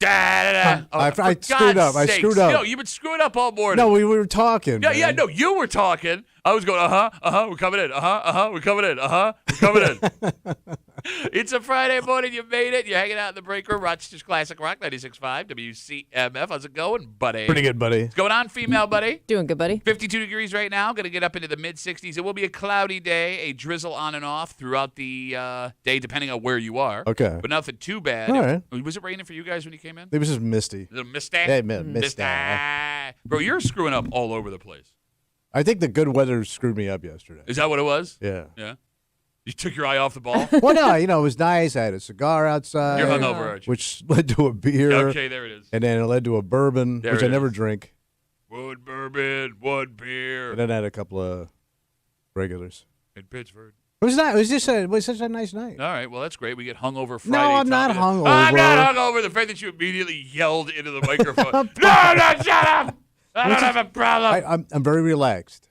Da-da-da. I screwed up. I screwed up. No, you've been screwing up all morning. No, we were talking. Yeah, no, you were talking. I was going, we're coming in. We're coming in. We're coming in. It's a Friday morning. You made it. You're hanging out in the break room. Rochester's Classic Rock 96.5 WCMF. How's it going, buddy? Pretty good, buddy. What's going on, female buddy? Doing good, buddy. 52 degrees right now. Going to get up into the mid-60s. It will be a cloudy day, a drizzle on and off throughout the day, depending on where you are. Okay. But nothing too bad. All right. Was it raining for you guys when you came in? It was just misty. A little misty? Hey, misty. Bro, you're screwing up all over the place. I think the good weather screwed me up yesterday. Is that what it was? Yeah. Yeah. You took your eye off the ball? Well, no, it was nice. I had a cigar outside. You're hungover, aren't you? Which led to a beer. Okay, there it is. And then it led to a bourbon, which I never drink. One bourbon, one beer. And then I had a couple of regulars. In Pittsburgh. It was nice. It was such a nice night. All right, well, that's great. We get hungover Friday. No, I'm not hungover. I'm not hungover. The fact that you immediately yelled into the microphone. No, shut up. I don't have a problem. I'm very relaxed.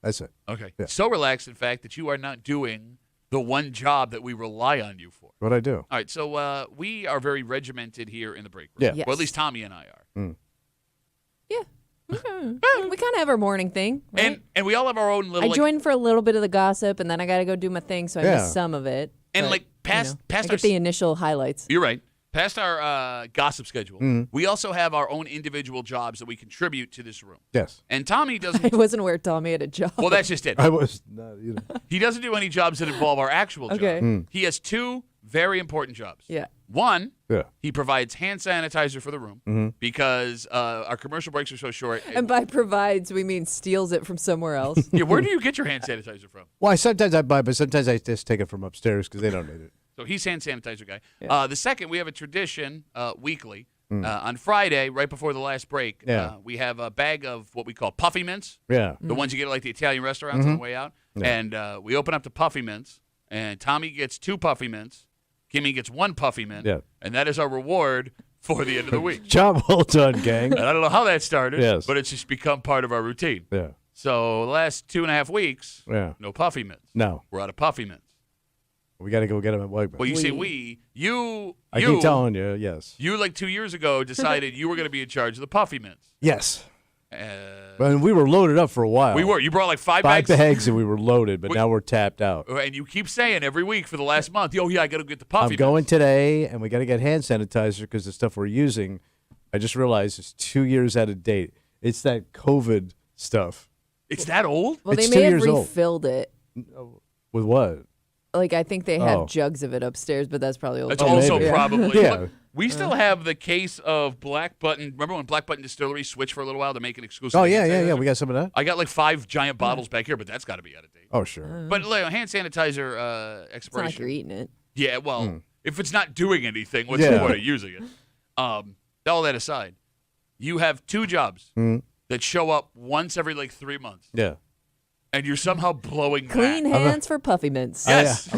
That's it. Okay. Yeah. So relaxed, in fact, that you are not doing the one job that we rely on you for. What'd I do? All right, so we are very regimented here in the break room. Yeah. Yes. Well, at least Tommy and I are. Mm. Yeah. We kind of have our morning thing, right? And we all have our own little. I joined for a little bit of the gossip, and then I got to go do my thing, so I missed some of it. And but, like past I our get the initial highlights. You're right. Past our gossip schedule, we also have our own individual jobs that we contribute to this room. Yes. And Tommy doesn't. I wasn't aware Tommy had a job. Well, that's just it. I was not either. He doesn't do any jobs that involve our actual job. Okay. He has two very important jobs. Yeah. One, Yeah. he provides hand sanitizer for the room because our commercial breaks are so short. And by provides, we mean steals it from somewhere else. Yeah, where do you get your hand sanitizer from? Well, sometimes I buy, but sometimes I just take it from upstairs because they don't need it. So he's hand sanitizer guy. Yeah. The second, we have a tradition weekly. On Friday, right before the last break, we have a bag of what we call Puffy Mints. Yeah. The ones you get at like the Italian restaurants on the way out. Yeah. And we open up the Puffy Mints, and Tommy gets 2 Puffy Mints. Kimmy gets 1 Puffy Mint. Yeah. And that is our reward for the end of the week. Job well done, gang. And I don't know how that started, Yes. but it's just become part of our routine. Yeah. So the last 2.5 weeks, no Puffy Mints. No. We're out of Puffy Mints. We got to go get them at Wegmans. Well, you say you. I keep telling you, yes. You, like 2 years ago, decided you were going to be in charge of the Puffy Mints. Yes. But we were loaded up for a while. We were. You brought like 5 Five bags. bags and we were loaded, but now we're tapped out. And you keep saying every week for the last month, oh, yeah, I got to get the Puffy I'm going Mints. today, and we got to get hand sanitizer because the stuff we're using, I just realized, is 2 years out of date. It's that COVID stuff. It's that old? Well, It's they 2 may have years old. refilled it. With what? Like, I think they have jugs of it upstairs, but that's probably old. That's Oh, also maybe. probably. Yeah. Look, we still have the case of Black Button. Remember when Black Button Distillery switched for a little while to make an exclusive? Oh, yeah. hand sanitizer? We got some of that. I got like 5 giant bottles back here, but that's got to be out of date. Oh, sure. But like, hand sanitizer It's not like expiration. you're eating it. Yeah, well, if it's not doing anything, what's Yeah. the point of using it? All that aside, you have 2 jobs that show up once every like 3 months, Yeah. and you're somehow blowing Clean that. hands for Puffy Mints. Yes,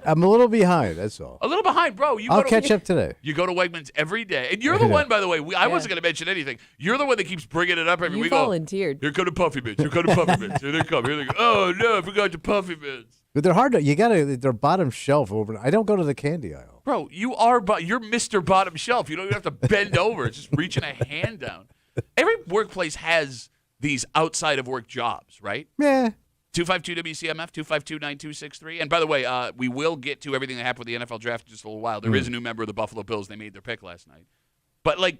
I'm a little behind, that's all. a little behind, bro. I'll catch up today. You go to Wegmans every day, and you're the one, by the way. I wasn't going to mention anything. You're the one that keeps bringing it up every You week. volunteered. Here come the Puffy Mints. Here come the Puffy Mints. Here they come. Here they go. Oh no, I forgot the Puffy Mints. But they're hard to, they're bottom shelf over. I don't go to the candy aisle. Bro, you're Mr. Bottom Shelf. You don't even have to bend over. It's just reaching a hand down. Every workplace has these outside of work jobs, right? Yeah. 252 WCMF, 252-9263. And by the way, we will get to everything that happened with the NFL draft in just a little while. There is a new member of the Buffalo Bills. They made their pick last night. But, like,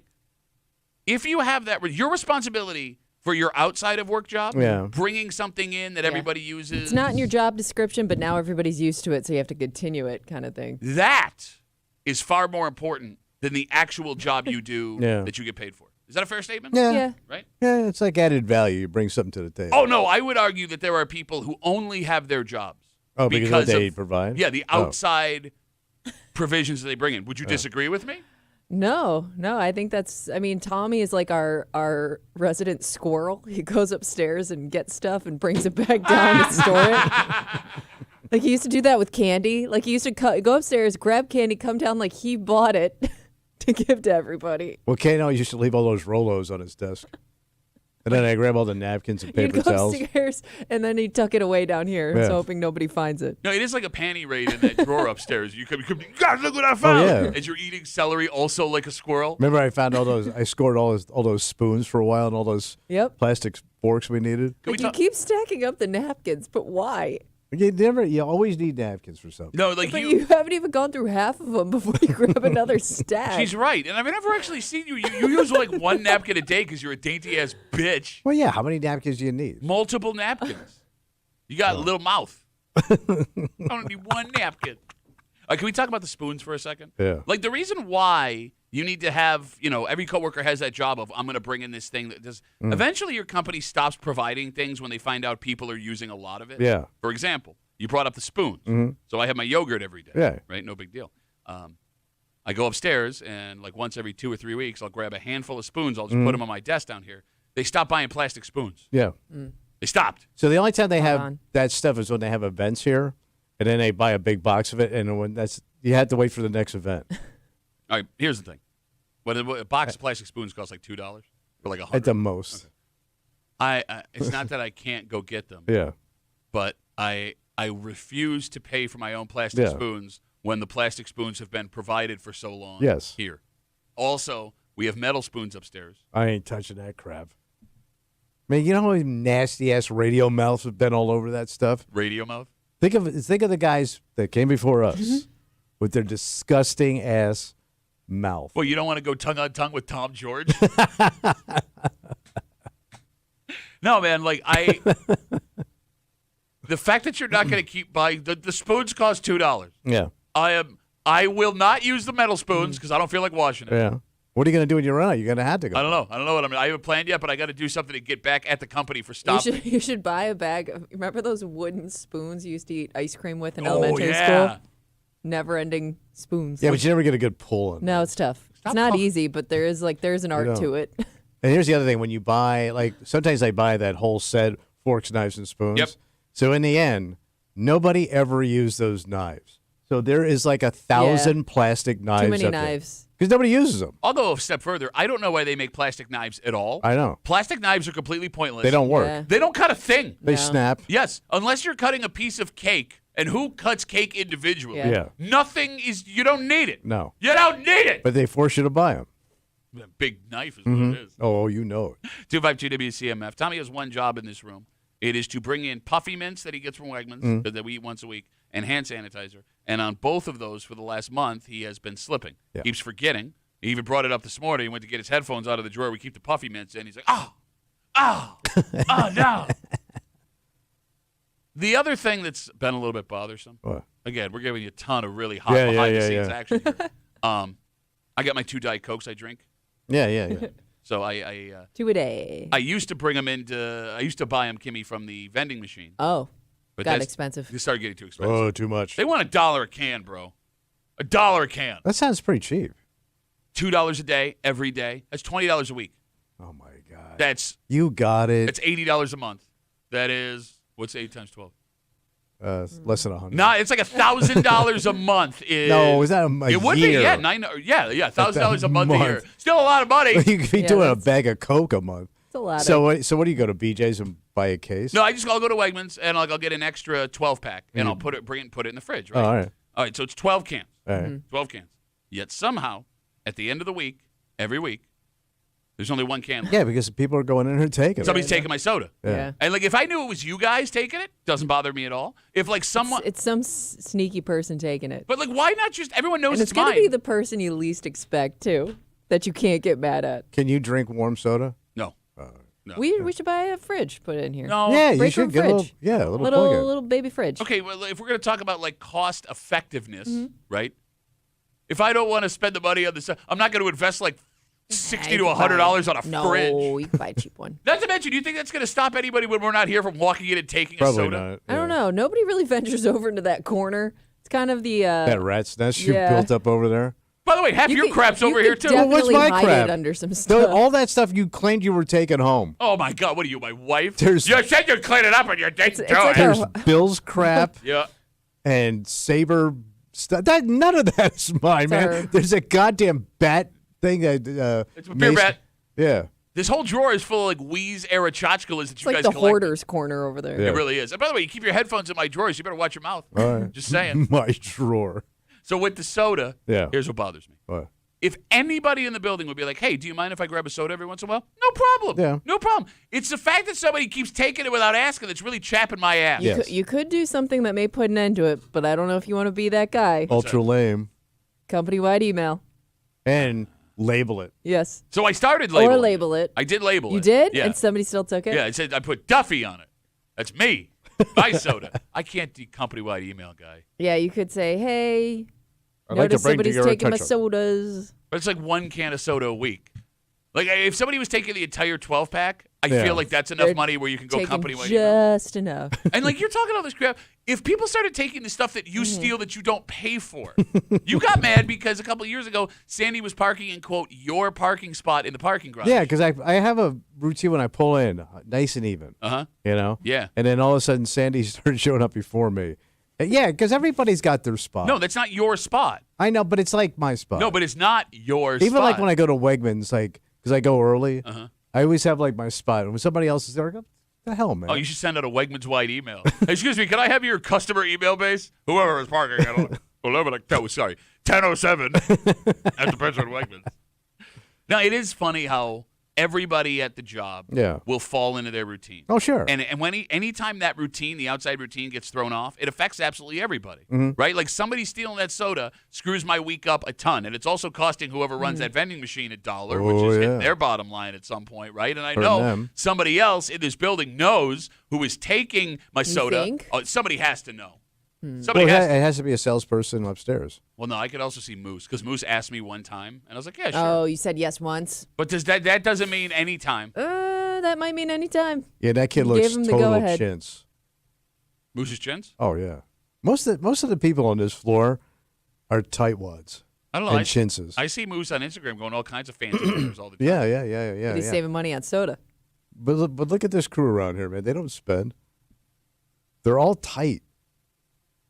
if you have that, your responsibility for your outside of work job, bringing something in that everybody uses. It's not in your job description, but now everybody's used to it, so you have to continue it kind of thing. That is far more important than the actual job you do that you get paid for. Is that a fair statement? Yeah. Right? Yeah, it's like added value. You bring something to the table. Oh, no, I would argue that there are people who only have their jobs. Oh, because of what they provide? Yeah, the outside provisions that they bring in. Would you disagree with me? No, I think Tommy is like our resident squirrel. He goes upstairs and gets stuff and brings it back down and store it. Like he used to do that with candy. Like he used to go upstairs, grab candy, come down like he bought it to give to everybody. Well, Kano used to leave all those Rolos on his desk. And then I grab all the napkins and paper He'd go towels. upstairs, and then he'd tuck it away down here, Yeah. so hoping nobody finds it. No, it is like a panty raid in that drawer upstairs. You come, God, look what I found. yeah. As you're eating celery, also like a squirrel. Remember, I found I scored all those spoons for a while and all those Yep. plastic forks we needed. Can we But you talk- keep stacking up the napkins, but why? You always need napkins for something. No, like But you haven't even gone through half of them before you grab another stack. She's right. And I've never actually seen you. You use like one napkin a day because you're a dainty-ass bitch. Well, yeah. How many napkins do you need? Multiple napkins. You got a little mouth. I don't need one napkin. Can we talk about the spoons for a second? Yeah. Like the reason why you need to have, every coworker has that job of I'm going to bring in this thing that does. Eventually, your company stops providing things when they find out people are using a lot of it. Yeah. For example, you brought up the spoons. So I have my yogurt every day. Yeah. Right. No big deal. I go upstairs and like once every 2 or 3 weeks, I'll grab a handful of spoons. I'll just put them on my desk down here. They stopped buying plastic spoons. Yeah. They stopped. So the only time they have on. that stuff is when they have events here, and then they buy a big box of it, and when you have to wait for the next event. All right. Here's the thing. What a box of plastic spoons costs like $2 or like $100. At the most. Okay. It's not that I can't go get them, Yeah. but I refuse to pay for my own plastic Yeah. spoons when the plastic spoons have been provided for so long. Yes. Here. Also, we have metal spoons upstairs. I ain't touching that crap. Man, you know how many nasty ass radio mouths have been all over that stuff? Radio mouth. Think of the guys that came before us with their disgusting ass mouth. Well, you don't want to go tongue on tongue with Tom George. No, man. Like the fact that you're not going to keep buying the spoons cost $2. Yeah. I will not use the metal spoons because I don't feel like washing it. Yeah. What are you going to do when you run out? You're going to have to go. I don't know. I haven't planned yet, but I got to do something to get back at the company for stopping. You should buy a bag of. Remember those wooden spoons you used to eat ice cream with in Oh, elementary yeah. school? Never-ending spoons. Yeah, but you never get a good pull on No, it's tough. It's not easy, but there's an art to it. And here's the other thing. When you buy, sometimes I buy that whole set, forks, knives, and spoons. Yep. So in the end, nobody ever used those knives. So there is like 1,000 plastic knives. Too many knives. Because nobody uses them. I'll go a step further. I don't know why they make plastic knives at all. I know. Plastic knives are completely pointless. They don't work. Yeah. They don't cut a thing. They No. snap. Yes, unless you're cutting a piece of cake. And who cuts cake individually? Yeah. Yeah. Nothing is. You don't need it. No. You don't need it. But they force you to buy them. A big knife is what it is. Oh, you know it. 252 WCMF. Tommy has one job in this room. It is to bring in puffy mints that he gets from Wegmans that we eat once a week and hand sanitizer. And on both of those for the last month, he has been slipping. Yeah. Keeps forgetting. He even brought it up this morning. He went to get his headphones out of the drawer. We keep the puffy mints in. He's like, oh, no. The other thing that's been a little bit bothersome. What? Again, we're giving you a ton of really hot Yeah, behind yeah, the scenes yeah. action here. I got my 2 Diet Cokes I drink. Yeah. So I 2 a day. I used to bring them I used to buy them, Kimmy, from the vending machine. Oh, But got that's- expensive. They started getting too expensive. Oh, too much. They want $1 a can, bro. $1 a can. That sounds pretty cheap. $2 a day, every day. That's $20 a week. Oh, my God. That's You got it. $80 a month. That is, what's 8 times 12? Less than 100. Nah, it's like $1,000 a month. No, is that a It would year? be, yeah, $1,000 a month a month. year. Still a lot of money. You could be Yeah, doing a that's- bag of Coke a month. It's a lot. So what do you go to BJ's and buy a case? No, I'll go to Wegmans and I'll get an extra 12-pack and I'll put it in the fridge. Right? Oh, all right. All right, so it's 12 cans. All right. 12 cans. Yet somehow, at the end of the week, every week, there's only 1 can left. Yeah, because people are going in here taking Somebody's it. taking my soda. Yeah. And if I knew it was you guys taking it, doesn't bother me at all. If someone, It's some sneaky person taking it. but why not just everyone knows And it's it's going mine? to be the person you least expect, too, that you can't get mad at. Can you drink warm soda? No. We should buy a fridge, put it in here. No. Yeah, you break should room get a little, fridge. yeah, a little plug-in. Little baby fridge. Okay, well, if we're going to talk about cost effectiveness, Mm-hmm. right? If I don't want to spend the money on this, I'm not going to invest $60 to You can $100 on a No, fridge. you can buy a cheap one. Not to mention, do you think that's going to stop anybody when we're not here from walking in and taking Probably a soda? not. I don't know. Nobody really ventures over into that corner. It's kind of the That rat's nest you Yeah. built up over there. By the way, half your crap's over here, too. Well, what's Definitely my hide crap? it under some No, stuff. all that stuff you claimed you were taking home. Oh, my God. What are you, my wife? There's- You said you'd clean it up and you didn't do it's like it. a- There's Bill's crap Yeah. and Saber stuff. None of that is mine, man. Sir. There's a goddamn bat thing. It's a beer bat. Yeah. This whole drawer is full of like Wheeze era tchotchkes that It's you like guys the collected. hoarder's corner over there. Yeah. It really is. And by the way, you keep your headphones in my drawers. You better watch your mouth. All right. Just saying. My drawer. So with the soda, Yeah. here's what bothers me. What? If anybody in the building would be like, hey, do you mind if I grab a soda every once in a while? No problem. Yeah. No problem. It's the fact that somebody keeps taking it without asking that's really chapping my ass. You, Yes. you could do something that may put an end to it, but I don't know if you want to be that guy. Ultra lame. Company-wide email. And label it. Yes. So I started labeling Or label it. I did label it. You did? Yeah. And somebody still took it? Yeah, it said I put Duffy on it. That's me. My soda. I can't do company-wide email, guy. Yeah, you could say, hey, I'd like to notice bring to somebody's your taking my attention. sodas. But it's like one can of soda a week. Like if somebody was taking the entire 12-pack, I Yeah. feel like that's enough They're money where you can go Taking company-wide email. just enough. And like you're talking all this crap. If people started taking the stuff that you steal that you don't pay for, you got mad because a couple of years ago, Sandy was parking in, quote, your parking spot in the parking garage. Yeah, because I have a routine when I pull in, nice and even. Uh-huh. You know? Yeah. And then all of a sudden, Sandy started showing up before me. And yeah, because everybody's got their spot. No, that's not your spot. I know, but it's like my spot. No, but it's not your spot. Even like when I go to Wegmans, like, because I go early, Uh-huh. I always have like my spot. And when somebody else is there, I go, the hell, man? Oh, you should send out a Wegmans-wide email. Hey, excuse me, can I have your customer email base? Whoever is parking at 10:07 at the Pittsburgh Wegmans. Now, it is funny how everybody at the job Yeah. will fall into their routine. Oh, sure. And when anytime that routine, the outside routine gets thrown off, it affects absolutely everybody, Mm-hmm. right? Like somebody stealing that soda screws my week up a ton, and it's also costing whoever runs that vending machine $1, which Oh, is yeah. hitting their bottom line at some point, right? And I Hurting know them. somebody else in this building knows who is taking my soda. think? Oh, somebody has to know. Well, Somebody it has to. it has to be a salesperson upstairs. Well, no, I could also see Moose because Moose asked me one time, and I was like, yeah, sure. Oh, you said yes once. But that doesn't mean any time. That might mean any time. Yeah, that kid You looks gave him the total go-ahead. chintz. Moose's chins? Oh, yeah. Most of the people on this floor are tightwads I don't know. and chintzes. I see Moose on Instagram going all kinds of fancy pictures all the time. Yeah. But he's saving money on soda. But look at this crew around here, man. They don't spend. They're all tight.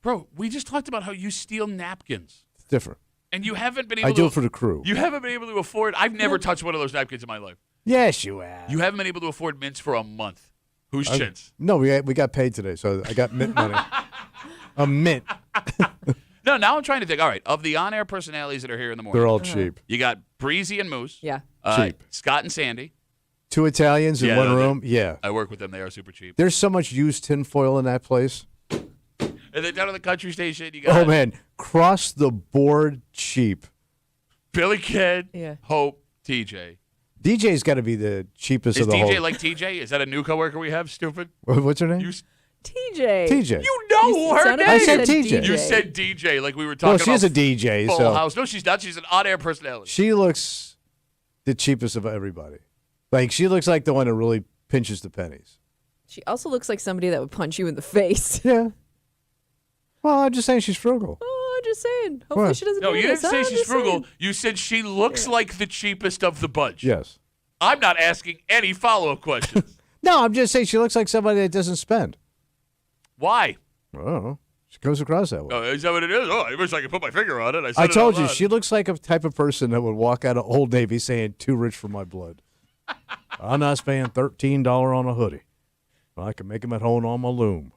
Bro, we just talked about how you steal napkins, It's different. and you haven't been able I do to. it for the crew. You haven't been able to afford. I've never touched one of those napkins in my life. Yes, you have. You haven't been able to afford mints for a month. Who's chins? No, we got paid today, so I got mint money. A mint. No, now I'm trying to think. All right, of the on-air personalities that are here in the morning, They're all cheap. you got Breezy and Moose. Yeah. Cheap. Scott and Sandy. 2 Italians in Yeah, one no, room. Yeah. I work with them. They are super cheap. There's so much used tinfoil in that place. And then down at the country station, you got Oh, man. Cross the board cheap. Billy Kid, Yeah. Hope, TJ. DJ's got to be the cheapest Is of the DJ whole. like TJ? Is that a new coworker we have? Stupid. What's her name? You TJ. TJ. you know her sounded name. like I said you TJ. You said DJ like we were talking Well, about. she's a DJ, Full so House. No, she's not. She's an on-air personality. she looks the cheapest of everybody. Like, she looks like the one that really pinches the pennies. She also looks like somebody that would punch you in the face. Yeah. Well, I'm just saying she's frugal. Oh, I'm just saying. Hopefully What? she doesn't No, hear you didn't this. say I'm she's just frugal. saying. You said she looks like the cheapest of the bunch. Yes. I'm not asking any follow-up questions. No, I'm just saying she looks like somebody that doesn't spend. Why? I don't know. She comes across that way. Oh, is that what it is? Oh, I wish I could put my finger on it. I, said I it told out you, loud. she looks like a type of person that would walk out of Old Navy saying, too rich for my blood. I'm not spending $13 on a hoodie. I can make them at home on my loom.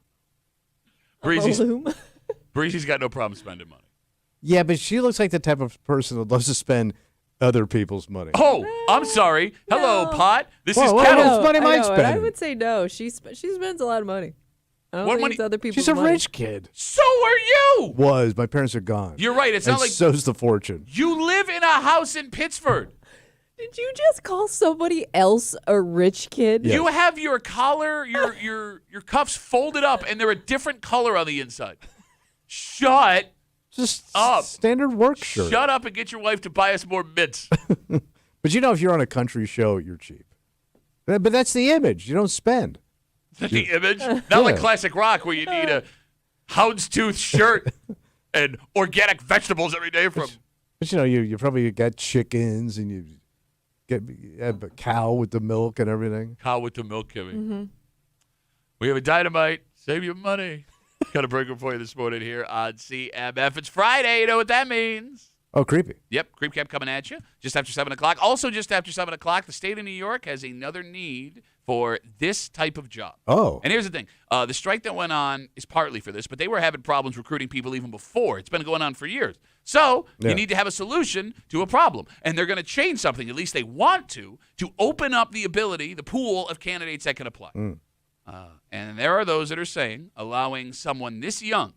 Breezy's, Balloon. Breezy's got no problem spending money. Yeah, but she looks like the type of person that loves to spend other people's money. Oh, I'm sorry. Hello, No. Pot. This Whoa, is whoa, Kettle. whoa. money I might know, and I spend. would say no. She spends a lot of money. I don't What think money- it's other people's She's a money. rich kid. So are you. Was. My parents are gone. You're right. It's and not like so's the fortune. you live in a house in Pittsford. Did you just call somebody else a rich kid? Yeah. You have your collar, your cuffs folded up, and they're a different color on the inside. Shut Just up. standard work shirt. Shut up and get your wife to buy us more mints. But you know, if you're on a country show, you're cheap. But that's the image. You don't spend. The image, not like Yeah. classic rock where you need a houndstooth shirt and organic vegetables every day from. But you know, you probably got chickens and you have a cow with the milk and everything. Cow with the milk giving. We have a dynamite. Save your money. Got a breaker for you this morning here on CMF. It's Friday. You know what that means. Oh, creepy. Yep, creep cap coming at you just after 7 o'clock. Also, just after 7 o'clock, the state of New York has another need for this type of job. Oh. And here's the thing. The strike that went on is partly for this, but they were having problems recruiting people even before. It's been going on for years. So you need to have a solution to a problem. And they're going to change something, at least they want to open up the ability, the pool of candidates that can apply. And there are those that are saying allowing someone this young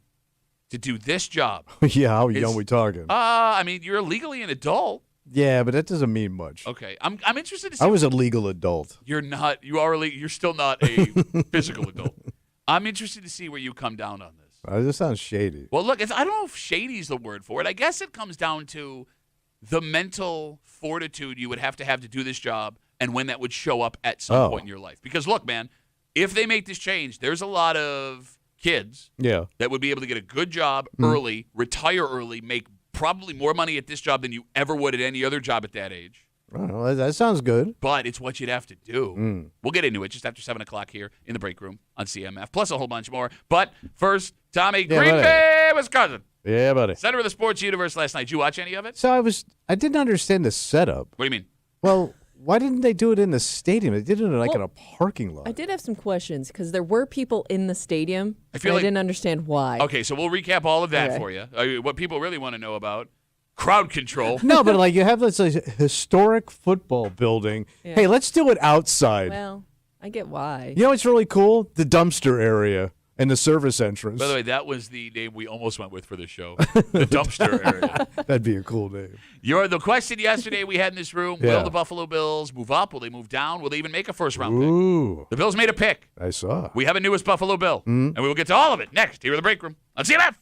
to do this job. Yeah, how young we talking? I mean, you're legally an adult. Yeah, but that doesn't mean much. Okay, I'm interested to see. I was a legal adult. You're not. You are. You're still not a physical adult. I'm interested to see where you come down on this. This sounds shady. Well, look, I don't know if shady is the word for it. I guess it comes down to the mental fortitude you would have to do this job, and when that would show up at some point in your life. Because look, man, if they make this change, there's a lot of kids that would be able to get a good job early, retire early, make probably more money at this job than you ever would at any other job at that age. I don't know. That sounds good. But it's what you'd have to do. We'll get into it just after 7 o'clock here in the break room on CMF, plus a whole bunch more. But first, Tommy, Green Bay, Wisconsin. Yeah, buddy. Center of the sports universe last night. Did you watch any of it? So I didn't understand the setup. What do you mean? Well, why didn't they do it in the stadium? They did it in a parking lot. I did have some questions because there were people in the stadium. I didn't understand why. Okay, so we'll recap all of that for you. What people really want to know about crowd control. No, but like you have this historic football building. Yeah. Hey, let's do it outside. Well, I get why. You know what's really cool? The dumpster area and the service entrance. By the way, that was the name we almost went with for the show. The dumpster area. That'd be a cool name. The question yesterday we had in this room, will the Buffalo Bills move up? Will they move down? Will they even make a first-round pick? The Bills made a pick. I saw. We have a newest Buffalo Bill, and we will get to all of it next here in the break room on CMF.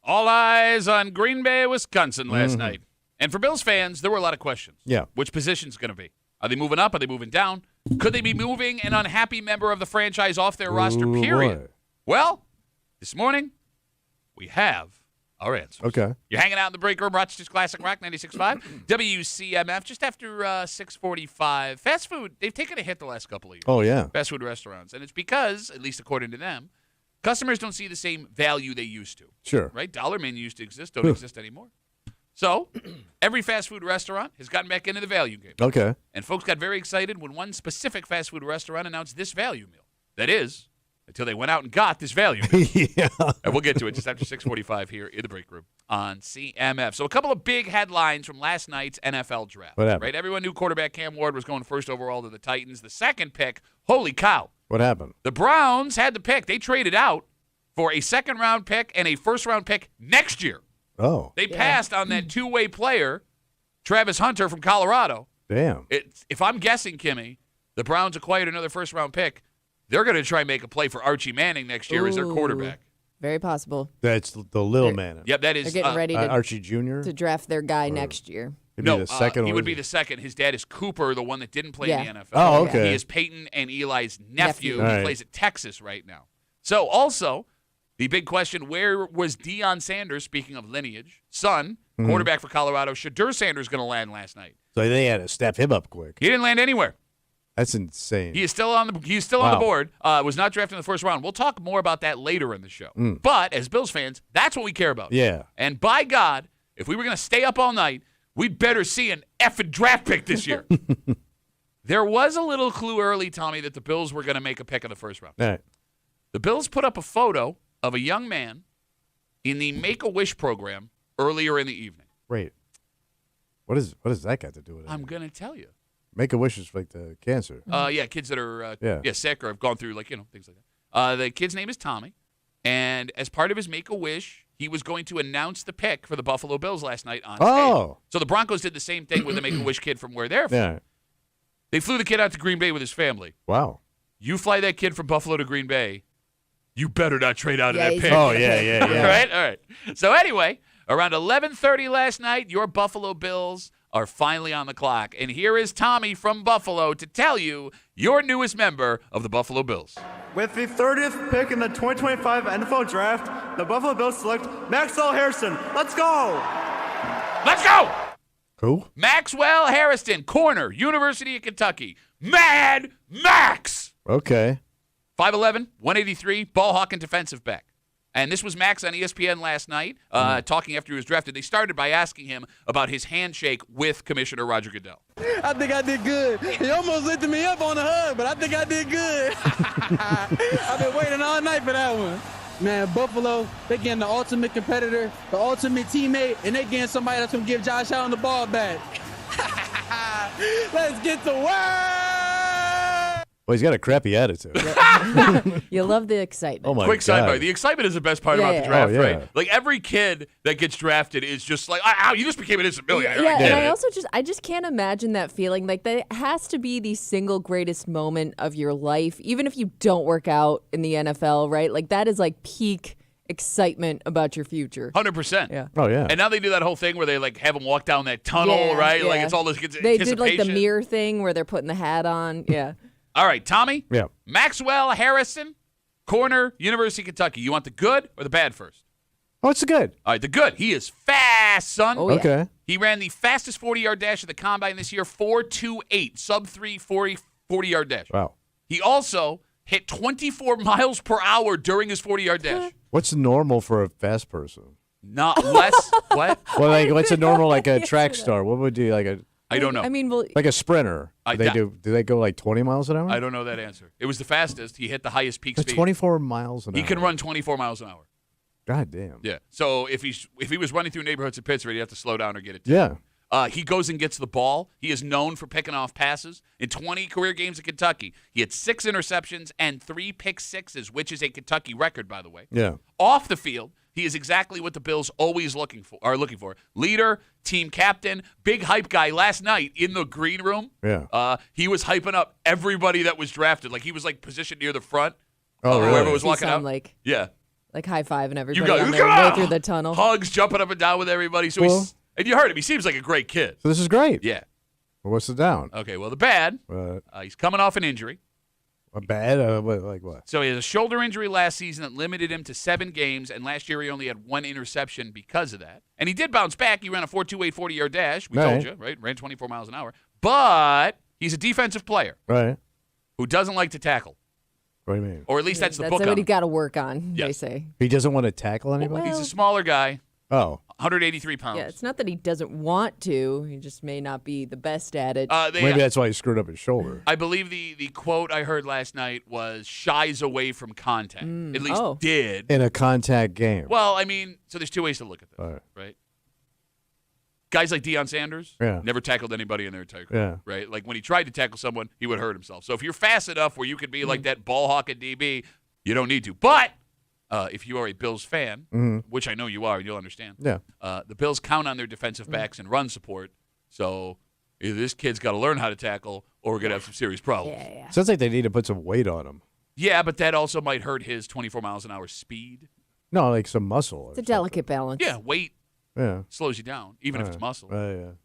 All eyes on Green Bay, Wisconsin last night. And for Bills fans, there were a lot of questions. Yeah. Which position's going to be? Are they moving up? Are they moving down? Could they be moving an unhappy member of the franchise off their roster, period? Boy. Well, this morning, we have our answers. Okay. You're hanging out in the break room, Rochester's Classic Rock 96.5, WCMF, just after 6:45. Fast food, they've taken a hit the last couple of years. Oh, yeah. Fast food restaurants. And it's because, at least according to them, customers don't see the same value they used to. Sure. Right? Dollar menu used to exist, don't exist anymore. So, every fast food restaurant has gotten back into the value game. Okay. And folks got very excited when one specific fast food restaurant announced this value meal. That is, until they went out and got this value meal. Yeah. And we'll get to it just after 6:45 here in the break room on CMF. So a couple of big headlines from last night's NFL draft. What happened? Right? Everyone knew quarterback Cam Ward was going first overall to the Titans. The second pick, holy cow. What happened? The Browns had the pick. They traded out for a second-round pick and a first-round pick next year. Oh. They passed on that two-way player, Travis Hunter from Colorado. Damn. If I'm guessing, Kimmy, the Browns acquired another first-round pick. They're going to try and make a play for Archie Manning next year as their quarterback. Very possible. That's the little man. Yep, that is. They're getting ready Archie Jr.? to draft their guy next year. He'd No, be the second he one. would be the second. His dad is Cooper, the one that didn't play in the NFL. Oh, okay. He is Peyton and Eli's nephew. All He right. plays at Texas right now. So, also, the big question, where was Deion Sanders, speaking of lineage, son, quarterback for Colorado, Shadur Sanders going to land last night? So they had to step him up quick. He didn't land anywhere. That's insane. He is still on the board. Was not drafted in the first round. We'll talk more about that later in the show. But as Bills fans, that's what we care about. Yeah. And by God, if we were going to stay up all night, we'd better see an effing draft pick this year. There was a little clue early, Tommy, that the Bills were going to make a pick in the first round. All right. The Bills put up a photo of a young man in the Make-A-Wish program earlier in the evening. Wait. What does that got to do with it? I'm going to tell you. Make-A-Wish is like the cancer. Yeah, kids that are sick or have gone through, things like that. The kid's name is Tommy, and as part of his Make-A-Wish, he was going to announce the pick for the Buffalo Bills last night on stage. So the Broncos did the same thing with the Make-A-Wish kid from where they're from. Yeah. They flew the kid out to Green Bay with his family. Wow. You fly that kid from Buffalo to Green Bay, you better not trade out of that he's pick. Oh, yeah. All right. So anyway, around 11:30 last night, your Buffalo Bills are finally on the clock. And here is Tommy from Buffalo to tell you your newest member of the Buffalo Bills. With the 30th pick in the 2025 NFL Draft, the Buffalo Bills select Maxwell Harrison. Let's go! Let's go! Who? Maxwell Harrison, corner, University of Kentucky. Mad Max! Okay. 5'11", 183, ball hawking defensive back. And this was Max on ESPN last night, talking after he was drafted. They started by asking him about his handshake with Commissioner Roger Goodell. I think I did good. He almost lifted me up on the hug, but I think I did good. I've been waiting all night for that one. Man, Buffalo, they getting the ultimate competitor, the ultimate teammate, and they getting somebody that's going to give Josh Allen the ball back. Let's get to work! Well, he's got a crappy attitude. You love the excitement. Oh, my Quick God. sidebar. The excitement is the best part about the Yeah. draft, Oh, yeah. right? Like, every kid that gets drafted is just like, ow, you just became an instant millionaire. Yeah, I get and it. I just can't imagine that feeling. Like, that has to be the single greatest moment of your life, even if you don't work out in the NFL, right? Like, that is like peak excitement about your future. 100%. Yeah. Oh, yeah. And now they do that whole thing where they, like, have them walk down that tunnel, Yeah, right? Like, yeah. it's all this They anticipation. did like the mirror thing where they're putting the hat on. Yeah. All right, Tommy. Yeah. Maxwell Harrison, corner, University of Kentucky. You want the good or the bad first? Oh, it's good. All right, the good. He is fast, son. Oh, yeah. Okay. He ran the fastest 40-yard dash at the Combine this year, 4.28, sub-3 40-yard dash. Wow. He also hit 24 miles per hour during his 40-yard dash. What's normal for a fast person? Not less. What? Well, like, what's a normal, like a track star? What would do, I don't know. I mean, well, like a sprinter? Do they go like 20 miles an hour? I don't know that answer. It was the fastest. He hit the highest peak That's speed. 24 miles an hour. He can run 24 miles an hour. God damn. Yeah. So if he was running through neighborhoods in Pittsburgh, he'd have to slow down or get it. Yeah. He goes and gets the ball. He is known for picking off passes. In 20 career games at Kentucky, he had 6 interceptions and 3 pick sixes, which is a Kentucky record, by the way. Yeah. Off the field, he is exactly what the Bills always looking for. Leader, team captain, big hype guy. Last night in the green room, Yeah. he was hyping up everybody that was drafted. Like he was like positioned near the front. Oh, really? Whoever was you walking sound out. like Yeah. like high-fiving You everybody go, on come their way on! through the tunnel. Hugs, jumping up and down with everybody. So Well- and you heard him. He seems like a great kid. So this is great. Yeah. Well, what's the down? Okay, well, the bad, he's coming off an injury. A bad? Like what? So he has a shoulder injury last season that limited him to 7 games, and last year he only had 1 interception because of that. And he did bounce back. He ran a 4.28 40-yard dash. We told you, right? Ran 24 miles an hour. But he's a defensive player Right. who doesn't like to tackle, What do you mean? or at least that's the book That's on what he him. got to work on, they Yes. say. He doesn't want to tackle anybody? He's a smaller guy, Oh. 183 pounds. Yeah, it's not that he doesn't want to. He just may not be the best at it. Maybe that's why he screwed up his shoulder. I believe the quote I heard last night was shies away from contact. At least did. In a contact game. Well, I mean, so there's 2 ways to look at this, All right. right? Guys like Deion Sanders never tackled anybody in their entire career, right? Like when he tried to tackle someone, he would hurt himself. So if you're fast enough where you could be like that ball hawk at DB, you don't need to. But if you are a Bills fan, which I know you are, you'll understand. Yeah. The Bills count on their defensive backs and run support. So either this kid's got to learn how to tackle, or we're gonna have some serious problems. Yeah. Sounds like they need to put some weight on him. Yeah, but that also might hurt his 24 miles an hour speed. No, like some muscle. It's a delicate balance. Yeah, weight Yeah. slows you down, even if it's muscle. Yeah. You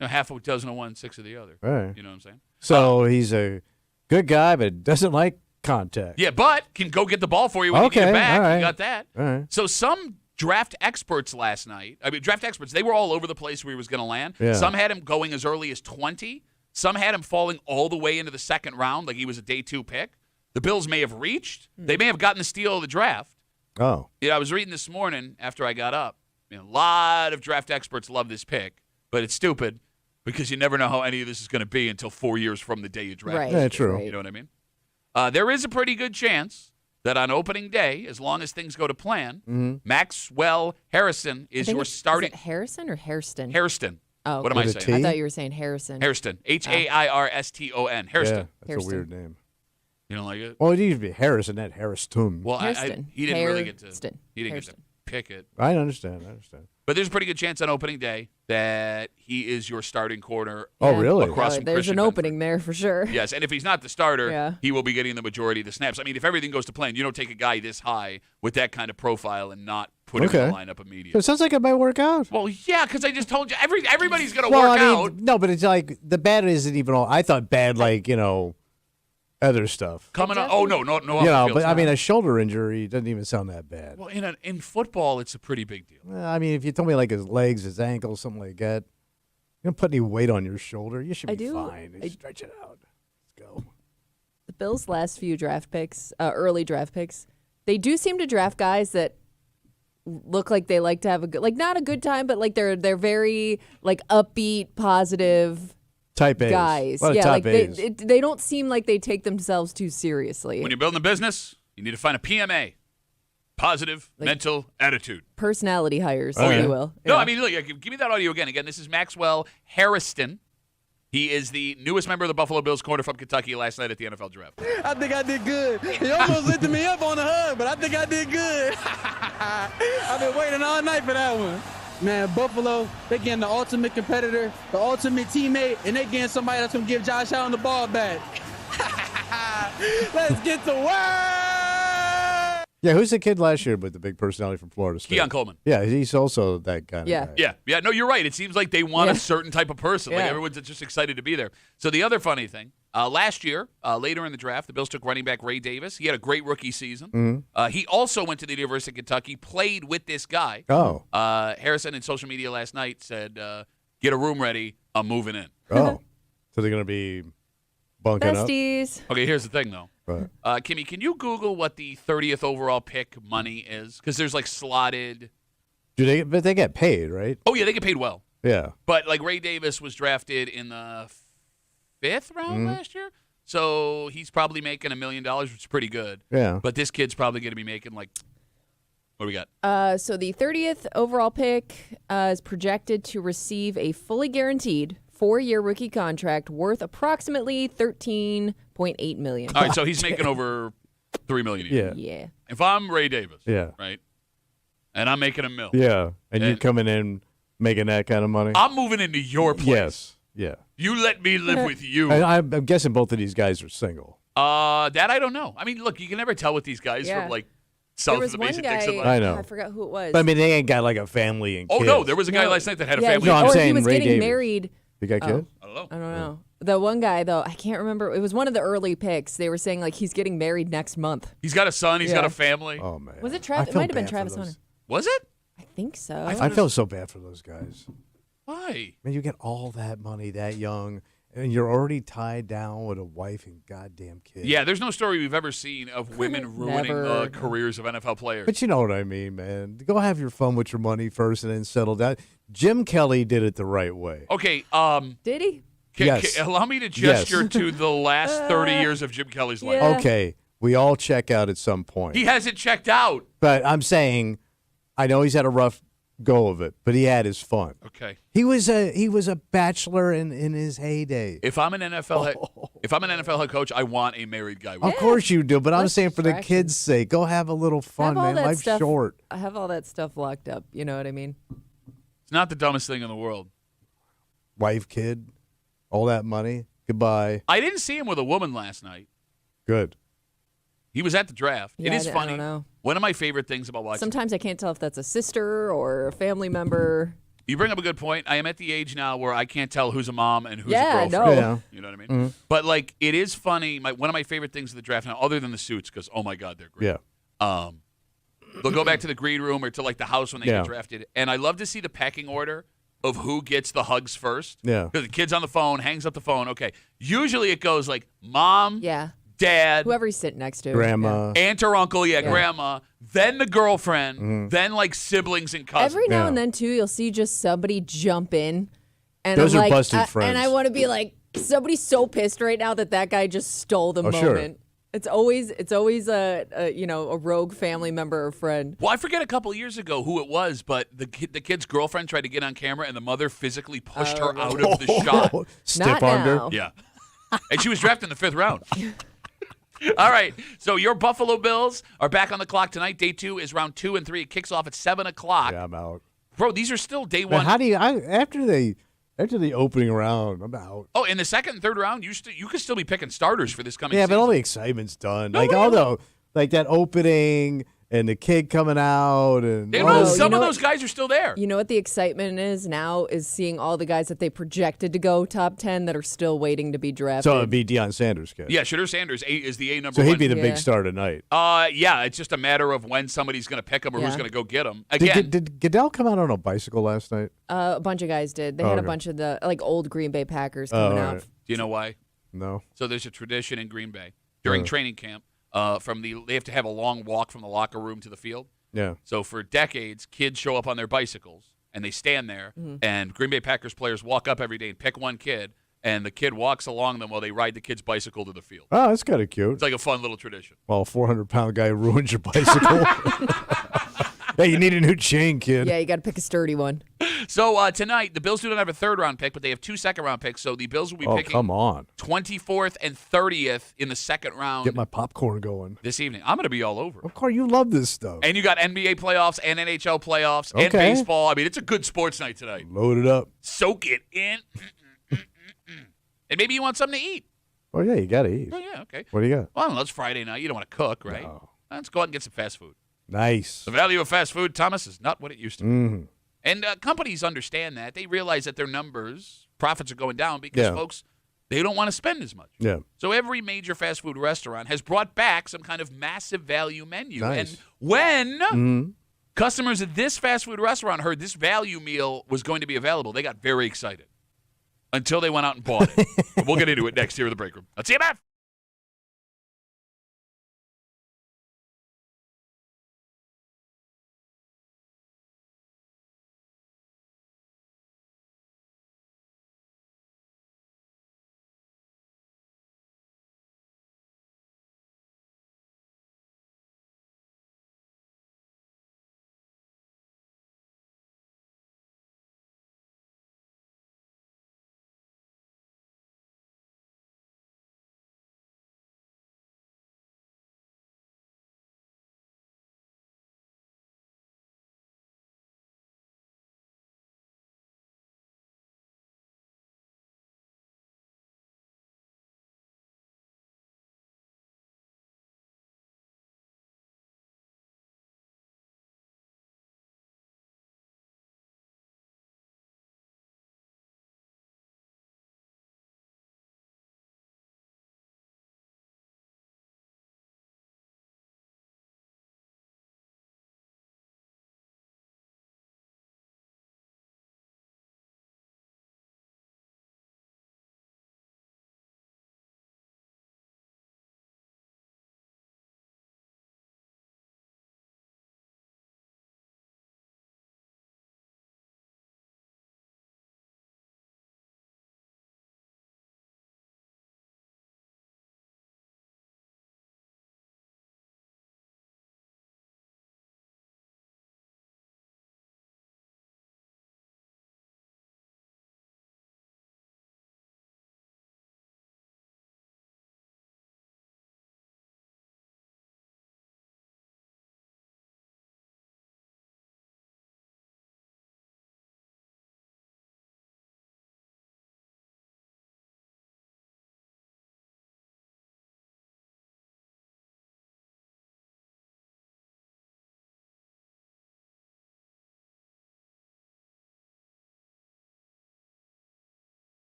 know, half of dozen of one, 6 of the other. Right. You know what I'm saying? So he's a good guy, but doesn't like contact. Yeah, but can go get the ball for you when you Okay, get it back. all right. You got that. All right. So some draft experts last night, draft experts, they were all over the place where he was going to land. Yeah. Some had him going as early as 20. Some had him falling all the way into the second round, like he was a day 2 pick. The Bills may have reached. They may have gotten the steal of the draft. Oh. I was reading this morning after I got up. A lot of draft experts love this pick, but it's stupid because you never know how any of this is going to be until 4 years from the day you draft. Right. Yeah, true. You know what I mean? There is a pretty good chance that on opening day, as long as things go to plan, Maxwell Harrison is your starting. Is it Harrison or Hairston? Hairston. Oh, What am I With a saying? I T? thought you were saying Harrison. Hairston. Hairston. Hairston. Yeah, that's Hairston. a weird name. You don't like it? Well, it used to be Harrison, not Harrison. Well, Hairston. he didn't really get to. Hairston. He didn't get to Hairston. pick it. I understand. But there's a pretty good chance on opening day that he is your starting corner. Oh, Yeah. really? Across from There's Christian an Benford. opening there for sure. Yes, and if he's not the starter, Yeah. he will be getting the majority of the snaps. I mean, if everything goes to plan, you don't take a guy this high with that kind of profile and not put him in Okay. the lineup So immediately. it sounds like it might work out. Well, yeah, because I just told you everybody's going to Well, work I mean, out. no, but it's like the bad isn't even all. I thought bad, like, other stuff. Coming on. Oh no. But I mean, a shoulder injury doesn't even sound that bad. well, in football, it's a pretty big deal. Well, I mean, if you told me like his legs, his ankles, something like that, you don't put any weight on your shoulder, you should I be do. fine. Just stretch it out. Let's go. The Bills' last few draft picks, early draft picks, they do seem to draft guys that look like they like to have a good, like not a good time, but like they're very like upbeat, positive Type A's. guys. A lot of Yeah, type like A's. they don't seem like they take themselves too seriously. When you're building a business, you need to find a PMA, positive mental attitude. Personality hires, Oh, if yeah. you will. No, Yeah. I mean, look, give me that audio again. Again, this is Maxwell Harrison. He is the newest member of the Buffalo Bills, corner from Kentucky, last night at the NFL Draft. I think I did good. He almost lifted me up on the hug, but I think I did good. I've been waiting all night for that one. Man, Buffalo, they getting the ultimate competitor, the ultimate teammate, and they getting somebody that's going to give Josh Allen the ball back. Let's get to work! Yeah, who's the kid last year with the big personality from Florida State? Keon Coleman. Yeah, he's also that kind Yeah. of guy. Yeah. No, you're right. It seems like they want Yeah. a certain type of person. Like Yeah. everyone's just excited to be there. So the other funny thing, last year, later in the draft, the Bills took running back Ray Davis. He had a great rookie season. He also went to the University of Kentucky, played with this guy. Oh. Harrison in social media last night said, "Get a room ready. I'm moving in." Oh. So they're going to be bunking up? Besties. Okay, here's the thing though. Right. Kimmy, can you Google what the 30th overall pick money is? Because there's like slotted. But they get paid, right? Oh yeah, they get paid well. Yeah. But like Ray Davis was drafted in the 5th round last year, so he's probably making $1 million, which is pretty good. Yeah. But this kid's probably going to be making like, what do we got? So the 30th overall pick is projected to receive a fully guaranteed 4-year rookie contract worth approximately $13.8 million. All right, so he's making over $3 million a year. Yeah. Yeah. If I'm Ray Davis, Yeah. right, and I'm making $1 million, Yeah. And you're And- coming in making that kind of money? I'm moving into your place. Yes. Yeah. You let me live with you. I'm guessing both of these guys are single. That I don't know. I mean, look, you can never tell with these guys Yeah. from like south was of the one basic guy. Dixon line. I know. I forgot who it was. But I mean, they ain't got like a family and Oh, kids. no, there was a guy No. last night that had a Yeah, family. No, I'm or saying he was Ray getting Davis. married. You got kids? I don't know. I don't know. The one guy though, I can't remember. It was one of the early picks. They were saying like he's getting married next month. He's got a son. He's got Yeah. a family. Oh man. Was it I Travis? It feel might have been bad for Travis those- Hunter. Was it? I think so. I feel so bad for those guys. Why? Man, you get all that money that young, and you're already tied down with a wife and goddamn kids. Yeah, there's no story we've ever seen of women ruining Never. careers of NFL players. But you know what I mean, man. Go have your fun with your money first and then settle down. Jim Kelly did it the right way. Okay, Did he? Yes. allow me to gesture to the last 30 years of Jim Kelly's life. Yeah. Okay, we all check out at some point. He hasn't checked out. But I'm saying, I know he's had a rough go of it, but he had his fun. Okay. He was a bachelor in his heyday. If I'm an NFL head coach, I want a married guy. With Of course you do, but I'm Less saying for the distraction. kids' sake, go have a little fun, Have all man. that Life's stuff- short. I have all that stuff locked up. You know what I mean? It's not the dumbest thing in the world. Wife, kid, all that money. Goodbye. I didn't see him with a woman last night. Good. He was at the draft. Yeah, it is I funny. don't know. One of my favorite things about watching. Sometimes I can't tell if that's a sister or a family member. You bring up a good point. I am at the age now where I can't tell who's a mom and who's Yeah, a I girlfriend. know. Yeah. You know what I mean? But like, it is funny. One of my favorite things of the draft now, other than the suits, because oh my god, they're great. Yeah. They'll go back to the green room or to like the house when they Yeah. get drafted, and I love to see the pecking order of who gets the hugs first. Yeah. Because the kid's on the phone, hangs up the phone. Okay. Usually it goes like mom, Yeah. dad, Whoever he's sitting next to. Grandma. aunt or uncle, Yeah. grandma, then the girlfriend, then like siblings and cousins. Every now Yeah. and then too, you'll see just somebody jump in, and Those I'm are like, busted friends. and I want to be like, somebody's so pissed right now that guy just stole the Oh, sure. moment. It's always a rogue family member or friend. Well, I forget a couple years ago who it was, but the kid's girlfriend tried to get on camera, and the mother physically pushed her out of the shot. Stiff Not under. now. Yeah. And she was drafted in the 5th round. All right. So your Buffalo Bills are back on the clock tonight. Day 2 is round 2 and 3. It kicks off at 7 o'clock. Yeah, I'm out. Bro, these are still day Man, 1. how do you after the opening round? I'm out. Oh, in the 2nd and 3rd round, you could still be picking starters for this coming Yeah, season. but all the excitement's done. No, like no, although like that opening and the kid coming out and They all know Oh, this- some you of know those guys are still there. You know what the excitement is now is seeing all the guys that they projected to go top 10 that are still waiting to be drafted. so it'd be Deion Sanders kid. Yeah, Shadur Sanders is the A number So one. he'd be the Yeah. big star tonight. Yeah, it's just a matter of when somebody's going to pick him or who's Yeah. going to go get him. Again, Did Goodell come out on a bicycle last night? A bunch of guys did. They Oh, had a okay. bunch of the old Green Bay Packers Oh, coming all out. right. do you know why? No. So there's a tradition in Green Bay during training camp. They have to have a long walk from the locker room to the field. Yeah. So for decades, kids show up on their bicycles and they stand there, and Green Bay Packers players walk up every day and pick one kid, and the kid walks along them while they ride the kid's bicycle to the field. Oh, that's kind of cute. It's like a fun little tradition. Well, a 400-pound guy ruins your bicycle. Hey, you need a new chain, kid. Yeah, you got to pick a sturdy one. So tonight, the Bills do not have a 3rd-round pick, but they have 2 second-round picks. So the Bills will be Oh, picking come on. 24th and 30th in the 2nd round Get my popcorn going. this evening. I'm going to be all over. Of course, you love this stuff. And you got NBA playoffs and NHL playoffs and Okay. baseball. I mean, it's a good sports night tonight. Load it up. Soak it in. And maybe you want something to eat. Oh, yeah, you got to eat. Oh, yeah, okay. What do you got? Well, I don't know, it's Friday night. You don't want to cook, right? No. Let's go out and get some fast food. Nice. The value of fast food, Thomas, is not what it used to be. Mm-hmm. And companies understand that. They realize that their numbers, profits are going down because Yeah. folks, they don't want to spend as much. Yeah. So every major fast food restaurant has brought back some kind of massive value menu. Nice. And when Mm-hmm. customers at this fast food restaurant heard this value meal was going to be available, they got very excited until they went out and bought it. But we'll get into it next here in the break room. Let's see you,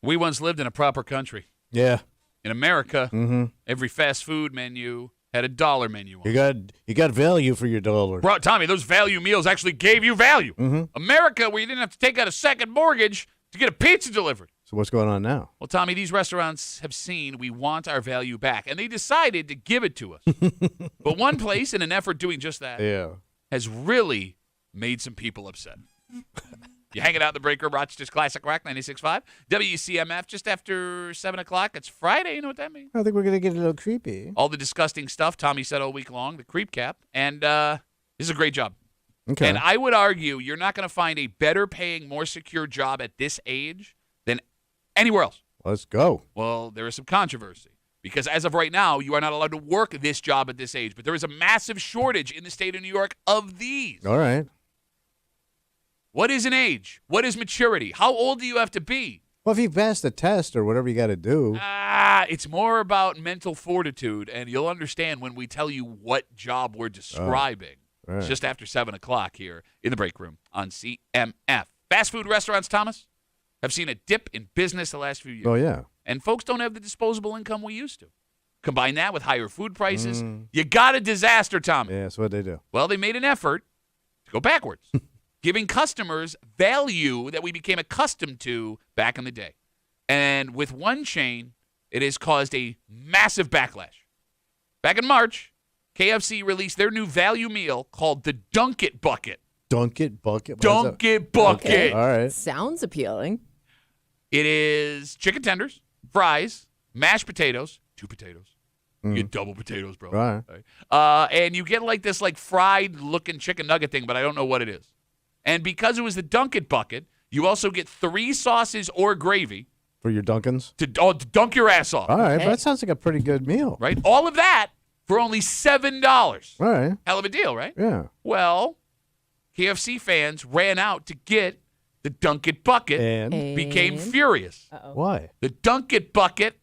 We once lived in a proper country. Yeah. In America, every fast food menu had a dollar menu on it. You got value for your dollar. Bro, Tommy, those value meals actually gave you value. America, where you didn't have to take out a second mortgage to get a pizza delivered. So what's going on now? Well, Tommy, these restaurants have seen we want our value back, and they decided to give it to us. But one place, in an effort doing just that, has really made some people upset. You hanging out in the break room, Rochester's Classic Rock 96.5, WCMF, just after 7 o'clock. It's Friday. You know what that means? I think we're going to get a little creepy. All the disgusting stuff Tommy said all week long, the creep cap. And this is a great job. Okay. And I would argue you're not going to find a better paying, more secure job at this age than anywhere else. Let's go. Well, there is some controversy. Because as of right now, you are not allowed to work this job at this age. But there is a massive shortage in the state of New York of these. All right. What is an age? What is maturity? How old do you have to be? Well, if you pass the test or whatever you got to do. It's more about mental fortitude, and you'll understand when we tell you what job we're describing. Right. It's just after 7 o'clock here in the break room on CMF. Fast food restaurants, Thomas, have seen a dip in business the last few years. Oh, yeah. And folks don't have the disposable income we used to. Combine that with higher food prices, you got a disaster, Tommy. Yeah, that's what they do. Well, they made an effort to go backwards. Giving customers value that we became accustomed to back in the day. And with one chain, it has caused a massive backlash. Back in March, KFC released their new value meal called the Dunk It Bucket. Dunk It Bucket? Dunk It Bucket. Okay. All right. Sounds appealing. It is chicken tenders, fries, mashed potatoes, 2 potatoes. You get double potatoes, bro. Right. And you get like this fried-looking chicken nugget thing, but I don't know what it is. And because it was the Dunk It Bucket, you also get 3 sauces or gravy. For your Dunkins? To dunk your ass off. All right. Okay. That sounds like a pretty good meal. Right? All of that for only $7. All right. Hell of a deal, right? Yeah. Well, KFC fans ran out to get the Dunk It Bucket And became furious. why? The Dunk It Bucket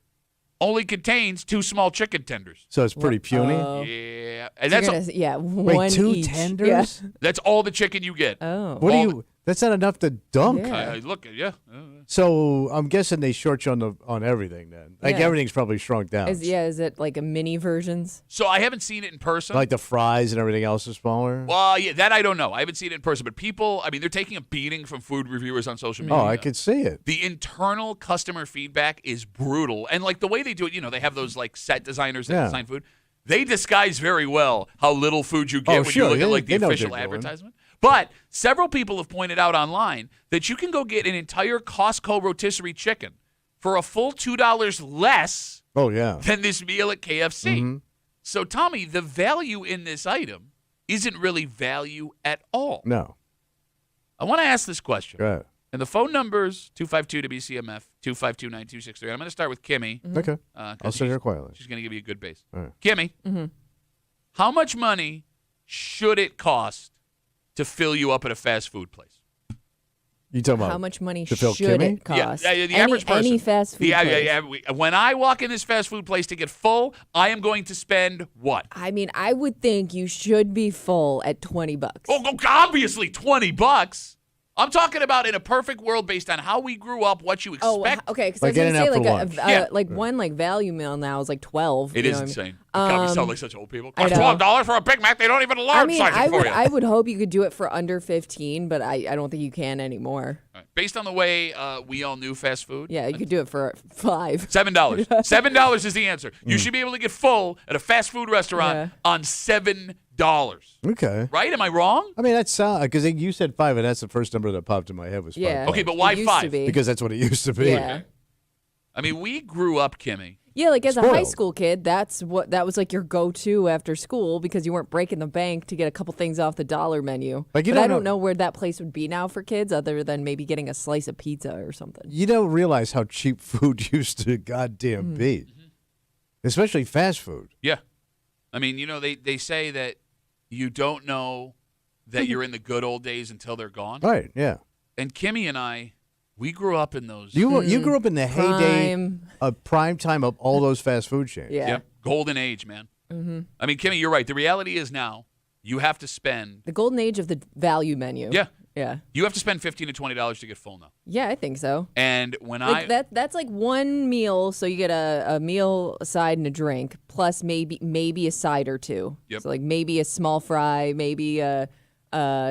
only contains 2 small chicken tenders. So it's pretty puny? Yeah. And So that's you're gonna, Wait, one 2 each. tenders? Yeah. that's all the chicken you get. Oh. What do you? That's not enough to dunk. Yeah. Look, yeah. So I'm guessing they short you on everything then. Like Yeah. everything's probably shrunk down. Is it like a mini versions? So I haven't seen it in person. Like the fries and everything else is smaller. Well, yeah, that I don't know. I haven't seen it in person, but people, I mean, they're taking a beating from food reviewers on social media. Oh, I could see it. The internal customer feedback is brutal. And like the way they do it, they have those like set designers that Yeah. design food. They disguise very well how little food you get when sure. you look at They- like the they know what official they're doing. advertisement. But several people have pointed out online that you can go get an entire Costco rotisserie chicken for a full $2 less Oh, yeah. than this meal at KFC. So, Tommy, the value in this item isn't really value at all. No. I want to ask this question. Go ahead. And the phone number's 252-WCMF, 252-9263. I'm going to start with Kimmy. Okay. 'cause I'll sit here quietly. She's going to give you a good base. All right. Kimmy, how much money should it cost to fill you up at a fast food place? You talking about How much money to fill should Kimmy? it cost? Yeah, the average person. Any fast food place. Yeah. When I walk in this fast food place to get full, I am going to spend what? I mean, I would think you should be full at $20. Oh, obviously $20. I'm talking about in a perfect world based on how we grew up, what you expect. Oh, okay. Because Like I was getting gonna out say for like lunch. like one like value meal now is like 12. It you is know what I mean? insane. God, we sound like such old people. I Costs know. $12 for a Big Mac. They don't even I large mean, size it for you. I would hope you could do it for under 15, but I don't think you can anymore. All right. Based on the way we all knew fast food, Yeah, you could do it for $5. $7. $7 is the answer. You should be able to get full at a fast food restaurant on $7. Okay. Right? Am I wrong? I mean, that's because you said 5, and that's the first number that popped in my head was 5. Yeah. Okay, but why It used to 5? be. Because that's what it used to be. Yeah. I mean, we grew up, Kimmy. Yeah, like as a high Spoiled. school kid, that was like your go-to after school because you weren't breaking the bank to get a couple things off the dollar menu. Like, you but I don't don't know where that place would be now for kids other than maybe getting a slice of pizza or something. You don't realize how cheap food used to goddamn be, especially fast food. Yeah. I mean, they say that you don't know that you're in the good old days until they're gone. Right? Yeah. And Kimmy and I, we grew up in those. You grew up in the heyday Prime. of prime time of all those fast food chains. Yeah. Yep. Golden age, man. I mean, Kimmy, you're right. The reality is now you have to spend. The golden age of the value menu. Yeah. Yeah. You have to spend $15 to $20 to get full now. Yeah, I think so. And when Like that's like one meal, so you get a meal, a side, and a drink, plus maybe a side or two. Yep. So like maybe a small fry, maybe a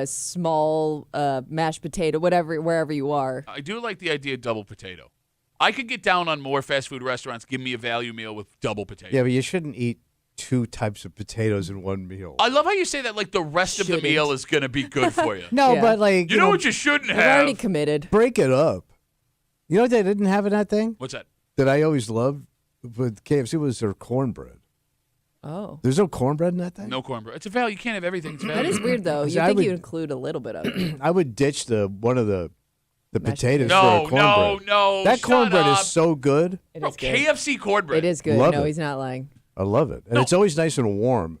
small mashed potato, wherever you are. I do like the idea of double potato. I could get down on more fast food restaurants. Give me a value meal with double potato. Yeah, but you shouldn't eat 2 types of potatoes in one meal. I love how you say that like the rest of the meal is going to be good for you. No, Yeah. but like You know what you shouldn't You've have? already committed. break it up. You know what they didn't have in that thing What's that? that I always loved with KFC was their cornbread. Oh. There's no cornbread in that thing. No cornbread. It's a value. You can't have everything. It's value. That is weird, though. See, You I think would- you include a little bit of it. I would ditch one of the Mashed potatoes No, for a cornbread. no. That shut cornbread up. is so good. It Bro, is good. KFC cornbread. It is good. Love No, it. he's not lying. I love it, and No. it's always nice and warm.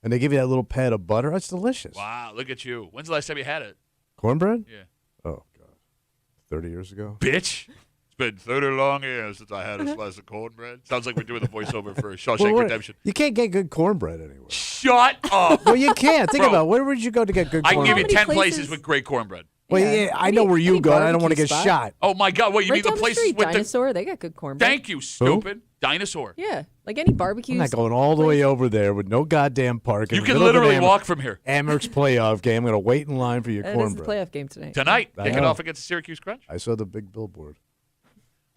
And they give you that little pad of butter. That's delicious. Wow, look at you. When's the last time you had it? Cornbread? Yeah. Oh God, 30 years ago. Bitch. It's been 30 long years since I had a slice of cornbread. Sounds like we're doing the voiceover for Shawshank Well, what- Redemption. You can't get good cornbread anywhere. Shut up. Well, you can't. Think Bro. about it. Where would you go to get good I can cornbread? give you How 10 many places places- with great cornbread. Well, Yeah. yeah, I know where you Any go. And I don't want to barbecue get spot? shot. Oh, my God. What, you Right mean the down places street, with the... Dinosaur, they got good cornbread. Thank you, stupid. Dinosaur. Yeah, like any barbecue. I'm not going all the way over there with no goddamn parking. You can literally walk from here. Amerks playoff game. I'm going to wait in line for your It is the cornbread. playoff game tonight. Tonight, I kick it know. off against the Syracuse Crunch. I saw the big billboard.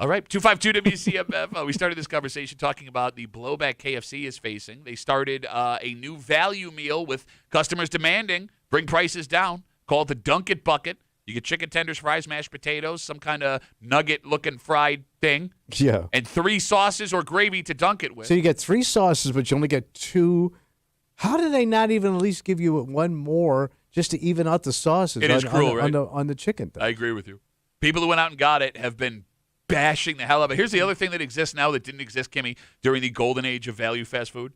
All right, 252 WCMF. We started this conversation talking about the blowback KFC is facing. They started a new value meal with customers demanding bring prices down. Call it the Dunk It Bucket. You get chicken tenders, fries, mashed potatoes, some kind of nugget-looking fried thing, Yeah. and 3 sauces or gravy to dunk it with. So you get 3 sauces, but you only get 2. How did they not even at least give you one more just to even out the sauces? It is cruel, right? On the chicken thing. I agree with you. People who went out and got it have been bashing the hell out of it. Here's the other thing that exists now that didn't exist, Kimmy, during the golden age of value fast food.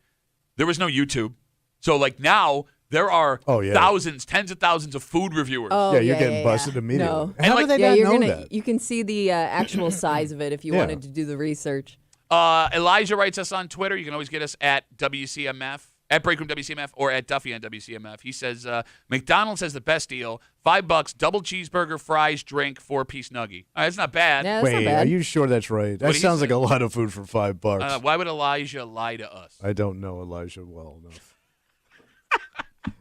There was no YouTube. So, like, now there are thousands, tens of thousands of food reviewers. Oh, yeah, you're getting busted immediately. No. And How like- did they Yeah, not you're know gonna. that? You can see the actual size of it if you Yeah. wanted to do the research. Elijah writes us on Twitter. You can always get us at WCMF, at Breakroom WCMF, or at Duffy on WCMF. He says McDonald's has the best deal: $5, double cheeseburger, fries, drink, 4-piece nuggie. All right, that's not bad. Yeah, that's Wait, not bad. are you sure that's right? That What'd he sounds say? like a lot of food for $5. Why would Elijah lie to us? I don't know Elijah well enough.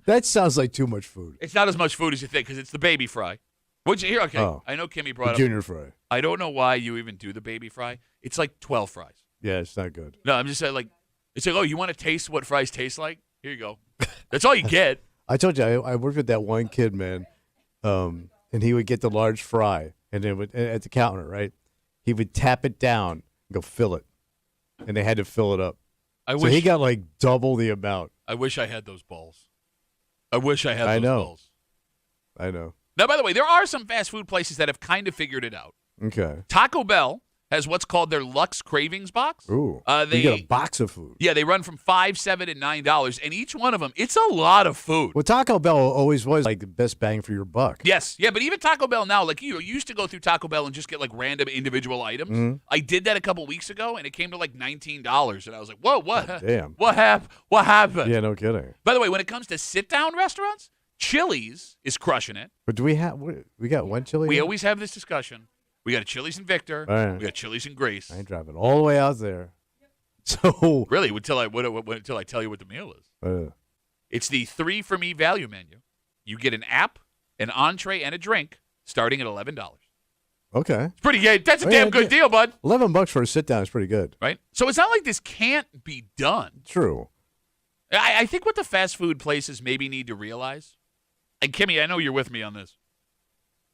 That sounds like too much food. It's not as much food as you think because it's the baby fry. What'd you hear? Okay, Oh. I know Kimmy The brought up. junior fry. I don't know why you even do the baby fry. It's like 12 fries. Yeah, it's not good. No, I'm just saying, like, it's like, oh, you want to taste what fries taste like? Here you go. That's all you get. I told you I worked with that one kid, man, and he would get the large fry, and then at the counter, right? He would tap it down and go fill it, and they had to fill it up. I So wish he got like double the amount. I wish I had those balls. I wish I had those I know. balls. I know. Now, by the way, there are some fast food places that have kind of figured it out. Okay. Taco Bell has what's called their Lux Cravings box. Ooh. They you get a box of food. Yeah, they run from $5, $7, and $9, and each one of them, it's a lot of food. Well, Taco Bell always was like the best bang for your buck. Yes, yeah, but even Taco Bell now, like you used to go through Taco Bell and just get like random individual items. Mm-hmm. I did that a couple weeks ago, and it came to like $19, and I was like, "Whoa, what? Damn. What happened? What happened?" Yeah, no kidding. By the way, when it comes to sit-down restaurants, Chili's is crushing it. But do we have? We got one chili? We always have this discussion. We got a Chili's in Victor. All right. We got Chili's in Grace. I ain't driving all the way out there. So Really, until I tell you what the meal is. It's the 3 for Me value menu. You get an app, an entree, and a drink starting at $11. okay, It's pretty good. That's a Oh, yeah, damn good deal, bud. $11 for a sit down is pretty good. Right? So it's not like this can't be done. True. I think what the fast food places maybe need to realize, and Kimmy, I know you're with me on this,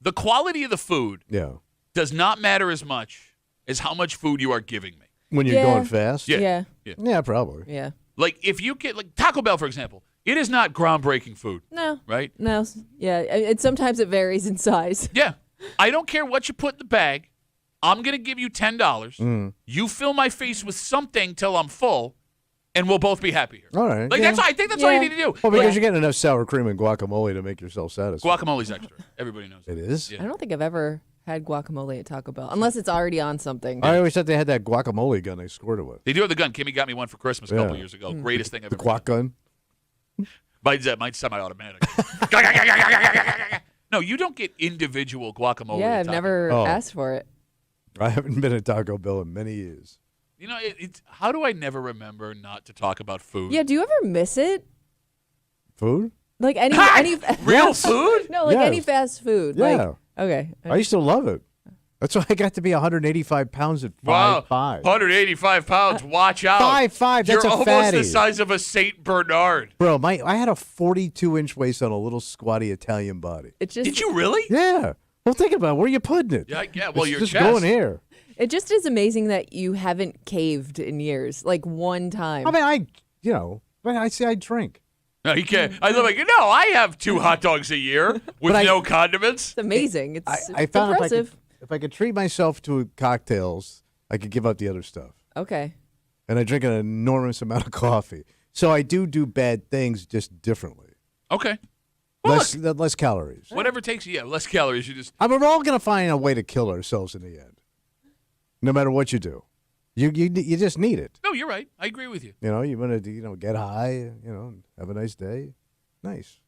the quality of the food Yeah. does not matter as much as how much food you are giving me. When you're Yeah. going fast. Yeah. Yeah. Yeah, probably. Yeah. Like if you get like Taco Bell, for example, it is not groundbreaking food, No. right? No. Yeah. Sometimes it varies in size. Yeah. I don't care what you put in the bag. I'm going to give you $10. You fill my face with something till I'm full, and we'll both be happy here. All right. Like yeah. I think that's all you Yeah. need to do. Well, because Like, you're getting enough sour cream and guacamole to make yourself satisfied. guacamole's extra. Everybody knows It it. is? Yeah. I don't think I've ever had guacamole at Taco Bell, unless it's already on something. I always thought they had that guacamole gun they scored it with. They do have the gun. Kimmy got me one for Christmas a couple Yeah. years ago. Greatest thing I've The ever guac gun. Mine's semi-automatic. No, you don't get individual guacamole. Yeah, at I've Taco never Oh. asked for it. I haven't been at Taco Bell in many years. You know, it's how do I never remember not to talk about food? Yeah, do you ever miss it? Food? Like any Real Yes. food? No, like any Yes. fast food. Yeah. Like, okay. I used to love it. That's why I got to be 185 pounds at 5'5". Wow, 185 pounds. Watch out. 5'5", that's You're a almost fatty. the size of a Saint Bernard. Bro, I had a 42-inch waist on a little squatty Italian body. It just Did you really? Yeah. Well, think about it. Where are you putting it? Yeah. Well, It's your just chest. going here. It just is amazing that you haven't caved in years, like one time. I mean, when I say I drink. No, he can't. I live like, I have 2 hot dogs a year with no condiments. It's amazing. It's I found impressive. if I could treat myself to cocktails, I could give up the other stuff. Okay. And I drink an enormous amount of coffee. So I do bad things just differently. Okay. Well, Less calories. whatever takes you, less calories. You just I mean, we're all going to find a way to kill ourselves in the end. No matter what you do. You just need it. No, you're right. I agree with you. You want to get high, have a nice day. Nice.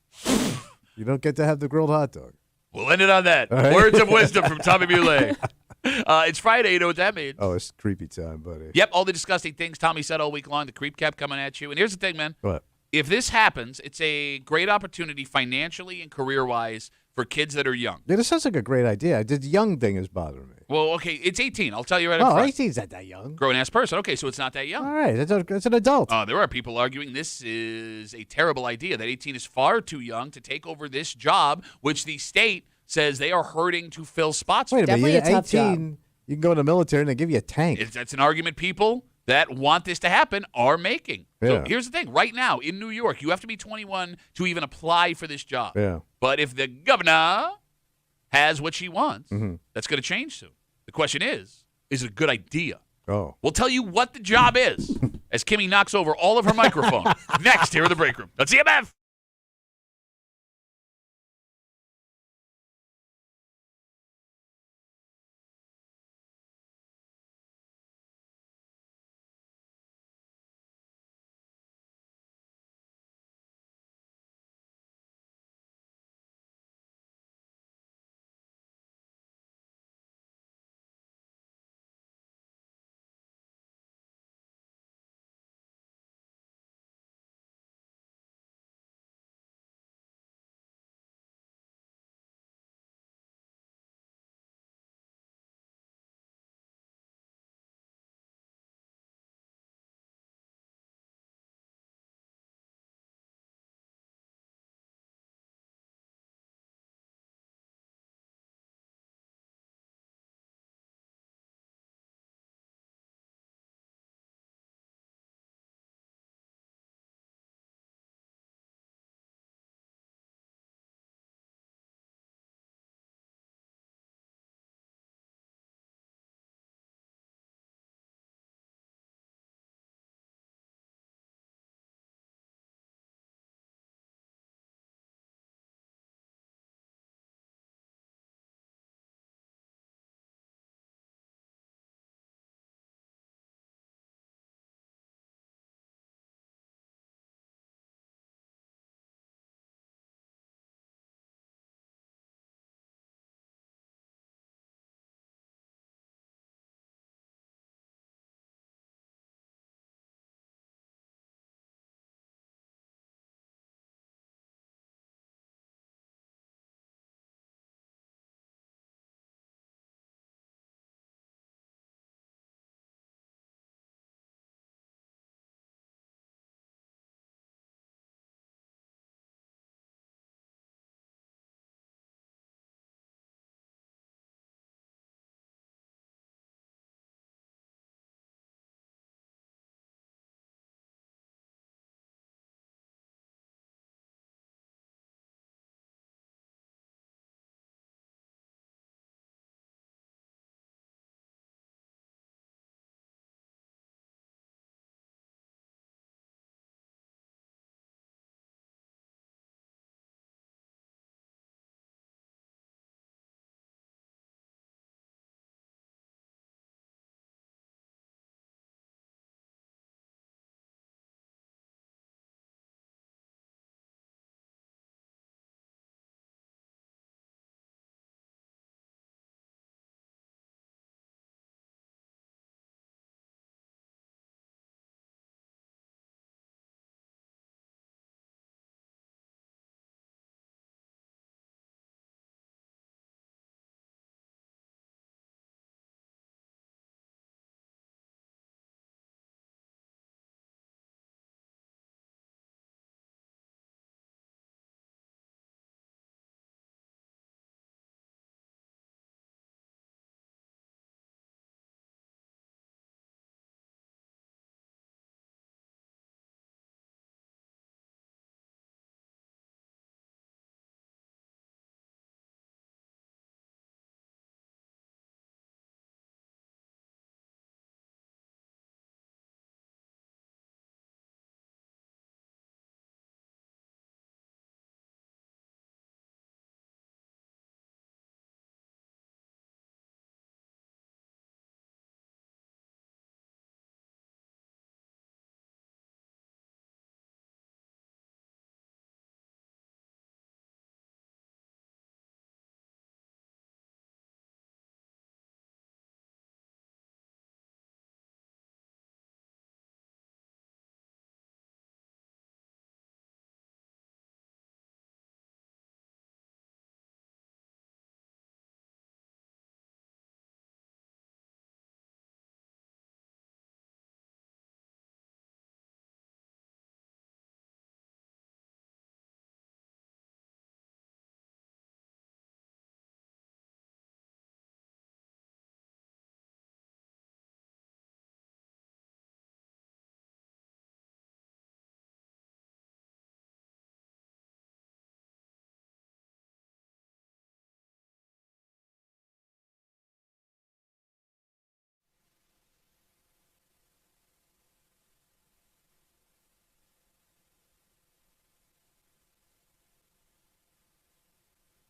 You don't get to have the grilled hot dog. We'll end it on that. right. Words of wisdom from Tommy Muley. It's Friday. You know what that means. Oh, it's creepy time, buddy. Yep, all the disgusting things Tommy said all week long. The creep kept coming at you. And here's the thing, man. What? If this happens, it's a great opportunity financially and career-wise for kids that are young. Yeah, this sounds like a great idea. The young thing is bothering me. Well, okay, it's 18. I'll tell you right up Oh, front. 18's not that young. Grown-ass person. Okay, so it's not that young. All right, that's an adult. There are people arguing this is a terrible idea, that 18 is far too young to take over this job, which the state says they are hurting to fill spots. Wait a minute, Definitely you're a tough 18, you can go in the military and they give you a tank. That's an argument people that want this to happen are making. So Yeah. here's the thing. Right now in New York, you have to be 21 to even apply for this job. Yeah. But if the governor has what she wants, Mm-hmm. that's going to change soon. The question is it a good idea? Oh. We'll tell you what the job is as Kimmy knocks over all of her microphone. Next, here in the break room. WCMF.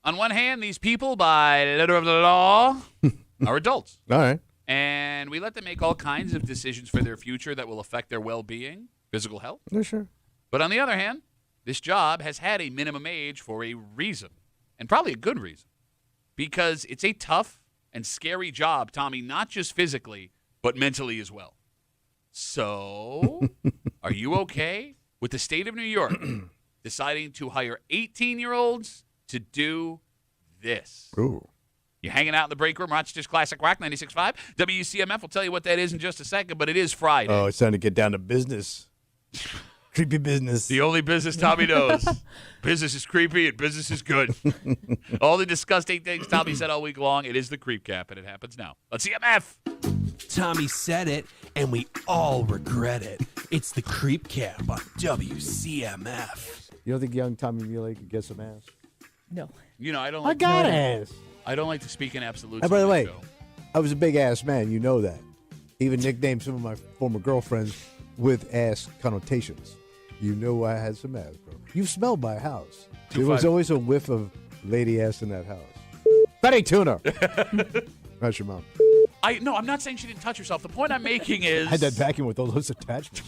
On one hand, these people, by letter of the law, are adults. All right. And we let them make all kinds of decisions for their future that will affect their well-being, physical health. Yeah, sure. But on the other hand, this job has had a minimum age for a reason, and probably a good reason, because it's a tough and scary job, Tommy, not just physically, but mentally as well. So, are you okay with the state of New York deciding to hire 18-year-olds to do this? Ooh. You're hanging out in the break room, Rochester's Classic Rock 96.5. WCMF will tell you what that is in just a second, but it is Friday. Oh, it's time to get down to business. Creepy business. The only business Tommy knows. Business is creepy and business is good. All the disgusting things Tommy said all week long, it is the creep cap, and it happens now. Let's see CMF. Tommy said it, and we all regret it. It's the creep cap on WCMF. You don't think young Tommy Muley could get some ass? No. You know, I don't I like got ass. I don't like to speak in absolutes. And by the on this way, show. I was a big ass man. You know that. Even nicknamed some of my former girlfriends with ass connotations. You know I had some ass, bro. You smelled my house. There was always a whiff of lady ass in that house. Betty Tuna. That's your mom. No, I'm not saying she didn't touch herself. The point I'm making is I had that vacuum with all those attachments.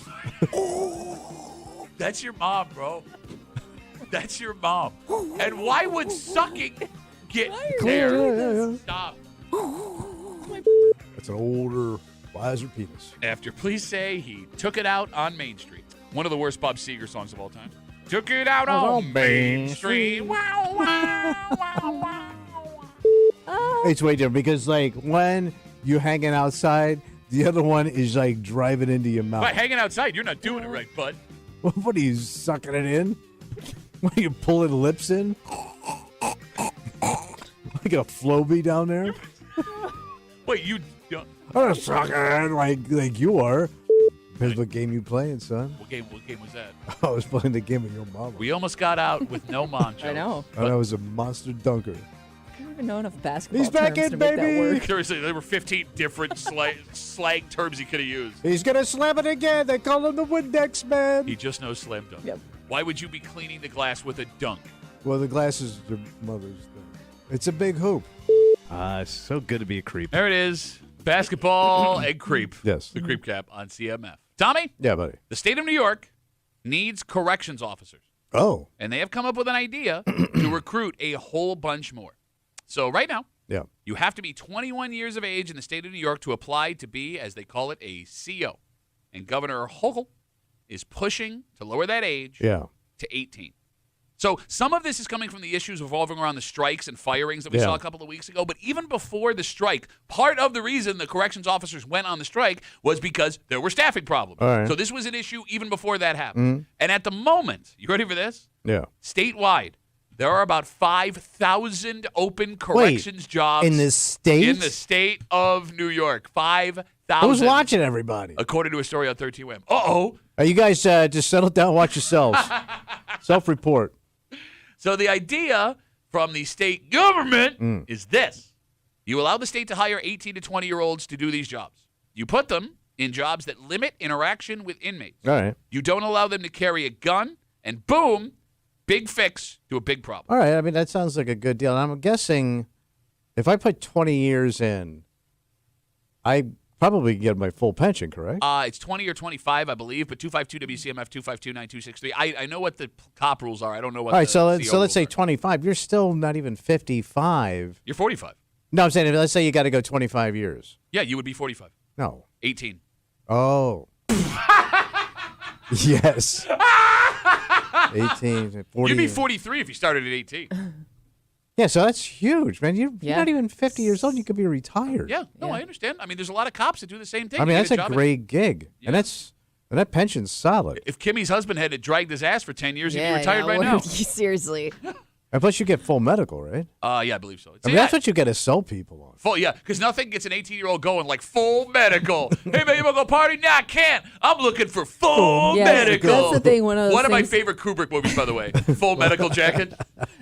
that's your mom, bro. That's your mom. And why would sucking get there? Yeah. Stop. That's an older, wiser penis. After Please Say he took it out on Main Street. One of the worst Bob Seger songs of all time. Took it out on Main Street. Wow, wow, wow, wow. It's way different because, like, when you're hanging outside, the other one is, like, driving into your mouth. By hanging outside, you're not doing it right, bud. What are you, sucking it in? What are you, pulling lips in? Like a Floby down there? Wait, you don't. I'm sucking it in like you are. Depends what game you playing, son. What game was that? I was playing the game with your mama. We almost got out with no mom jokes. I know. And I was a monster dunker. I don't even know enough basketball He's back terms in, to make that baby! work. Seriously, there were 15 different slang terms he could have used. He's going to slam it again. They call him the Windex man. He just knows slam dunk. Yep. Why would you be cleaning the glass with a dunk? Well, the glass is your mother's thing. It's a big hoop. It's so good to be a creep. There it is. Basketball and creep. Yes. The creep cap on CMF. Tommy, Yeah, buddy. the state of New York needs corrections officers. Oh. And they have come up with an idea to recruit a whole bunch more. So right now, Yeah. you have to be 21 years of age in the state of New York to apply to be, as they call it, a CO. And Governor Hochul is pushing to lower that age Yeah. to 18. So some of this is coming from the issues revolving around the strikes and firings that we Yeah. saw a couple of weeks ago. But even before the strike, part of the reason the corrections officers went on the strike was because there were staffing problems. All right. So this was an issue even before that happened. And at the moment, you ready for this? Yeah. Statewide, there are about 5,000 open corrections jobs In this state? in the state of New York. 5,000. Who's watching everybody? According to a story on 13 WM. Uh-oh. You guys just settle down, watch yourselves. Self-report. So the idea from the state government is this. You allow the state to hire 18 to 20-year-olds to do these jobs. You put them in jobs that limit interaction with inmates. All right. You don't allow them to carry a gun, and boom, big fix to a big problem. All right. I mean, that sounds like a good deal. And I'm guessing if I put 20 years in, I probably get my full pension, correct? It's 20 or 25, I believe, but 252-WCMF, 252-9263. I know what the cop rules are. I don't know what All right. the So CO let's say rules are. 25. You're still not even 55. You're 45. No, I'm saying let's say you got to go 25 years. Yeah, you would be 45. No. 18. Oh. Yes. 18, 40. You'd be 43 if you started at 18. Yeah, so that's huge, man. You're Yeah. not even 50 years old. You could be retired. Yeah, no, Yeah. I understand. I mean, there's a lot of cops that do the same thing. I mean, You that's get a job great gig. Yeah. And that pension's solid. If Kimmy's husband had dragged his ass for 10 years, he'd be Yeah, retired right what- now. Seriously. And plus, you get full medical, right? Yeah, I believe so. I mean, that's what you got to sell people on. Full, yeah, because nothing gets an 18-year-old going like full medical. Hey, man, you want to go party? Nah, I can't. I'm looking for full Yes, medical. that's the thing, one of those One of my things- favorite Kubrick movies, by the way. Full Medical Jacket.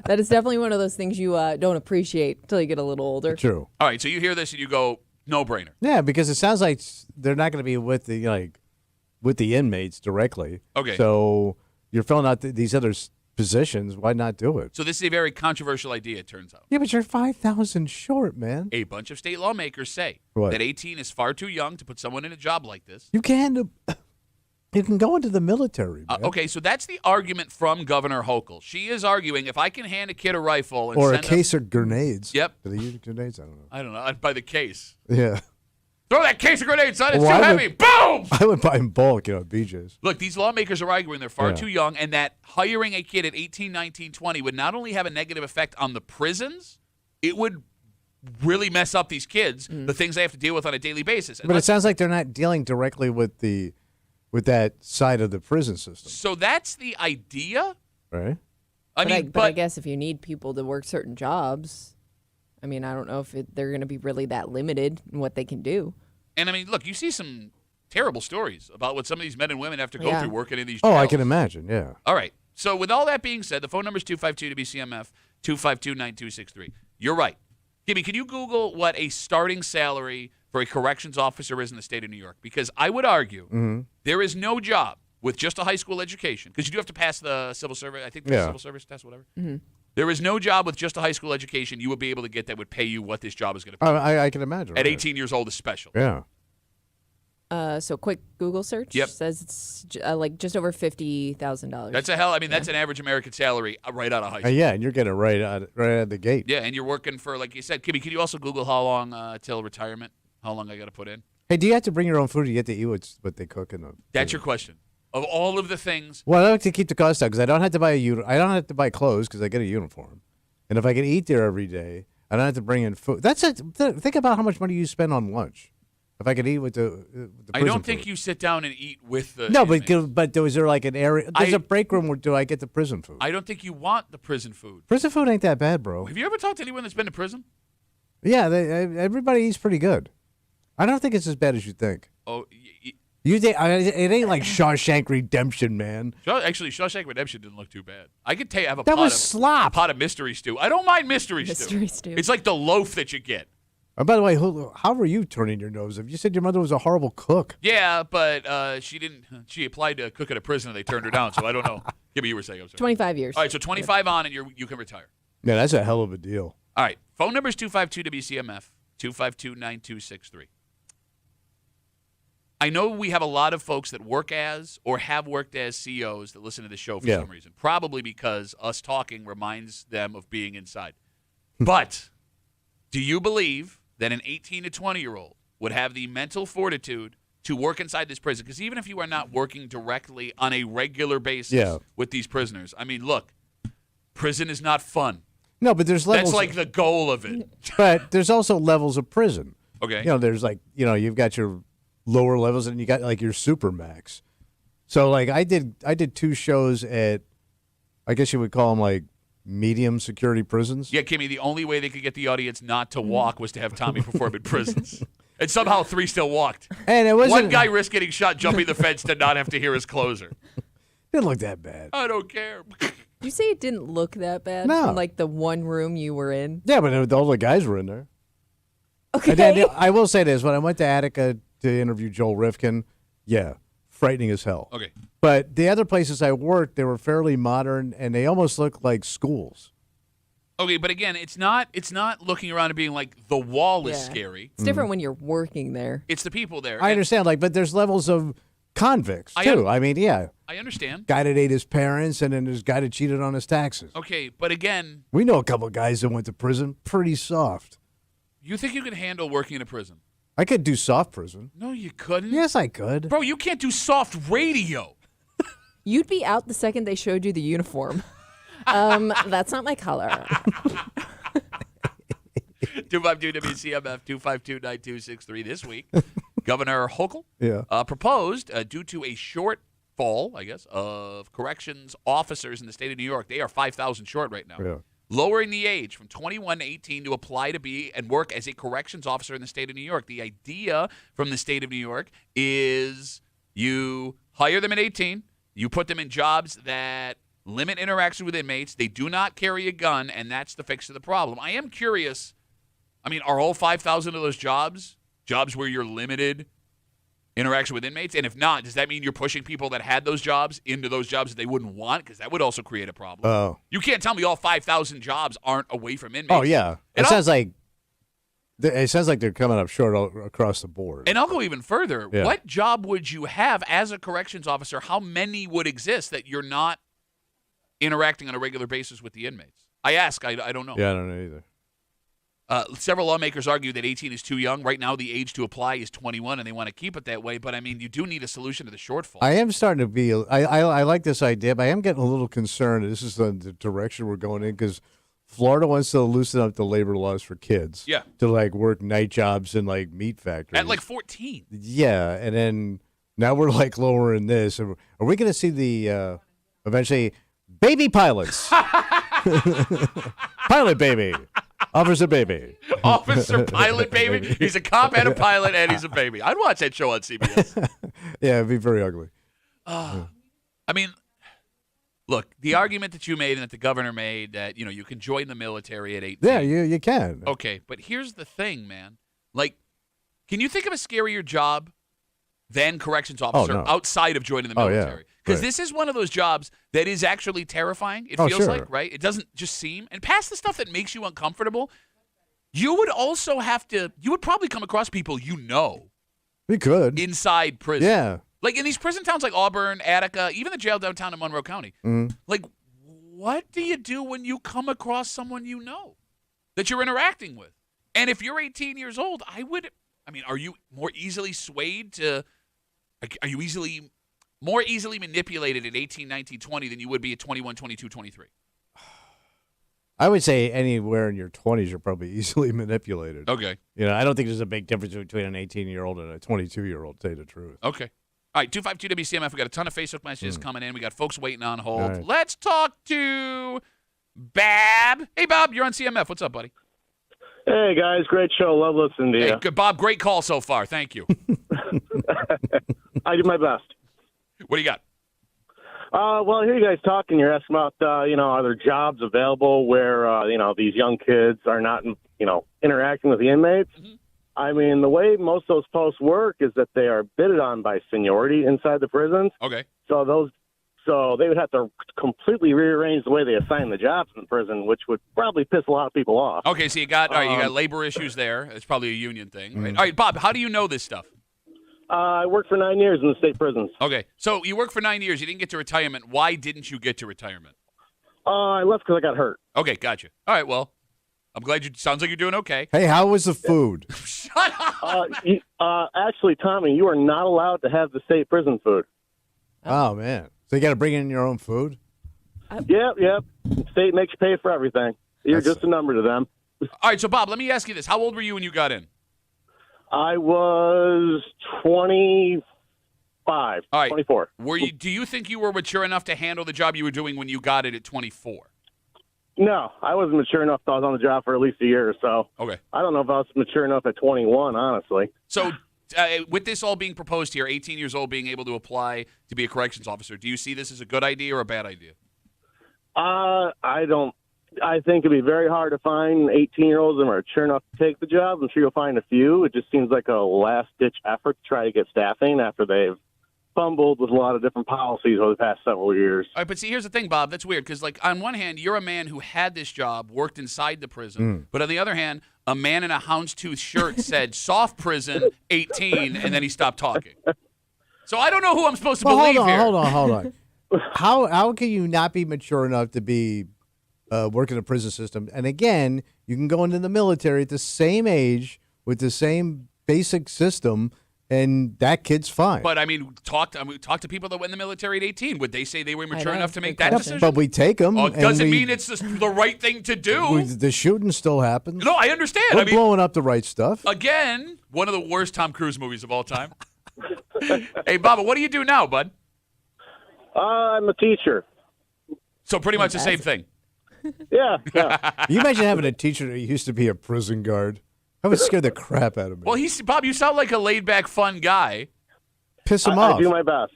That is definitely one of those things you don't appreciate until you get a little older. True. All right, so you hear this and you go, no brainer. Yeah, because it sounds like they're not going to be with the inmates directly. Okay. So you're filling out these other positions, why not do it? So this is a very controversial idea, it turns out. Yeah, but you're 5,000 short, man. A bunch of state lawmakers say What? that 18 is far too young to put someone in a job like this. You can go into the military, man. Okay, so that's the argument from Governor Hochul. She is arguing if I can hand a kid a rifle and Or a send case of grenades. Yep. Do they use grenades? I don't know. I don't know. I'd buy the case. Yeah. Throw that case of grenades, son. It's Well, too I would- heavy. Boom! I would buy in bulk, at BJ's. Look, these lawmakers are arguing they're far Yeah. too young and that hiring a kid at 18, 19, 20 would not only have a negative effect on the prisons, it would really mess up these kids, the things they have to deal with on a daily basis. And But it let's- sounds like they're not dealing directly with that side of the prison system, so that's the idea. right? But I guess if you need people to work certain jobs, I mean, I don't know if they're going to be really that limited in what they can do. And I mean, look, you see some terrible stories about what some of these men and women have to go Yeah. through working in these Oh, I jails. can imagine, yeah. All right. So with all that being said, the phone number is 252-WCMF, 252-9263. You're right. Kimmy, can you Google what a starting salary for a corrections officer is in the state of New York? Because I would argue there is no job with just a high school education, because you do have to pass the civil service, I think the civil service test, whatever. There is no job with just a high school education you would be able to get that would pay you what this job is going to pay. I can imagine. At right. 18 years old, especially. Yeah. So quick Google search says it's like just over $50,000. That's that's an average American salary right out of high school. Yeah, and you're getting it right out of the gate. Yeah, and you're working for, like you said, Kimmy, can you also Google how long till retirement? How long I got to put in? Hey, do you have to bring your own food? Or do you get to eat what they cook in the? That's your question. Of all of the things, Well, I like to keep the cost down because I don't have to buy I don't have to buy clothes because I get a uniform, and if I can eat there every day, I don't have to bring in food. That's it. Think about how much money you spend on lunch. If I could eat with the I don't think you sit down and eat with the. No, inmates. but is there like an area? There's a break room where do I get the prison food? I don't think you want the prison food. Prison food ain't that bad, bro. Have you ever talked to anyone that's been to prison? Yeah, everybody eats pretty good. I don't think it's as bad as you think. Oh, You think it ain't like Shawshank Redemption, man? actually, Shawshank Redemption didn't look too bad. I could tell you, have a That pot was of slop. a pot of mystery stew. I don't mind mystery stew. It's like the loaf that you get. And by the way, how were you turning your nose up? You said your mother was a horrible cook. Yeah, but she didn't. She applied to cook at a prison and they turned her down. So I don't know. Kimmy, you were saying. I'm sorry. 25 years. All right, so 25 on and you can retire. Yeah, that's a hell of a deal. All right, phone number is 252-WCMF, 252-9263. I know we have a lot of folks that work as or have worked as CEOs that listen to the show for some reason. Probably because us talking reminds them of being inside. But do you believe that an 18 to 20-year-old would have the mental fortitude to work inside this prison? Because even if you are not working directly on a regular basis with these prisoners, I mean, look, prison is not fun. No, but there's levels. That's like the goal of it. But there's also levels of prison. Okay. You know, there's like, you've got your lower levels and you got like your supermax. So like I did 2 shows at, I guess you would call them like medium security prisons. Yeah, Kimmy, the only way they could get the audience not to walk was to have Tommy perform in prisons. And somehow 3 still walked. And it wasn't. One guy risked getting shot jumping the fence to not have to hear his closer. Didn't look that bad. I don't care. Did you say it didn't look that bad? No. From like the one room you were in? Yeah, but all the guys were in there. Okay. I will say this: when I went to Attica to interview Joel Rifkin, frightening as hell. Okay. But the other places I worked, they were fairly modern, and they almost looked like schools. Okay, but again, it's not looking around and being like the wall is scary. It's different when you're working there. It's the people there. I understand, but there's levels of convicts too. I understand. Guy that ate his parents, and then there's guy that cheated on his taxes. Okay, but again, We know a couple of guys that went to prison, pretty soft. you think you could handle working in a prison? I could do soft prison. No, you couldn't. Yes, I could. Bro, you can't do soft radio. You'd be out the second they showed you the uniform. That's not my color. 252-WCMF, 252-9263 this week. Governor Hochul proposed, due to a shortfall, I guess, of corrections officers in the state of New York. They are 5,000 short right now. Yeah. Lowering the age from 21 to 18 to apply to be and work as a corrections officer in the state of New York. The idea from the state of New York is you hire them at 18, you put them in jobs that limit interaction with inmates, they do not carry a gun, and that's the fix to the problem. I am curious, I mean, are all 5,000 of those jobs where you're limited interaction with inmates? And if not, does that mean you're pushing people that had those jobs into those jobs that they wouldn't want? Because that would also create a problem. Oh. You can't tell me all 5,000 jobs aren't away from inmates. Oh, yeah. It sounds like they're coming up short across the board. And I'll go even further. Yeah. What job would you have as a corrections officer? How many would exist that you're not interacting on a regular basis with the inmates? I ask. I don't know. Yeah, I don't know either. Several lawmakers argue that 18 is too young. Right now, the age to apply is 21, and they want to keep it that way. But, I mean, you do need a solution to the shortfall. I am starting to be – I like this idea, but I am getting a little concerned. This is the direction we're going in because Florida wants to loosen up the labor laws for kids. Yeah. To, like, work night jobs in, like, meat factories. At, like, 14. Yeah, and then now we're, like, lowering this. Are we going to see the eventually baby pilots? Pilot baby. Officer baby. Officer Pilot Baby. He's a cop and a pilot, and he's a baby. I'd watch that show on CBS. Yeah, it'd be very ugly. I mean, look, the argument that you made and that the governor made that, you can join the military at 18. Yeah, you can. Okay, but here's the thing, man. Like, can you think of a scarier job than corrections officer outside of joining the military? Because this is one of those jobs that is actually terrifying. It feels like, right? It doesn't just seem. And past the stuff that makes you uncomfortable, you would also you would probably come across people You could. inside prison. Yeah. Like in these prison towns like Auburn, Attica, even the jail downtown in Monroe County. Mm-hmm. Like, what do you do when you come across someone that you're interacting with? And if you're 18 years old, are you more easily swayed to – are you more easily manipulated at 18, 19, 20 than you would be at 21, 22, 23? I would say anywhere in your 20s, you're probably easily manipulated. Okay. I don't think there's a big difference between an 18-year-old and a 22-year-old, to tell you the truth. Okay. All right, 252 WCMF. We got a ton of Facebook messages coming in. We got folks waiting on hold. All right. Let's talk to Bab. Hey, Bob, you're on CMF. What's up, buddy? Hey, guys. Great show. Love listening to you. Hey, good, Bob, great call so far. Thank you. I do my best. What do you got? Well, I hear you guys talking. You're asking about, are there jobs available where, these young kids are not, interacting with the inmates? Mm-hmm. I mean, the way most of those posts work is that they are bidded on by seniority inside the prisons. Okay. So they would have to completely rearrange the way they assign the jobs in the prison, which would probably piss a lot of people off. Okay, so you got labor issues there. It's probably a union thing. Right? All right, Bob, how do you know this stuff? I worked for 9 years in the state prisons. Okay, so you worked for 9 years. You didn't get to retirement. Why didn't you get to retirement? I left because I got hurt. Okay, gotcha. All right, well, I'm glad sounds like you're doing okay. Hey, how was the food? Shut up. Actually, Tommy, you are not allowed to have the state prison food. Oh, man. So you got to bring in your own food? Yep. State makes you pay for everything. You're just a number to them. All right, so Bob, let me ask you this. How old were you when you got in? I was 25. All right. 24. Do you think you were mature enough to handle the job you were doing when you got it at 24? No, I wasn't mature enough. I was on the job for at least a year or so. Okay. I don't know if I was mature enough at 21, honestly. So with this all being proposed here, 18 years old being able to apply to be a corrections officer, do you see this as a good idea or a bad idea? I don't. I think it'd be very hard to find 18-year-olds that are mature enough to take the job. I'm sure you'll find a few. It just seems like a last-ditch effort to try to get staffing after they've fumbled with a lot of different policies over the past several years. All right, but see, here's the thing, Bob. That's weird because, on one hand, you're a man who had this job, worked inside the prison. But on the other hand, a man in a houndstooth shirt said, soft prison, 18, and then he stopped talking. So I don't know who I'm supposed to believe here. Hold on. How can you not be mature enough to be work in a prison system? And again, you can go into the military at the same age with the same basic system, and that kid's fine. But talk to people that went in the military at 18. Would they say they were mature enough to make that decision? But we take them. Oh, it doesn't mean it's the right thing to do. The shooting still happens. No, I understand. We're blowing up the right stuff. Again, one of the worst Tom Cruise movies of all time. Hey, Baba, what do you do now, bud? I'm a teacher. So pretty much the same thing. Yeah. You imagine having a teacher that used to be a prison guard. That would scare the crap out of me. Well, Bob, you sound like a laid-back, fun guy. Piss him off. I do my best.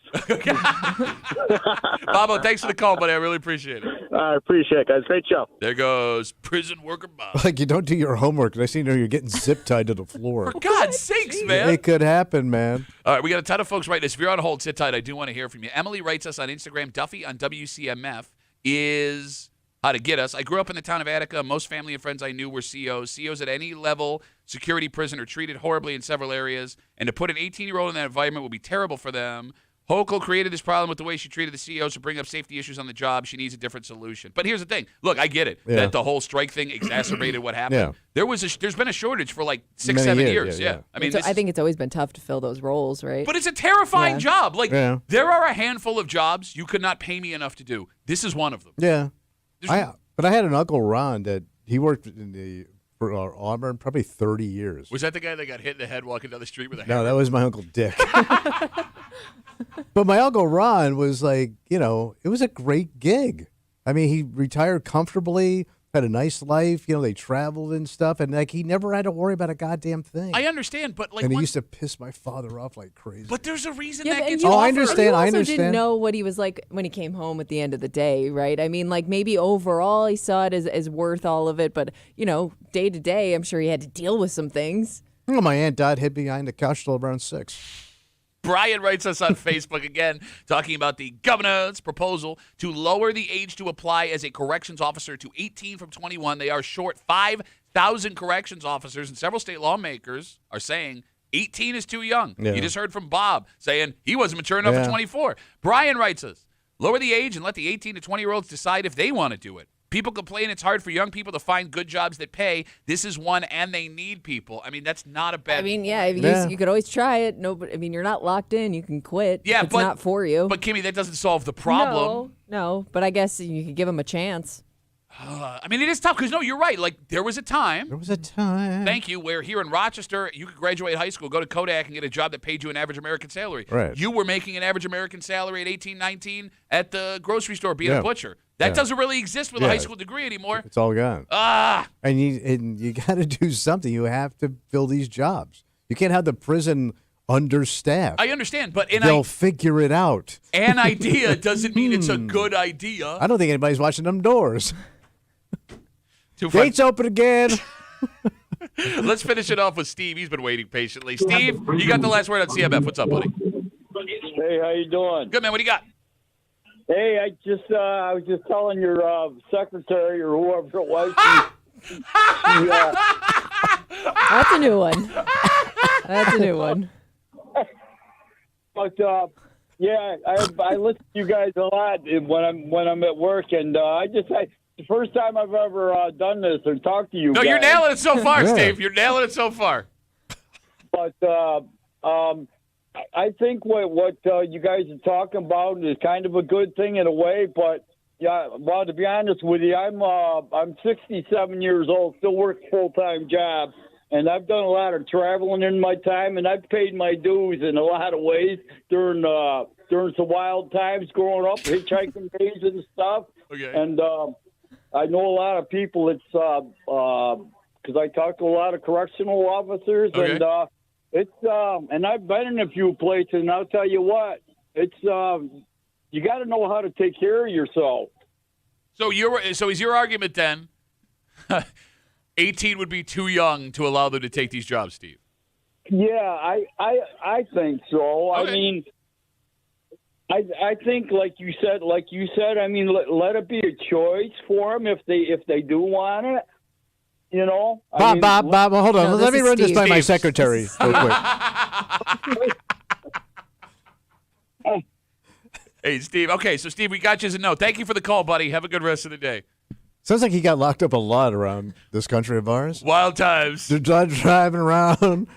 Bobo, thanks for the call, buddy. I really appreciate it. I appreciate it, guys. Great show. There goes prison worker Bob. Like you don't do your homework, and I see you're getting zip tied to the floor. For God's sakes, man. It could happen, man. All right, we got a ton of folks writing us. If you're on hold, sit tight. I do want to hear from you. Emily writes us on Instagram. Duffy on WCMF is how to get us. I grew up in the town of Attica. Most family and friends I knew were COs. COs at any level, security prison, are treated horribly in several areas. And to put an 18-year-old in that environment would be terrible for them. Hochul created this problem with the way she treated the CEOs to bring up safety issues on the job. She needs a different solution. But here's the thing. Look, I get it. Yeah. That the whole strike thing exacerbated what happened. Yeah. There's been a shortage for like 6, Many 7 years, years. yeah. I mean, I think it's always been tough to fill those roles, right? but it's a terrifying Yeah. job. Like, Yeah. there are a handful of jobs you could not pay me enough to do. This is one of them. Yeah. There's- But I had an Uncle Ron that he worked for Auburn probably 30 years. Was that the guy that got hit in the head walking down the street with a No, hammer? that was my Uncle Dick. But my Uncle Ron was like, it was a great gig. I mean, he retired comfortably, had a nice life. They traveled and stuff. And like, he never had to worry about a goddamn thing. I understand, but like, And he used to piss my father off like crazy. but there's a reason Yeah, that and gets you Oh, I offered. understand. You I also understand. didn't know what he was like when he came home at the end of the day, right? I mean, like maybe overall he saw it as worth all of it, but day to day, I'm sure he had to deal with some things. My aunt died hid behind the couch till around 6. Brian writes us on Facebook again, talking about the governor's proposal to lower the age to apply as a corrections officer to 18 from 21. They are short 5,000 corrections officers, and several state lawmakers are saying 18 is too young. Yeah. You just heard from Bob saying he wasn't mature enough at Yeah. 24. Brian writes us, lower the age and let the 18 to 20-year-olds decide if they want to do it. People complain it's hard for young people to find good jobs that pay. This is one, and they need people. I mean, that's not a bad. I mean, Yeah. you could always try it. No, but I mean, you're not locked in. You can quit. Yeah, if it's but- not for you. But Kimmy, that doesn't solve the problem. No, but I guess you could give them a chance. I mean, it is tough because, no, you're right. Like, there was a time, There was a time. thank you, where here in Rochester, you could graduate high school, go to Kodak, and get a job that paid you an average American salary. Right. You were making an average American salary at 18, 19 at the grocery store being Yeah. a butcher. That Yeah. doesn't really exist with a Yeah. high school degree anymore. It's all gone. And you got to do something. You have to fill these jobs. You can't have the prison understaffed. I understand, but They'll figure it out. an idea doesn't mean it's a good idea. I don't think anybody's watching them doors. Too fun. Gates open again. Let's finish it off with Steve. He's been waiting patiently. Steve, you got the last word on CMF. What's up, buddy? Hey, how you doing? Good, man. What do you got? Hey, I was just telling your secretary or whoever it was. That's a new one. That's a new one. But yeah, I listen to you guys a lot when I'm at work, and it's the first time I've ever done this or talked to you. No, guys. you're nailing it so far, Yeah. Steve. You're nailing it so far. But I think what you guys are talking about is kind of a good thing in a way. But yeah, well, to be honest with you, I'm 67 years old, still work a full-time job, and I've done a lot of traveling in my time, and I've paid my dues in a lot of ways during some wild times growing up, hitchhiking days and stuff. Okay. And I know a lot of people. It's because I talk to a lot of correctional officers, Okay. and and I've been in a few places, and I'll tell you what, it's you got to know how to take care of yourself. So is your argument then 18 would be too young to allow them to take these jobs, Steve? Yeah, I think so. Okay. I mean, I think like you said. I mean, let it be a choice for them if they do want it. You know, Bob, hold on. No, Let this me is run this Steve. by my Steve. secretary real quick. Hey, Steve. Okay, so Steve, we got you as a no. Thank you for the call, buddy. Have a good rest of the day. Sounds like he got locked up a lot around this country of ours. Wild times. They're driving around.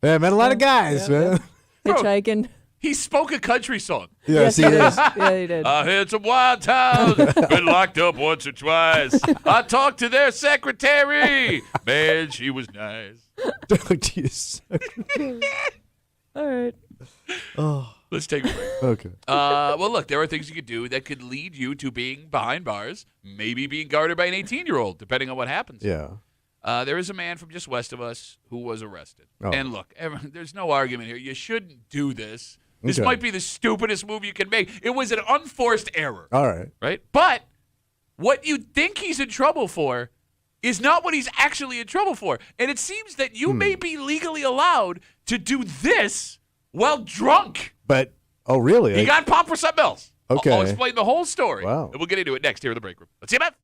Yeah, met a lot of guys, man. Hitchhiking. He spoke a country song. Yes, he is. Yeah, he did. I had some wild times. Been locked up once or twice. I talked to their secretary. Man, she was nice. All right. Let's take a break. Okay. Well, look, there are things you could do that could lead you to being behind bars, maybe being guarded by an 18-year-old, depending on what happens. Yeah. There is a man from just west of us who was arrested. Oh. And look, there's no argument here. You shouldn't do this. This Okay. might be the stupidest move you can make. It was an unforced error, All right. right? But what you think he's in trouble for is not what he's actually in trouble for. And it seems that you may be legally allowed to do this Well, drunk. But, oh, really? He got popped for something else. Okay. I'll explain the whole story. Wow. And we'll get into it next here in the break room. Let's see about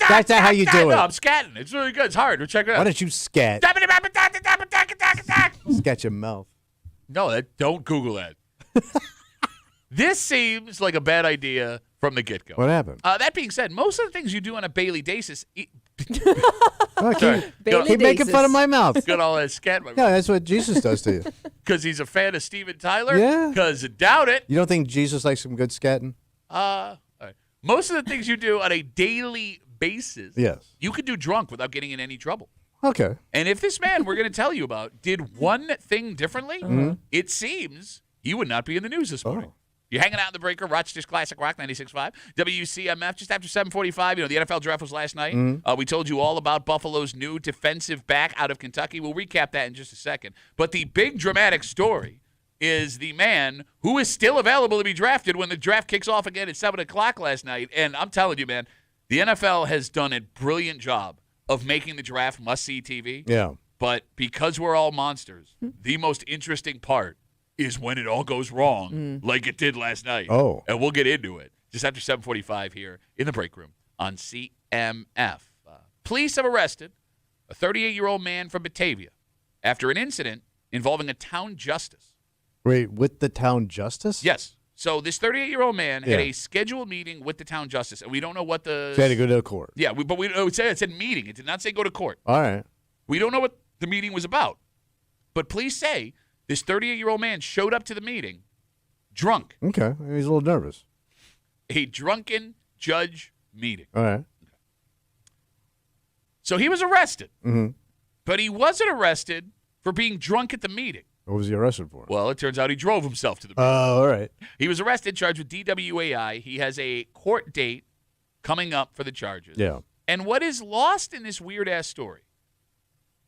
That's not how you do it. No, I'm scatting. It's really good. It's hard. Check it out. Why don't you scat? Scat your mouth. No, don't Google that. This seems like a bad idea from the get-go. What happened? That being said, most of the things you do on a Bailey basis... Bailey Keep making fun of my mouth. Got all that scat. No, that's what Jesus does to you. Because he's a fan of Steven Tyler? Yeah. Because doubt it. You don't think Jesus likes some good scatting? All right. Most of the things you do on a daily basis, Yes. you could do drunk without getting in any trouble. Okay. And if this man we're going to tell you about did one thing differently, it seems he would not be in the news this morning. You're hanging out in the breaker, Rochester's Classic Rock 96.5, WCMF, just after 7:45. The NFL draft was last night. We told you all about Buffalo's new defensive back out of Kentucky. We'll recap that in just a second. But the big dramatic story is the man who is still available to be drafted when the draft kicks off again at 7 o'clock last night. And I'm telling you, man, the NFL has done a brilliant job of making the draft must-see TV. Yeah. But because we're all monsters, the most interesting part is when it all goes wrong, like it did last night. Oh. And we'll get into it just after 7:45 here in the break room on CMF. Police have arrested a 38-year-old man from Batavia after an incident involving a town justice. Wait, with the town justice? Yes. So this 38-year-old man had Yeah. a scheduled meeting with the town justice, and we don't know what the... So he had to go to court. Yeah, but it said meeting. It did not say go to court. All right. We don't know what the meeting was about. But police say this 38-year-old man showed up to the meeting drunk. Okay. He's a little nervous. A drunken judge meeting. All right. So he was arrested. Mm-hmm. But he wasn't arrested for being drunk at the meeting. What was he arrested for? Well, it turns out he drove himself to the meeting. Oh, all right. He was arrested, charged with DWAI. He has a court date coming up for the charges. Yeah. And what is lost in this weird-ass story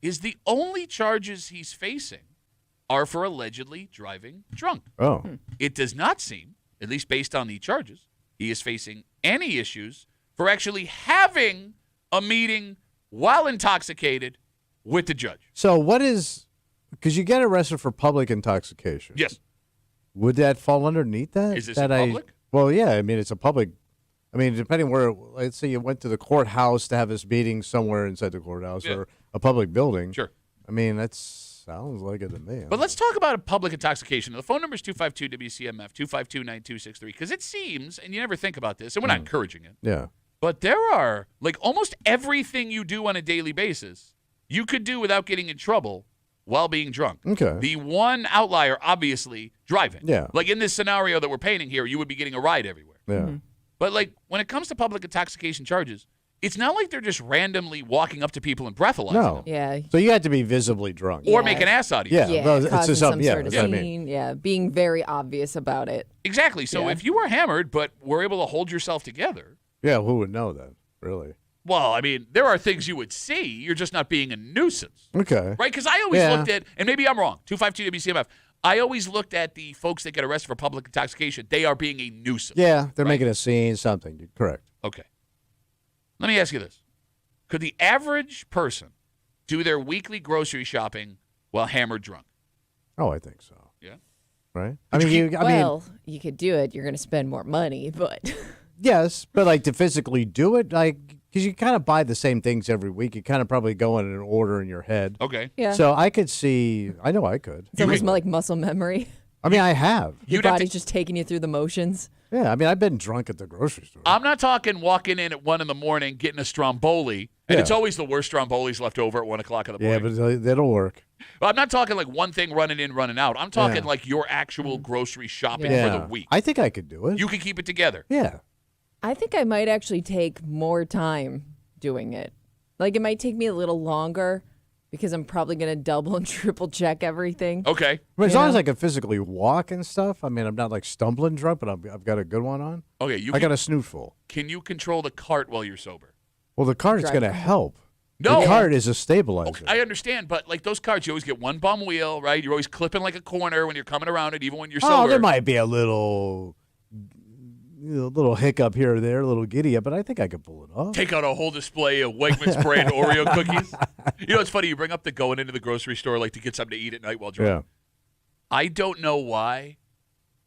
is the only charges he's facing are for allegedly driving drunk. Oh. It does not seem, at least based on the charges, he is facing any issues for actually having a meeting while intoxicated with the judge. So what is, because you get arrested for public intoxication. Yes. Would that fall underneath that? Is this that in public? Well, yeah. I mean, it's a public. I mean, depending where, let's say you went to the courthouse to have this meeting somewhere inside the courthouse or a public building. Sure. I mean, that sounds like it to me. But let's talk about a public intoxication. The phone number is 252-WCMF, 252-9263, because it seems, and you never think about this, and we're not encouraging it, Yeah. but there are, like, almost everything you do on a daily basis you could do without getting in trouble while being drunk. Okay. The one outlier, obviously, driving. Yeah. Like in this scenario that we're painting here, you would be getting a ride everywhere. Yeah. But, like, when it comes to public intoxication charges, it's not like they're just randomly walking up to people and breathalyzing No. them. Yeah. So you had to be visibly drunk. Or Yeah. make an ass out of you. Yeah. well, it's causing just some something. Yeah. sort of That's what I scene. mean. Yeah, being very obvious about it. Exactly. So Yeah. if you were hammered but were able to hold yourself together, Yeah. Who would know that? Really? well, I mean, there are things you would see. You're just not being a nuisance. Okay. Right? Because I always Yeah. looked at, and maybe I'm wrong, 252-WCMF, I always looked at the folks that get arrested for public intoxication. They are being a nuisance. Yeah. They're Right. making a scene, something. You're correct. Okay. Let me ask you this. Could the average person do their weekly grocery shopping while hammered drunk? Oh, I think so. Yeah. Right? I mean, Well, you could do it. You're going to spend more money, but yes, but like to physically do it, like, because you kind of buy the same things every week. You kind of probably go in an order in your head. Okay. yeah. So I could see, I know I could. it's almost like muscle memory. I mean, I have. Your You'd have body's to- just taking you through the motions. Yeah, I mean, I've been drunk at the grocery store. I'm not talking walking in at 1 in the morning, getting a Stromboli, and Yeah. it's always the worst Strombolis left over at 1 o'clock in the Yeah, morning. but that'll work. I'm not talking like one thing running in, running out. I'm talking Yeah. like your actual grocery shopping Yeah. for the week. I think I could do it. You can keep it together. Yeah. I think I might actually take more time doing it. Like, it might take me a little longer because I'm probably going to double and triple check everything. Okay. But as You long as know? I can physically walk and stuff, I mean, I'm not like stumbling drunk, but I've got a good one on. Okay. You I can, got a snootful. can you control the cart while you're sober? Well, the cart's Drive going to the car. help. No. The cart is a stabilizer. I understand, but like those carts, you always get one bum wheel, right? You're always clipping like a corner when you're coming around it, even when you're sober. Oh, there might be a little hiccup here or there, a little giddy up, but I think I could pull it off. Take out a whole display of Wegmans brand Oreo cookies. You know, it's funny. You bring up the going into the grocery store like to get something to eat at night while drunk. Yeah. I don't know why,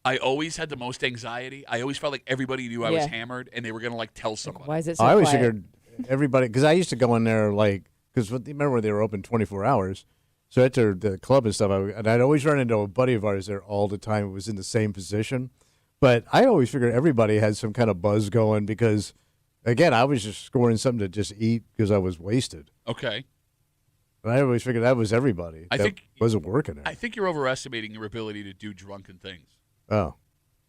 I always had the most anxiety. I always felt like everybody knew I was Yeah. hammered, and they were going to, like, tell someone. Why is it so I always quiet? figured everybody, because I used to go in there because remember they were open 24 hours. So at the club and stuff, and I'd always run into a buddy of ours there all the time who was in the same position. But I always figured everybody had some kind of buzz going because, again, I was just scoring something to just eat because I was wasted. Okay. And I always figured that was everybody. I think wasn't working there. I think you're overestimating your ability to do drunken things. Oh,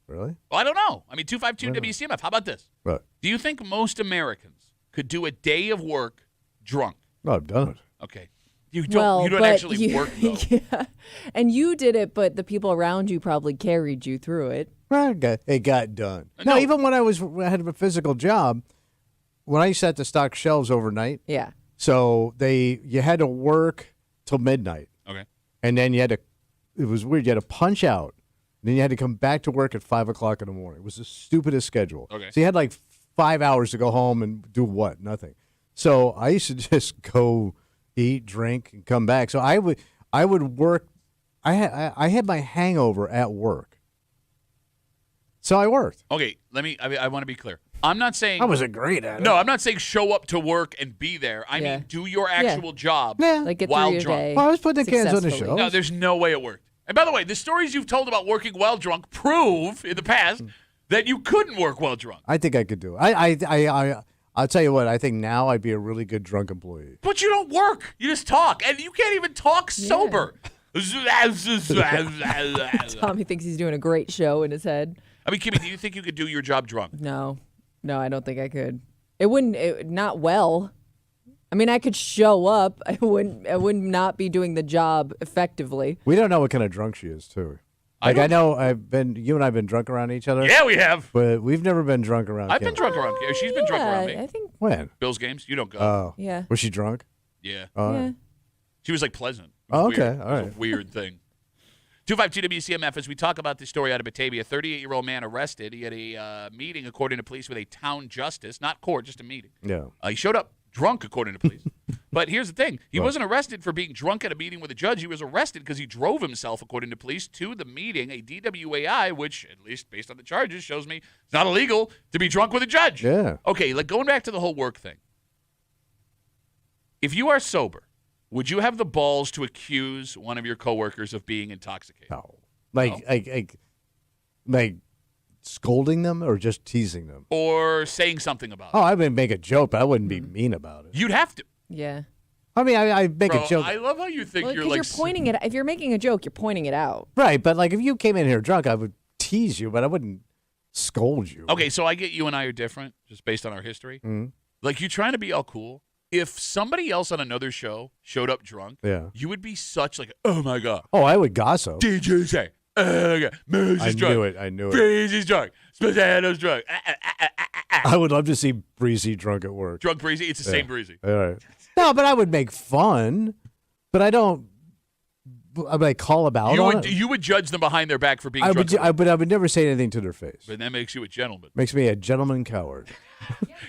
really? Well, I don't know. I mean, 252 WCMF. How about this? Right. Do you think most Americans could do a day of work drunk? No, I've done it. Okay. You don't but actually work, though. Yeah. And you did it, but the people around you probably carried you through it. Well, it got done. No, even when I had a physical job, when I used to have to stock shelves overnight. Yeah. So you had to work till midnight. Okay. And then it was weird. You had to punch out. Then you had to come back to work at 5 o'clock in the morning. It was the stupidest schedule. Okay. So you had like 5 hours to go home and do what? Nothing. So I used to just go eat, drink, and come back. So I would work. I had my hangover at work. So I worked. Okay, I want to be clear. I'm not saying I wasn't great at it. No, I'm not saying show up to work and be there. I mean, do your actual job Like get while through your drunk. day. Well, I was putting the cans on the successfully. shelf. No, there's no way it worked. And by the way, the stories you've told about working while drunk prove in the past that you couldn't work while drunk. I think I could do it. I'll tell you what. I think now I'd be a really good drunk employee. But you don't work. You just talk. And you can't even talk sober. Tommy thinks he's doing a great show in his head. I mean, Kimmy, do you think you could do your job drunk? No, I don't think I could. Not well. I mean, I could show up. I would not be doing the job effectively. We don't know what kind of drunk she is, too. Like I know you and I have been drunk around each other. Yeah, we have. But we've never been drunk around. I've been drunk around. She's been drunk around me. I think. When? Bills games. You don't go. Oh. Yeah. Was she drunk? Yeah. Oh, Yeah. She was like pleasant. It Oh, was okay. weird. All It was right. a weird thing. 252 WCMF, as we talk about this story out of Batavia, a 38-year-old man arrested. He had a meeting, according to police, with a town justice, not court, just a meeting. Yeah. He showed up drunk, according to police. But here's the thing. He wasn't arrested for being drunk at a meeting with a judge. He was arrested because he drove himself, according to police, to the meeting, a DWAI, which, at least based on the charges, shows me it's not illegal to be drunk with a judge. Yeah. Okay, like going back to the whole work thing. If you are sober, would you have the balls to accuse one of your coworkers of being intoxicated? No. Like scolding them or just teasing them? Or saying something about it? Oh, I would make a joke, but I wouldn't be mean about it. You'd have to. Yeah. I mean, I make Bro, a joke. I love how you think Well, you're because like... you're pointing it. If you're making a joke, you're pointing it out. Right, but like if you came in here drunk, I would tease you, but I wouldn't scold you. Okay, so I get you and I are different, just based on our history. Mm-hmm. Like, you're trying to be all cool. If somebody else on another show showed up drunk, Yeah. you would be such like, oh my God. Oh, I would gossip. Did you say? Oh my God. Moose is drunk. I knew it. Breezy's drunk. Spaghetti's drunk. I would love to see Breezy drunk at work. Drunk Breezy. It's the same Breezy. All right. No, but I would make fun, but I don't. I would call about it. You would judge them behind their back for being I drunk. would, but I would never say anything to their face. But that makes you a gentleman. Makes me a gentleman coward.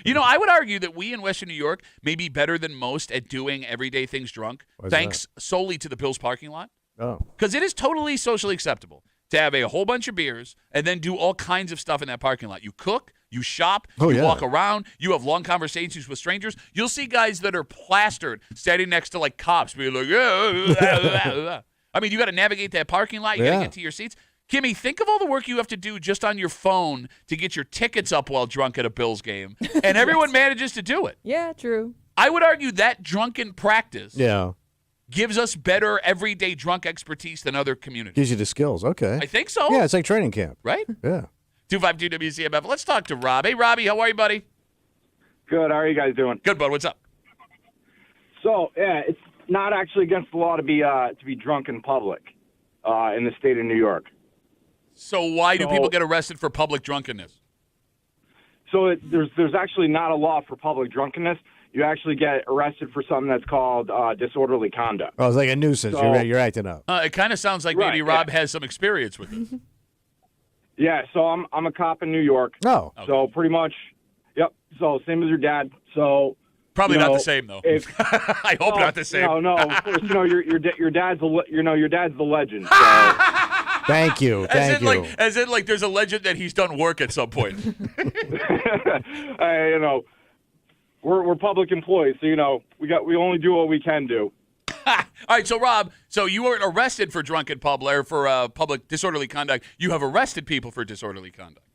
You know, I would argue that we in Western New York may be better than most at doing everyday things drunk, thanks solely to the Bills parking lot. Oh. Because it is totally socially acceptable to have a whole bunch of beers and then do all kinds of stuff in that parking lot. You cook, you shop, you walk around, you have long conversations with strangers. You'll see guys that are plastered standing next to like cops being like, I mean, you got to navigate that parking lot. You got to get to your seats. Kimmy, think of all the work you have to do just on your phone to get your tickets up while drunk at a Bills game, and everyone manages to do it. Yeah, true. I would argue that drunken practice Yeah. gives us better everyday drunk expertise than other communities. Gives you the skills. Okay. I think so. Yeah, it's like training camp. Right? Yeah. 252 WCMF. Let's talk to Rob. Hey, Robbie, how are you, buddy? Good. How are you guys doing? Good, bud. What's up? So, yeah, it's not actually against the law to be drunk in public in the state of New York. So why do people get arrested for public drunkenness? So there's actually not a law for public drunkenness. You actually get arrested for something that's called disorderly conduct. Oh, it's like a nuisance. So- You're acting up. It kind of sounds like maybe Rob has some experience with this. Yeah, so I'm a cop in New York. Oh. Okay. So pretty much, yep. So same as your dad. So Probably you not know, the same, though. If, I hope not the same. No, of course. Your dad's the legend. So. Thank you. Thank you. As in, there's a legend that he's done work at some point. We're public employees, so we only do what we can do. All right, so Rob, you weren't arrested for drunken public disorderly conduct. You have arrested people for disorderly conduct.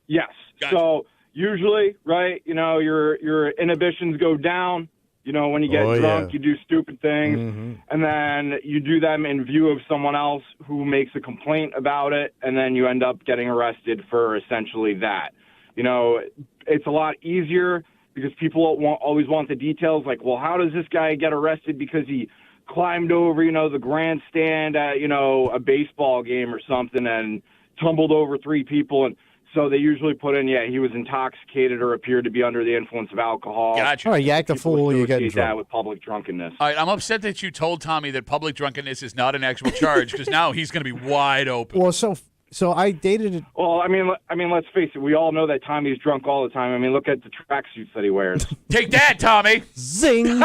Yes. Gotcha. So usually, right, your inhibitions go down. When you get drunk, you do stupid things, and then you do them in view of someone else who makes a complaint about it, and then you end up getting arrested for essentially that. It's a lot easier because people always want the details, like, well, how does this guy get arrested because he climbed over, the grandstand at, a baseball game or something and tumbled over 3 people, and so they usually put in, he was intoxicated or appeared to be under the influence of alcohol. Gotcha. All right, you act a fool, you get in trouble. That with public drunkenness. All right, I'm upset that you told Tommy that public drunkenness is not an actual charge because now he's going to be wide open. Well, so I dated it. Well, I mean, let's face it. We all know that Tommy's drunk all the time. I mean, look at the tracksuits that he wears. Take that, Tommy. Zing.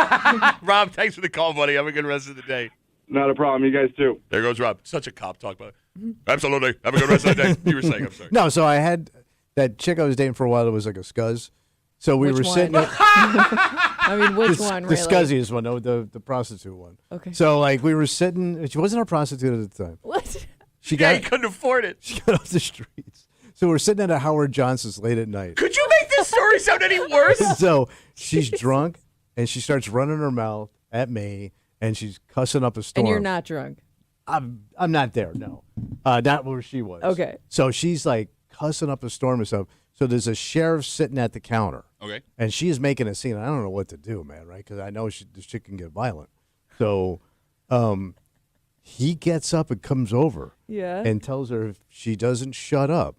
Rob, thanks for the call, buddy. Have a good rest of the day. Not a problem. You guys too. There goes Rob. Such a cop talk, but absolutely. Have a good rest of the day. You were saying, I'm sorry. No, so I had that chick I was dating for a while that was like a scuzz. So we were sitting at I mean, which one, really? The scuzziest one, the prostitute one. Okay. So, we were sitting. She wasn't a prostitute at the time. What? She he couldn't afford it. She got off the streets. So we're sitting at Howard Johnson's late at night. Could you make this story sound any worse? So she's drunk, and she starts running her mouth at me, and she's cussing up a storm. And you're not drunk? I'm not there, no. Not where she was. Okay. So she's, cussing up a storm and stuff. So there's a sheriff sitting at the counter. Okay. And she is making a scene. I don't know what to do, man, right? Because I know this chick can get violent. So he gets up and comes over and tells her if she doesn't shut up,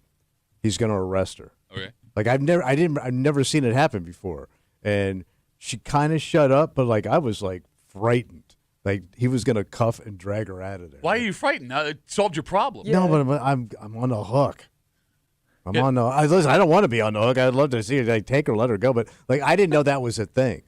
he's going to arrest her. Okay. I've never seen it happen before. And she kind of shut up, but I was frightened. He was going to cuff and drag her out of there. Why are you frightened? Now it solved your problem. No, but I'm on the hook. Listen, I don't want to be on the hook. I'd love to see her take her, let her go. But I didn't know that was a thing.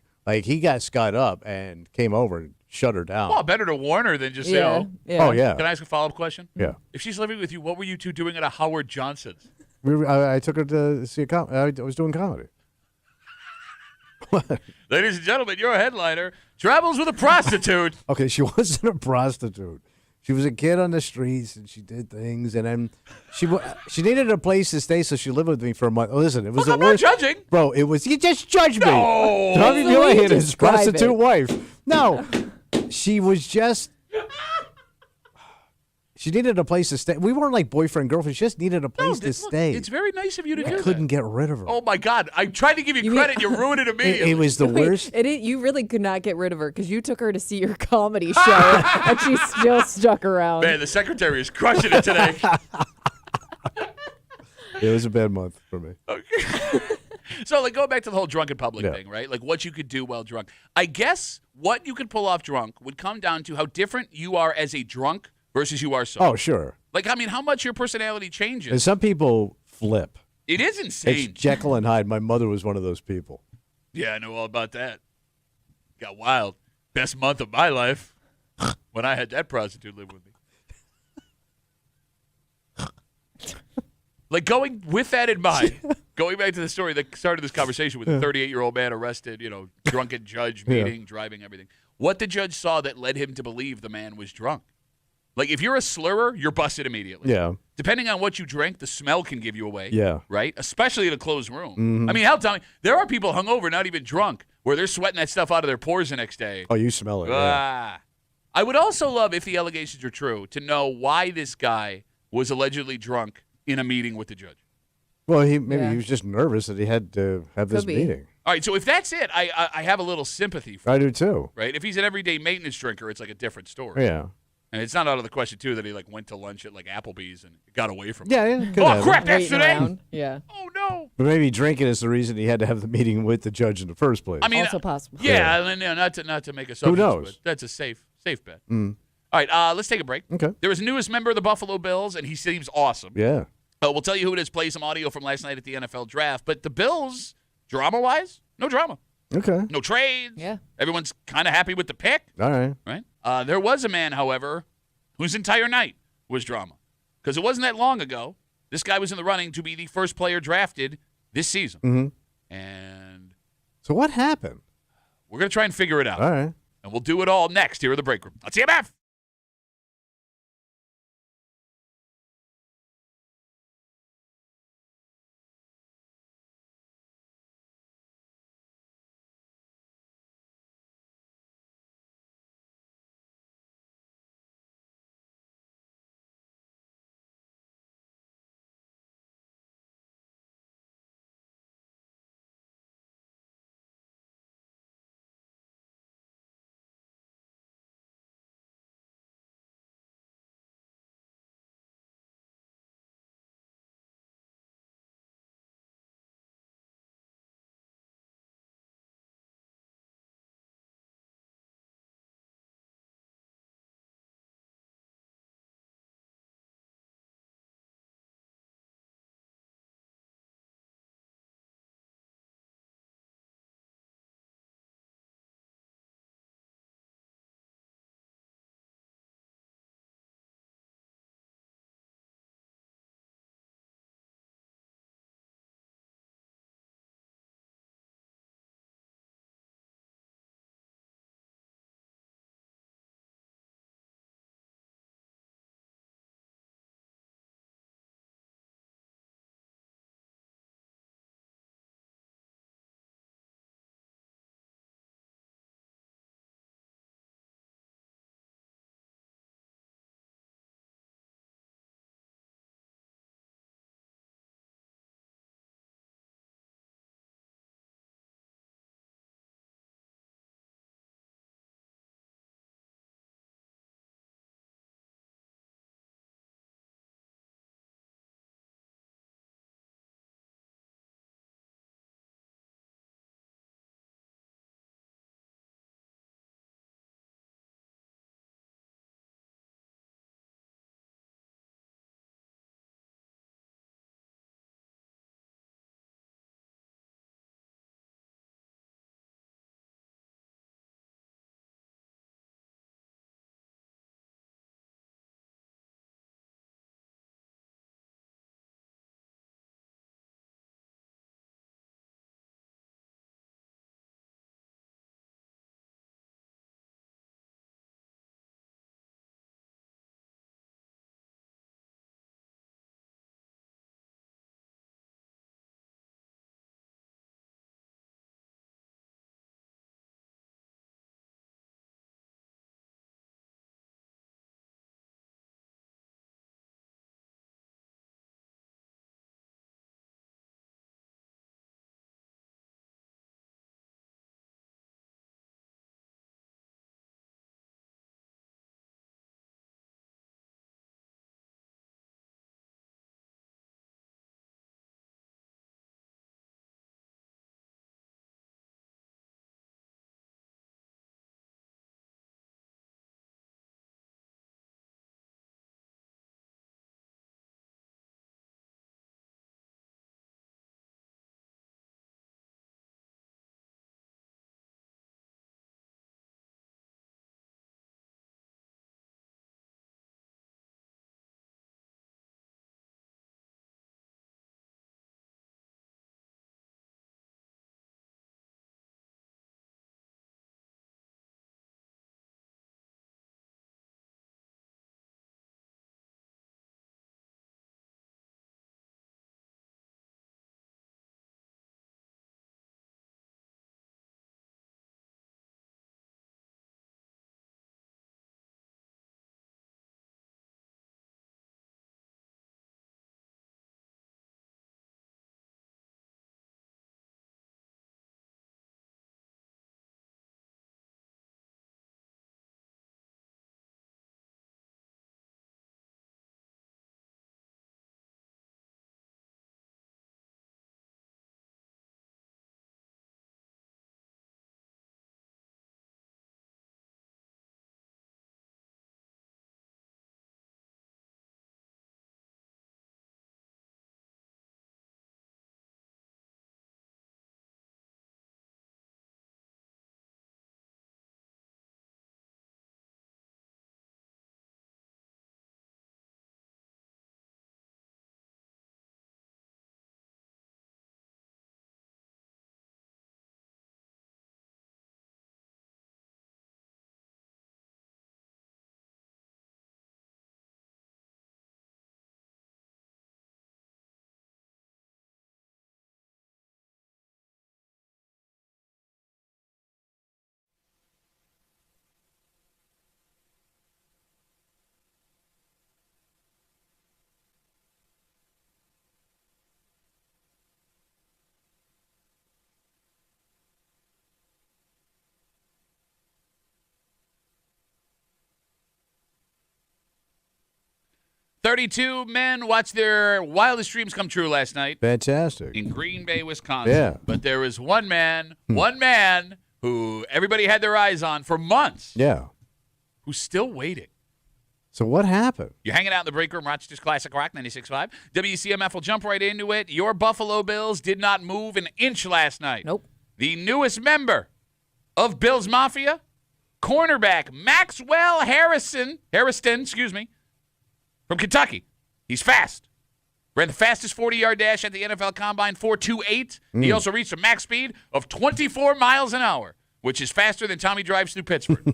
He got Scott up and came over and shut her down. Well, better to warn her than just say, Yeah. Oh, yeah. Can I ask a follow-up question? Yeah. If she's living with you, what were you two doing at a Howard Johnson's? I took her to see I was doing comedy. Ladies and gentlemen, your headliner travels with a prostitute. Okay, she wasn't a prostitute. She was a kid on the streets, and she did things, and then she needed a place to stay, so she lived with me for a month. Listen, it was the worst. I'm not judging. Bro, it was, you just judged me. No. Tommy So Muir you hit his describe prostitute it. wife. No, she was just, she needed a place to stay. We weren't boyfriend, girlfriend. She just needed a place to stay. It's very nice of you to do that. I couldn't get rid of her. Oh, my God. I tried to give you credit. You ruined it immediately. It was the worst. You really could not get rid of her because you took her to see your comedy show and she still stuck around. Man, the secretary is crushing it today. It was a bad month for me. Okay. So, going back to the whole drunken public thing, right? What you could do while drunk. I guess what you could pull off drunk would come down to how different you are as a drunk versus you are sober. Oh, sure. How much your personality changes. And some people flip. It is insane. It's Jekyll and Hyde. My mother was one of those people. Yeah, I know all about that. Got wild. Best month of my life when I had that prostitute live with me. Going with that in mind, going back to the story that started this conversation with a 38-year-old man arrested, drunken judge meeting, driving, everything. What the judge saw that led him to believe the man was drunk. If you're a slurrer, you're busted immediately. Yeah. Depending on what you drink, the smell can give you away. Yeah. Right? Especially in a closed room. Mm-hmm. I mean, hell, Tommy, there are people hungover, not even drunk, where they're sweating that stuff out of their pores the next day. Oh, you smell it. Yeah. I would also love, if the allegations are true, to know why this guy was allegedly drunk in a meeting with the judge. Well, he was just nervous that he had to have this meeting. All right, so if that's it, I have a little sympathy for him. I do too. Right? If he's an everyday maintenance drinker, it's a different story. Yeah. And it's not out of the question, too, that he went to lunch at Applebee's and got away from it. Yeah. Oh, crap, that's today? Around. Yeah. Oh, no. But maybe drinking is the reason he had to have the meeting with the judge in the first place. I mean, Also possible. Yeah, not to make assumptions. Who knows? But that's a safe bet. Mm. All right, let's take a break. Okay. There is a newest member of the Buffalo Bills, and he seems awesome. Yeah. We'll tell you who it is, play some audio from last night at the NFL draft. But the Bills, drama-wise, no drama. Okay. No trades. Yeah. Everyone's kind of happy with the pick. All right. Right? There was a man, however, whose entire night was drama. because it wasn't that long ago. This guy was in the running to be the first player drafted this season. Mm-hmm. And so what happened? We're going to try and figure it out. All right. And we'll do it all next here at the break room. WCMF. 32 men watched their wildest dreams come true last night Fantastic. in Green Bay, Wisconsin. Yeah. But there was one man who everybody had their eyes on for months. Yeah. Who's still waiting. So what happened? You're hanging out in the break room, Rochester's Classic Rock 96.5. WCMF will jump right into it. Your Buffalo Bills did not move an inch last night. Nope. The newest member of Bills Mafia, cornerback Maxwell Harrison, from Kentucky. He's fast. Ran the fastest 40-yard dash at the NFL Combine, 4.28. He also reached a max speed of 24 miles an hour, which is faster than Tommy drives through Pittsburgh.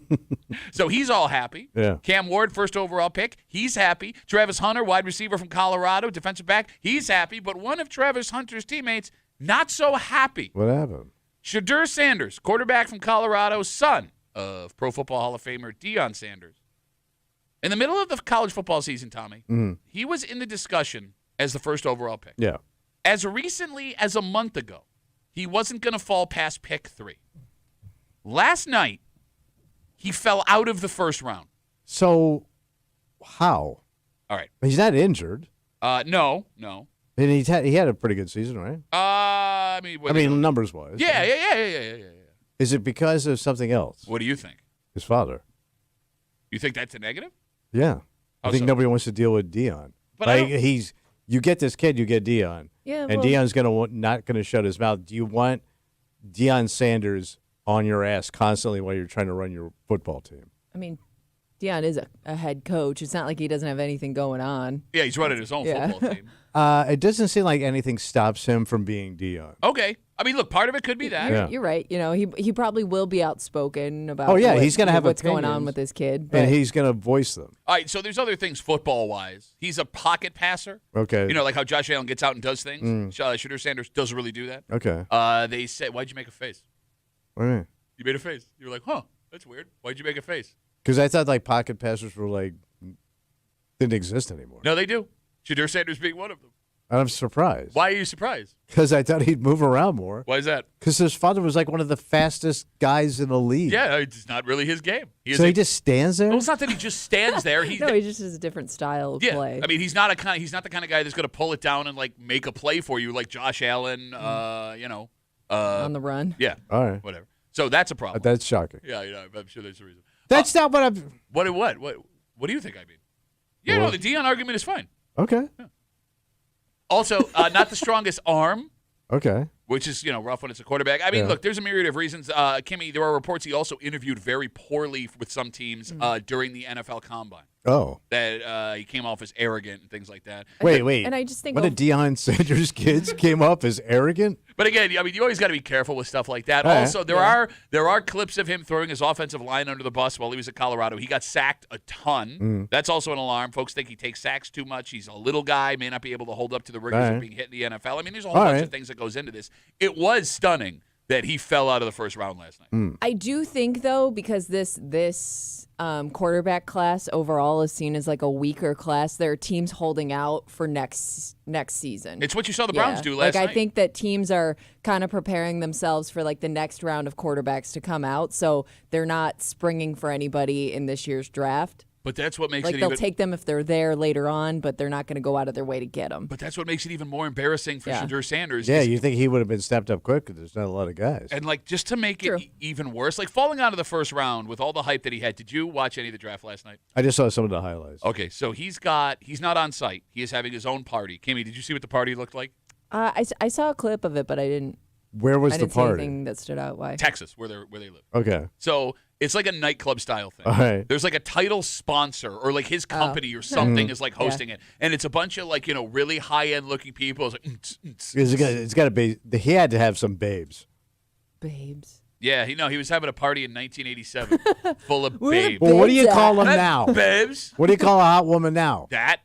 So he's all happy. Yeah. Cam Ward, first overall pick, he's happy. Travis Hunter, wide receiver from Colorado, defensive back, he's happy. But one of Travis Hunter's teammates, not so happy. What happened? Shadur Sanders, quarterback from Colorado, son of Pro Football Hall of Famer Deion Sanders. In the middle of the college football season, Tommy, he was in the discussion as the first overall pick. Yeah. As recently as a month ago, he wasn't going to fall past pick 3. Last night, he fell out of the first round. So, how? All right. He's not injured. No. And he had a pretty good season, right? I mean, numbers wise. Yeah. Is it because of something else? What do you think? His father. You think that's a negative? Yeah. I think so? nobody wants to deal with Deion. But you get this kid, you get Deion. Yeah, and well- Deion's not going to shut his mouth. Do you want Deion Sanders on your ass constantly while you're trying to run your football team? I mean, Deion is a head coach. It's not like he doesn't have anything going on. Yeah, he's running his own football team. It doesn't seem like anything stops him from being Deion. Okay. I mean, look, part of it could be that. You're right. You know, he probably will be outspoken about he's going to have what's going on opinions, with his kid. and he's going to voice them. All right, so there's other things football-wise. He's a pocket passer. Okay. You know, like how Josh Allen gets out and does things. Shadur Sanders doesn't really do that. Okay. They said, why'd you make a face? What do you mean? You made a face. You were like, huh, that's weird. Why'd you make a face? Because I thought pocket passers were didn't exist anymore. No, they do. Shadur Sanders being one of them. And I'm surprised. Why are you surprised? Because I thought he'd move around more. Why is that? Because his father was one of the fastest guys in the league. Yeah, it's not really his game. He just stands there? Well, it's not that he just stands there. he just has a different style of play. I mean, he's not the kind of guy that's going to pull it down and make a play for you like Josh Allen. On the run. Yeah. All right. Whatever. So that's a problem. That's shocking. Yeah, I'm sure there's a reason. That's not what I'm. What do you think I mean? Yeah, no, the Deion argument is fine. Okay. Yeah. Also, not the strongest arm. Okay. Which is, rough when it's a quarterback. I mean, look, there's a myriad of reasons. Kimmy, there are reports he also interviewed very poorly with some teams during the NFL Combine. Oh. That he came off as arrogant and things like that. Wait. And I just think one of Deion Sanders' kids came up as arrogant? But again, I mean, you always got to be careful with stuff like that. All right. Also, there are clips of him throwing his offensive line under the bus while he was at Colorado. He got sacked a ton. That's also an alarm. Folks think he takes sacks too much. He's a little guy, may not be able to hold up to the rigors of being hit in the NFL. I mean, there's a whole bunch of things that goes into this. It was stunning that he fell out of the first round last night. I do think, though, because this quarterback class overall is seen as a weaker class, there are teams holding out for next season. It's what you saw the Browns do last night. I think that teams are kind of preparing themselves for the next round of quarterbacks to come out, so they're not springing for anybody in this year's draft. But that's what makes it they'll take them if they're there later on, but they're not going to go out of their way to get them. But that's what makes it even more embarrassing for Shadur Sanders. Yeah, you think he would have been stepped up quick because there's not a lot of guys. And just to make it even worse, falling out of the first round with all the hype that he had. Did you watch any of the draft last night? I just saw some of the highlights. Okay, so he's not on site. He is having his own party. Kimmy, did you see what the party looked like? I saw a clip of it, but I didn't. Where was the see party? anything that stood out. Why? Texas, where they live. Okay. So it's like a nightclub style thing. All right. There's a title sponsor or his company or something is hosting it, and it's a bunch of really high end looking people. It's got to be. He had to have some babes. Babes. Yeah, he was having a party in 1987 full of babes. Well, what do you call them now? Babes. What do you call a hot woman now? That.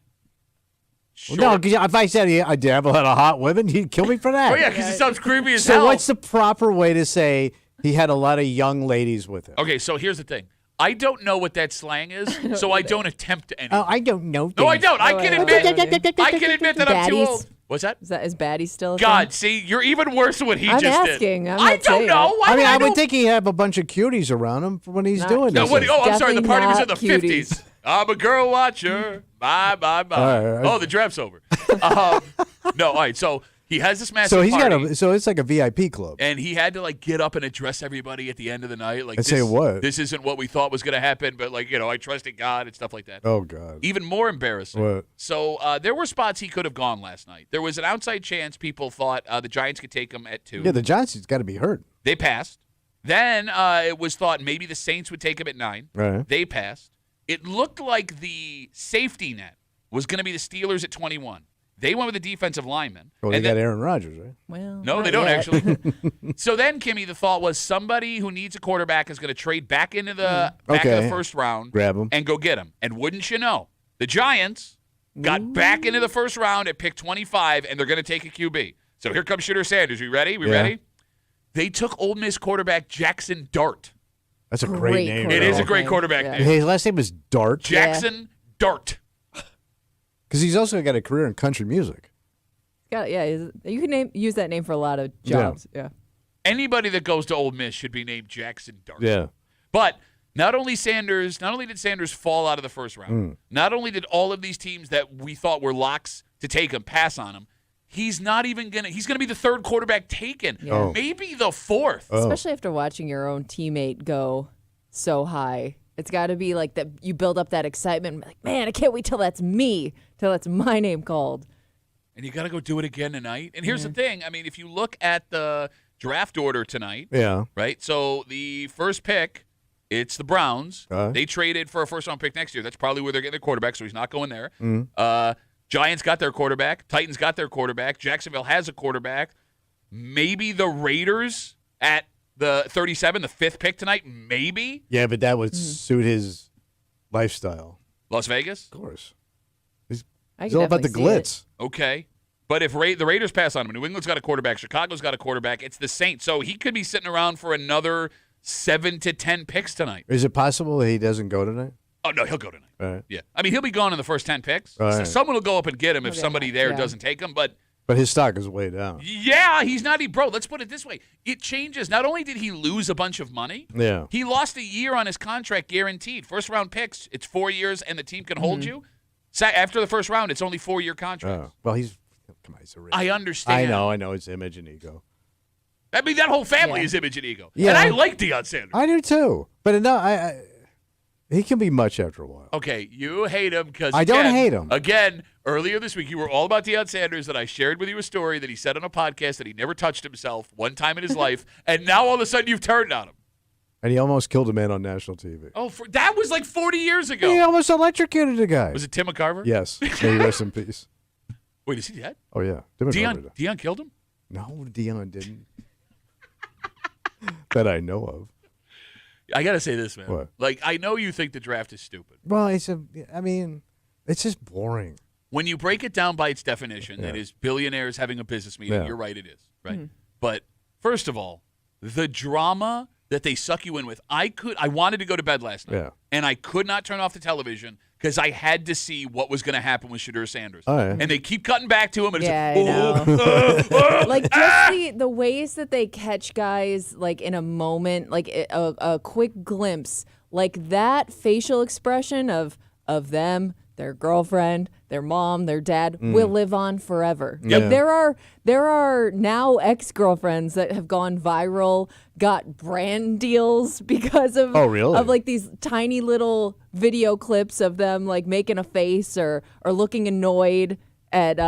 Sure. No, because if I said I dabble at a hot woman, he'd kill me for that. Oh yeah, because it sounds creepy as hell. So what's the proper way to say he had a lot of young ladies with him? Okay, so here's the thing. I don't know what that slang is, so I don't attempt any. Oh, I don't know. No, I don't. I can admit that I'm too old. What's that? Is Batty still? God, see, you're even worse than what he I'm just asking. did. I don't know. I would think he'd have a bunch of cuties around him when he's doing this. I'm sorry. The party was in the 50s. I'm a girl watcher. Bye. All right. Oh, the draft's over. No, all right. So he has this massive So he's party. so it's like a VIP club. And he had to like get up and address everybody at the end of the night. Like, And say what? This isn't what we thought was going to happen, but like, I trusted God and stuff like that. Oh God. Even more embarrassing. What? So there were spots he could have gone last night. There was an outside chance people thought the Giants could take him at 2. Yeah, the Giants has got to be hurt. They passed. Then it was thought maybe the Saints would take him at 9. Right. They passed. It looked like the safety net was going to be the Steelers at 21. They went with the defensive lineman. Well, they got Aaron Rodgers, right? Well, No, they don't actually. So then, Kimmy, the thought was somebody who needs a quarterback is going to trade back into the back of the first round, grab him, and go get him. And wouldn't you know, the Giants got back into the first round at pick 25, and they're going to take a QB. So here comes Shadur Sanders. You ready? We ready? They took Ole Miss quarterback Jackson Dart. That's a great name. It is a great quarterback name. His last name is Dart. Jackson Dart. Because he's also got a career in country music. You can use that name for a lot of jobs. Yeah. Anybody that goes to Ole Miss should be named Jackson Dart. Yeah. But not only did Sanders fall out of the first round, not only did all of these teams that we thought were locks to take him pass on him, he's not even he's gonna be the third quarterback taken. Yeah. Maybe the fourth. Especially after watching your own teammate go so high. It's got to be like that. You build up that excitement. Like, man, I can't wait till that's me, till that's my name called. And you got to go do it again tonight. And here's the thing. I mean, if you look at the draft order tonight, right? So the first pick, it's the Browns. They traded for a first-round pick next year. That's probably where they're getting their quarterback, so he's not going there. Giants got their quarterback. Titans got their quarterback. Jacksonville has a quarterback. Maybe the Raiders at the 37, the 5th pick tonight, maybe. Yeah, but that would suit his lifestyle. Las Vegas? Of course. He's all about the glitz. Okay. But if the Raiders pass on him, New England's got a quarterback, Chicago's got a quarterback, it's the Saints. So he could be sitting around for another 7 to 10 picks tonight. Is it possible that he doesn't go tonight? Oh, no, he'll go tonight. All right. Yeah. I mean, he'll be gone in the first 10 picks. All So right. someone will go up and get him if somebody there doesn't take him. But his stock is way down. yeah, he's not. Bro, let's put it this way. It changes. Not only did he lose a bunch of money, he lost a year on his contract guaranteed. First-round picks, it's 4 years, and the team can hold you. After the first round, it's only 4-year contracts. Well, he's a I understand. I know. It's image and ego. I mean, that whole family is image and ego. Yeah. And I like Deion Sanders. I do too. But no, he can be much after a while. Okay, you hate him because I don't hate him. Again, earlier this week, you were all about Deion Sanders, and I shared with you a story that he said on a podcast that he never touched himself one time in his life, and now all of a sudden you've turned on him. And he almost killed a man on national TV. Oh, that was like 40 years ago. He almost electrocuted a guy. Was it Tim McCarver? Yes. May he rest in peace. Wait, is he dead? Oh, yeah. Deion killed him? No, Deion didn't. That I know of. I got to say this, man. What? Like, I know you think the draft is stupid. Well, it's just boring. When you break it down by its definition, that is billionaires having a business meeting, you're right, it is. Right? Mm-hmm. But first of all, the drama that they suck you in with, I wanted to go to bed last night, and I could not turn off the television because I had to see what was going to happen with Shadur Sanders. Oh, yeah. And they keep cutting back to him. And Yeah, it's I know. Like, just the ways that they catch guys, like, in a moment, like a quick glimpse, like that facial expression of them, their girlfriend, their mom, their dad will live on forever. Yeah. Like, there are now ex-girlfriends that have gone viral, got brand deals because of of like these tiny little video clips of them like making a face or looking annoyed at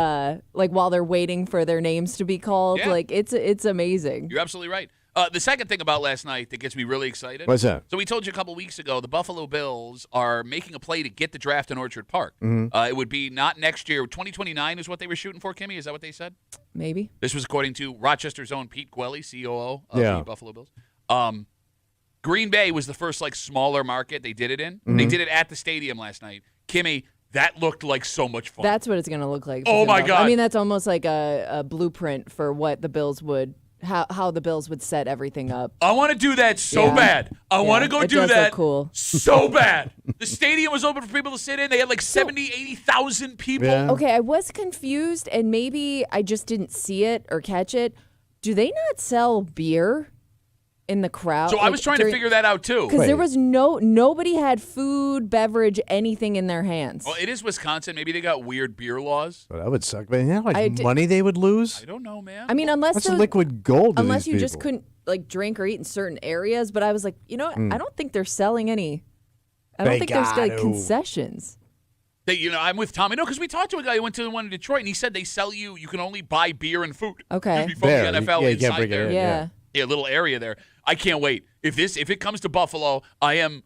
like while they're waiting for their names to be called. Yeah. Like it's amazing. You're absolutely right. The second thing about last night that gets me really excited. What's that? So we told you a couple weeks ago the Buffalo Bills are making a play to get the draft in Orchard Park. It would be not next year. 2029 is what they were shooting for, Kimmy. Is that what they said? Maybe. This was according to Rochester's own Pete Gwelly, COO of the Buffalo Bills. Green Bay was the first like smaller market they did it in. They did it at the stadium last night. Kimmy, that looked like so much fun. That's what it's going to look like. Oh, my God. I mean, that's almost like a blueprint for what the Bills would how the Bills would set everything up. I want to do that so bad. I want to go do that cool. so bad. The stadium was open for people to sit in. They had like 70, 80,000 people. Yeah. Okay, I was confused, and maybe I just didn't see it or catch it. Do they not sell beer? in the crowd. So I was trying to figure that out too. Because there was nobody had food, beverage, anything in their hands. Well, it is Wisconsin. Maybe they got weird beer laws. But that would suck. Man, you know how much money they would lose? I don't know, man. I mean, That's liquid gold. Unless you these just people. couldn't like drink or eat in certain areas. But I was like, you know what? I don't think they're selling any. I don't think there's like concessions. I'm with Tommy. No, because we talked to a guy who went to the one in Detroit, and he said they sell you can only buy beer and food. Okay. Before the NFL you can't inside bring it there. in, Yeah. Yeah, little area there. I can't wait. If it comes to Buffalo, I'm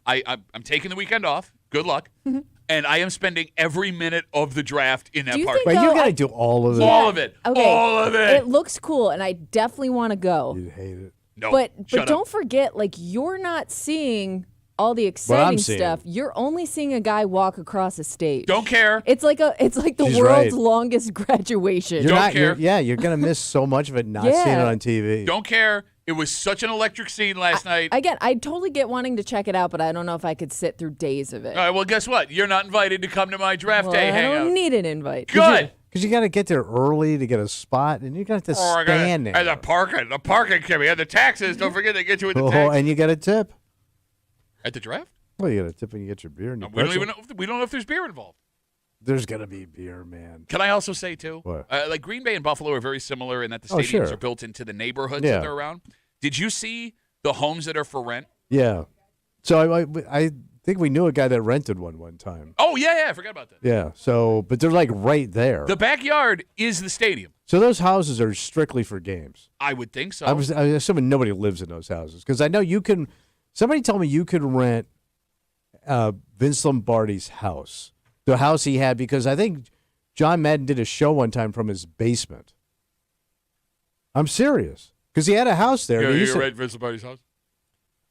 taking the weekend off. Good luck. And I am spending every minute of the draft in that Do you park. think, But you though, got to do all of it. All of it. Okay. All of it. It looks cool, and I definitely want to go. You'd hate it. No, But shut don't up. forget, like, you're not seeing all the exciting seeing. stuff. You're only seeing a guy walk across a stage. Don't care. It's like the She's world's right. longest graduation. You're Don't not, care. You're going to miss so much of it not Yeah. seeing it on TV. Don't care. It was such an electric scene last night. I totally get wanting to check it out, but I don't know if I could sit through days of it. All right, well, guess what? You're not invited to come to my draft Well, day I hangout. don't need an invite. Good. Because you got to get there early to get a spot, and you got to stand there. And the parking, Kimmy, and the taxes. Don't forget they get you with the Oh, tax. and you got a tip. At the draft? Well, you got a tip when you get your beer. And your We don't pretzel. even know. We don't know if there's beer involved. There's got to be beer, man. Can I also say too? What? Like Green Bay and Buffalo are very similar in that the Oh, stadiums sure. are built into the neighborhoods Yeah. that they're around. Did you see the homes that are for rent? Yeah. So I think we knew a guy that rented one time. Oh yeah, I forgot about that. Yeah. So, but they're like right there. The backyard is the stadium. So those houses are strictly for games. I would think so. I was assuming nobody lives in those houses because I know you can. Somebody told me you could rent Vince Lombardi's house, the house he had, because I think John Madden did a show one time from his basement. I'm serious because he had a house there. You're He used to- right, Vince Lombardi's house.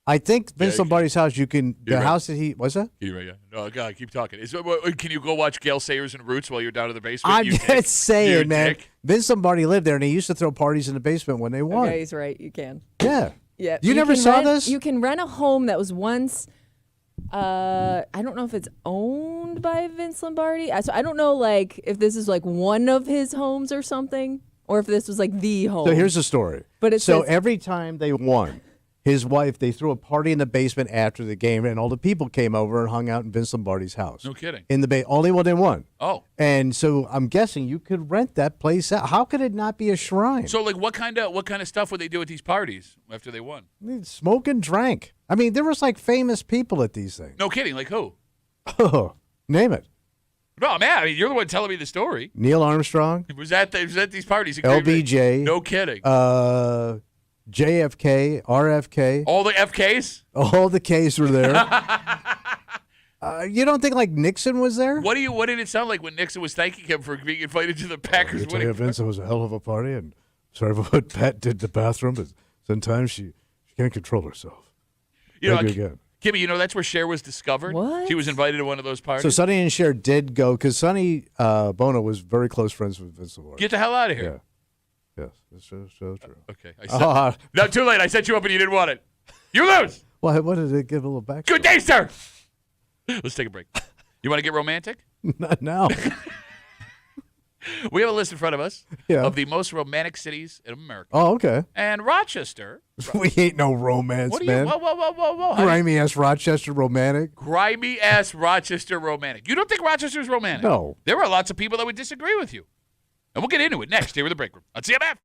I think Vince you Lombardi's house. You can the You're right. house that he was that. You're right, yeah. No, God, keep talking. Can you go watch Gail Sayers and Roots while you're down in the basement? I'm You just dick. saying, You man. dick. Vince Lombardi lived there, and he used to throw parties in the basement when they won. Okay, he's right. You can. Yeah. Yeah. You never can saw rent- this? You can rent a home that was once. I don't know if it's owned by Vince Lombardi. So I don't know, like, if this is like one of his homes or something, or if this was like the home. So here's the story. But it so says- every time they won, his wife, they threw a party in the basement after the game, and all the people came over and hung out in Vince Lombardi's house. No kidding. In the only when they won. Oh. And so I'm guessing you could rent that place out. How could it not be a shrine? So, like, what kind of stuff would they do at these parties after they won? I mean, smoke and drank. I mean, there was like famous people at these things. No kidding. Like who? Name it. No, man. I mean, you're the one telling me the story. Neil Armstrong, It was at these parties. in Green Bay. LBJ. No kidding. JFK, RFK. All the FKs? All the Ks were there. You don't think like Nixon was there? What did it sound like when Nixon was thanking him for being invited to the Packers I tell winning? you, Vince, it was a hell of a party, and sorry for what Pat did to the bathroom, but sometimes she can't control herself. You know, Thank you again. Kimmy, that's where Cher was discovered? What? She was invited to one of those parties? So Sonny and Cher did go because Sonny Bono was very close friends with Vince Lombardi. Get the hell out of here. Yeah. Yes, that's so true. Okay. No, too late. I set you up and you didn't want it. You lose. Well, what did it give a little back? Good day, sir. Let's take a break. You want to get romantic? Not now. We have a list in front of us Yeah. of the most romantic cities in America. Oh, okay. And Rochester. We ain't no romance, What do you? man. Whoa. Grimy ass Rochester romantic. Grimy ass Rochester romantic. You don't think Rochester's romantic? No. There are lots of people that would disagree with you. And we'll get into it next here with the break room on CMF.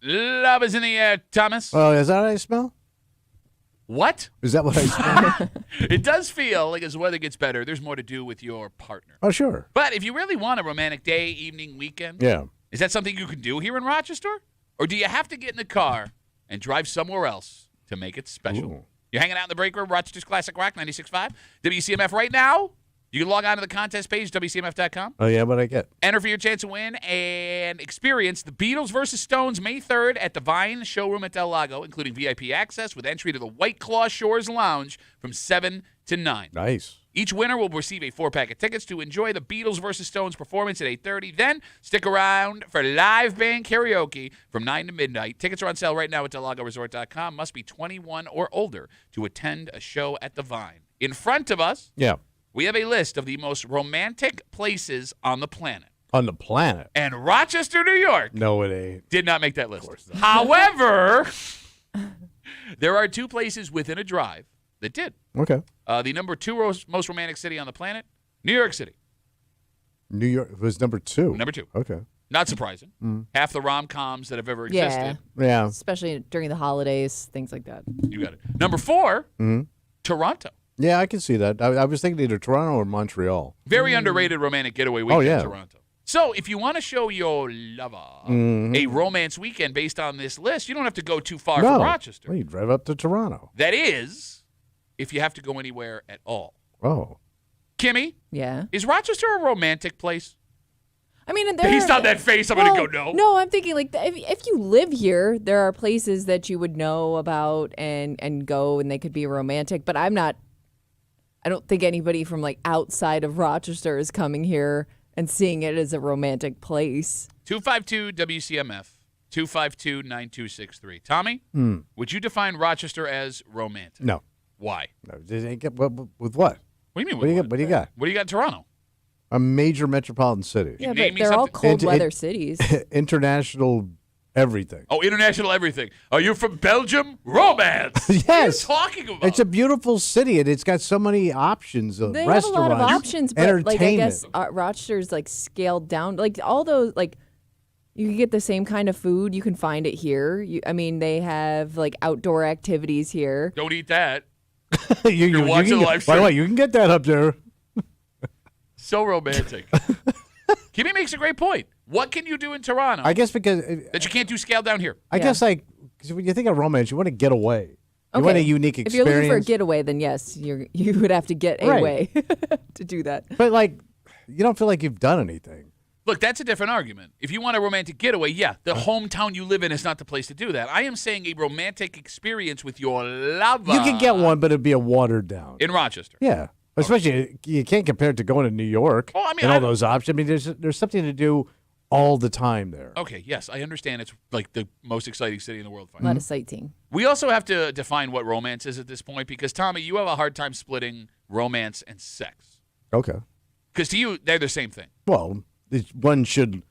Love is in the air, Thomas. Oh, is that what I smell? What? Is that what I smell? It does feel like as the weather gets better, there's more to do with your partner. Oh, sure. But if you really want a romantic day, evening, weekend, Yeah. is that something you can do here in Rochester? Or do you have to get in the car and drive somewhere else to make it special? Ooh. You're hanging out in the break room, Rochester's Classic Rock 96.5, WCMF right now. You can log on to the contest page, WCMF.com. Oh, yeah, what I get? Enter for your chance to win and experience the Beatles versus Stones May 3rd at the Vine Showroom at Del Lago, including VIP access with entry to the White Claw Shores Lounge from 7 to 9. Nice. Each winner will receive a 4-pack of tickets to enjoy the Beatles versus Stones performance at 8:30. Then stick around for live band karaoke from 9 to midnight. Tickets are on sale right now at DelLagoResort.com. Must be 21 or older to attend a show at the Vine. In front of us, Yeah. we have a list of the most romantic places on the planet. On the planet. And Rochester, New York No, it ain't. did not make that list. However, there are 2 places within a drive that did. Okay. The number 2 most romantic city on the planet, New York City. New York was number 2. Number 2. Okay. Not surprising. Half the rom-coms that have ever existed. Yeah. Especially during the holidays, things like that. You got it. Number 4, Toronto. Yeah, I can see that. I was thinking either Toronto or Montreal. Very underrated romantic getaway weekend yeah. in Toronto. So if you want to show your lover a romance weekend based on this list, you don't have to go too far from Rochester. Well, you drive up to Toronto. That is, if you have to go anywhere at all. Oh. Kimmy, Yeah. is Rochester a romantic place? I mean, Based on that face, I'm going to go no. No, I'm thinking like if you live here, there are places that you would know about and go, and they could be romantic. But I don't think anybody from like outside of Rochester is coming here and seeing it as a romantic place. 252 WCMF 252-9263. Tommy, would you define Rochester as romantic? No. Why? No. With what? What do you mean? What do you got? What do you got? What do you got in Toronto? A major metropolitan city. Yeah, name but me they're all something- cold weather cities. International everything. Oh, international everything. Are you from Belgium? Romance. Yes. What are you talking about? It's a beautiful city, and it's got so many options of They have a restaurants, lot of options, but entertainment. like I guess Rochester's like scaled down. Like all those like. You can get the same kind of food. You can find it here. I mean, they have like outdoor activities here. Don't eat that. you watching can the live By the stream. way, you can get that up there. So romantic. Kimmy makes a great point. What can you do in Toronto I guess because that you can't do scale down here? I guess like 'cause when you think of romance, you want to get away. You want a unique If experience. you're looking for a getaway, then yes, you would have to get Right. away to do that. But like, you don't feel like you've done anything. Look, that's a different argument. If you want a romantic getaway, yeah, the hometown you live in is not the place to do that. I am saying a romantic experience with your lover. You can get one, but it'd be a watered down. in Rochester. Yeah. Especially, you can't compare it to going to New York Well, I mean, and all I- those options. I mean, there's something to do all the time there. Okay, yes, I understand it's like the most exciting city in the world. A lot of sightseeing. We also have to define what romance is at this point because, Tommy, you have a hard time splitting romance and sex. Okay. Because to you, they're the same thing. Well, one should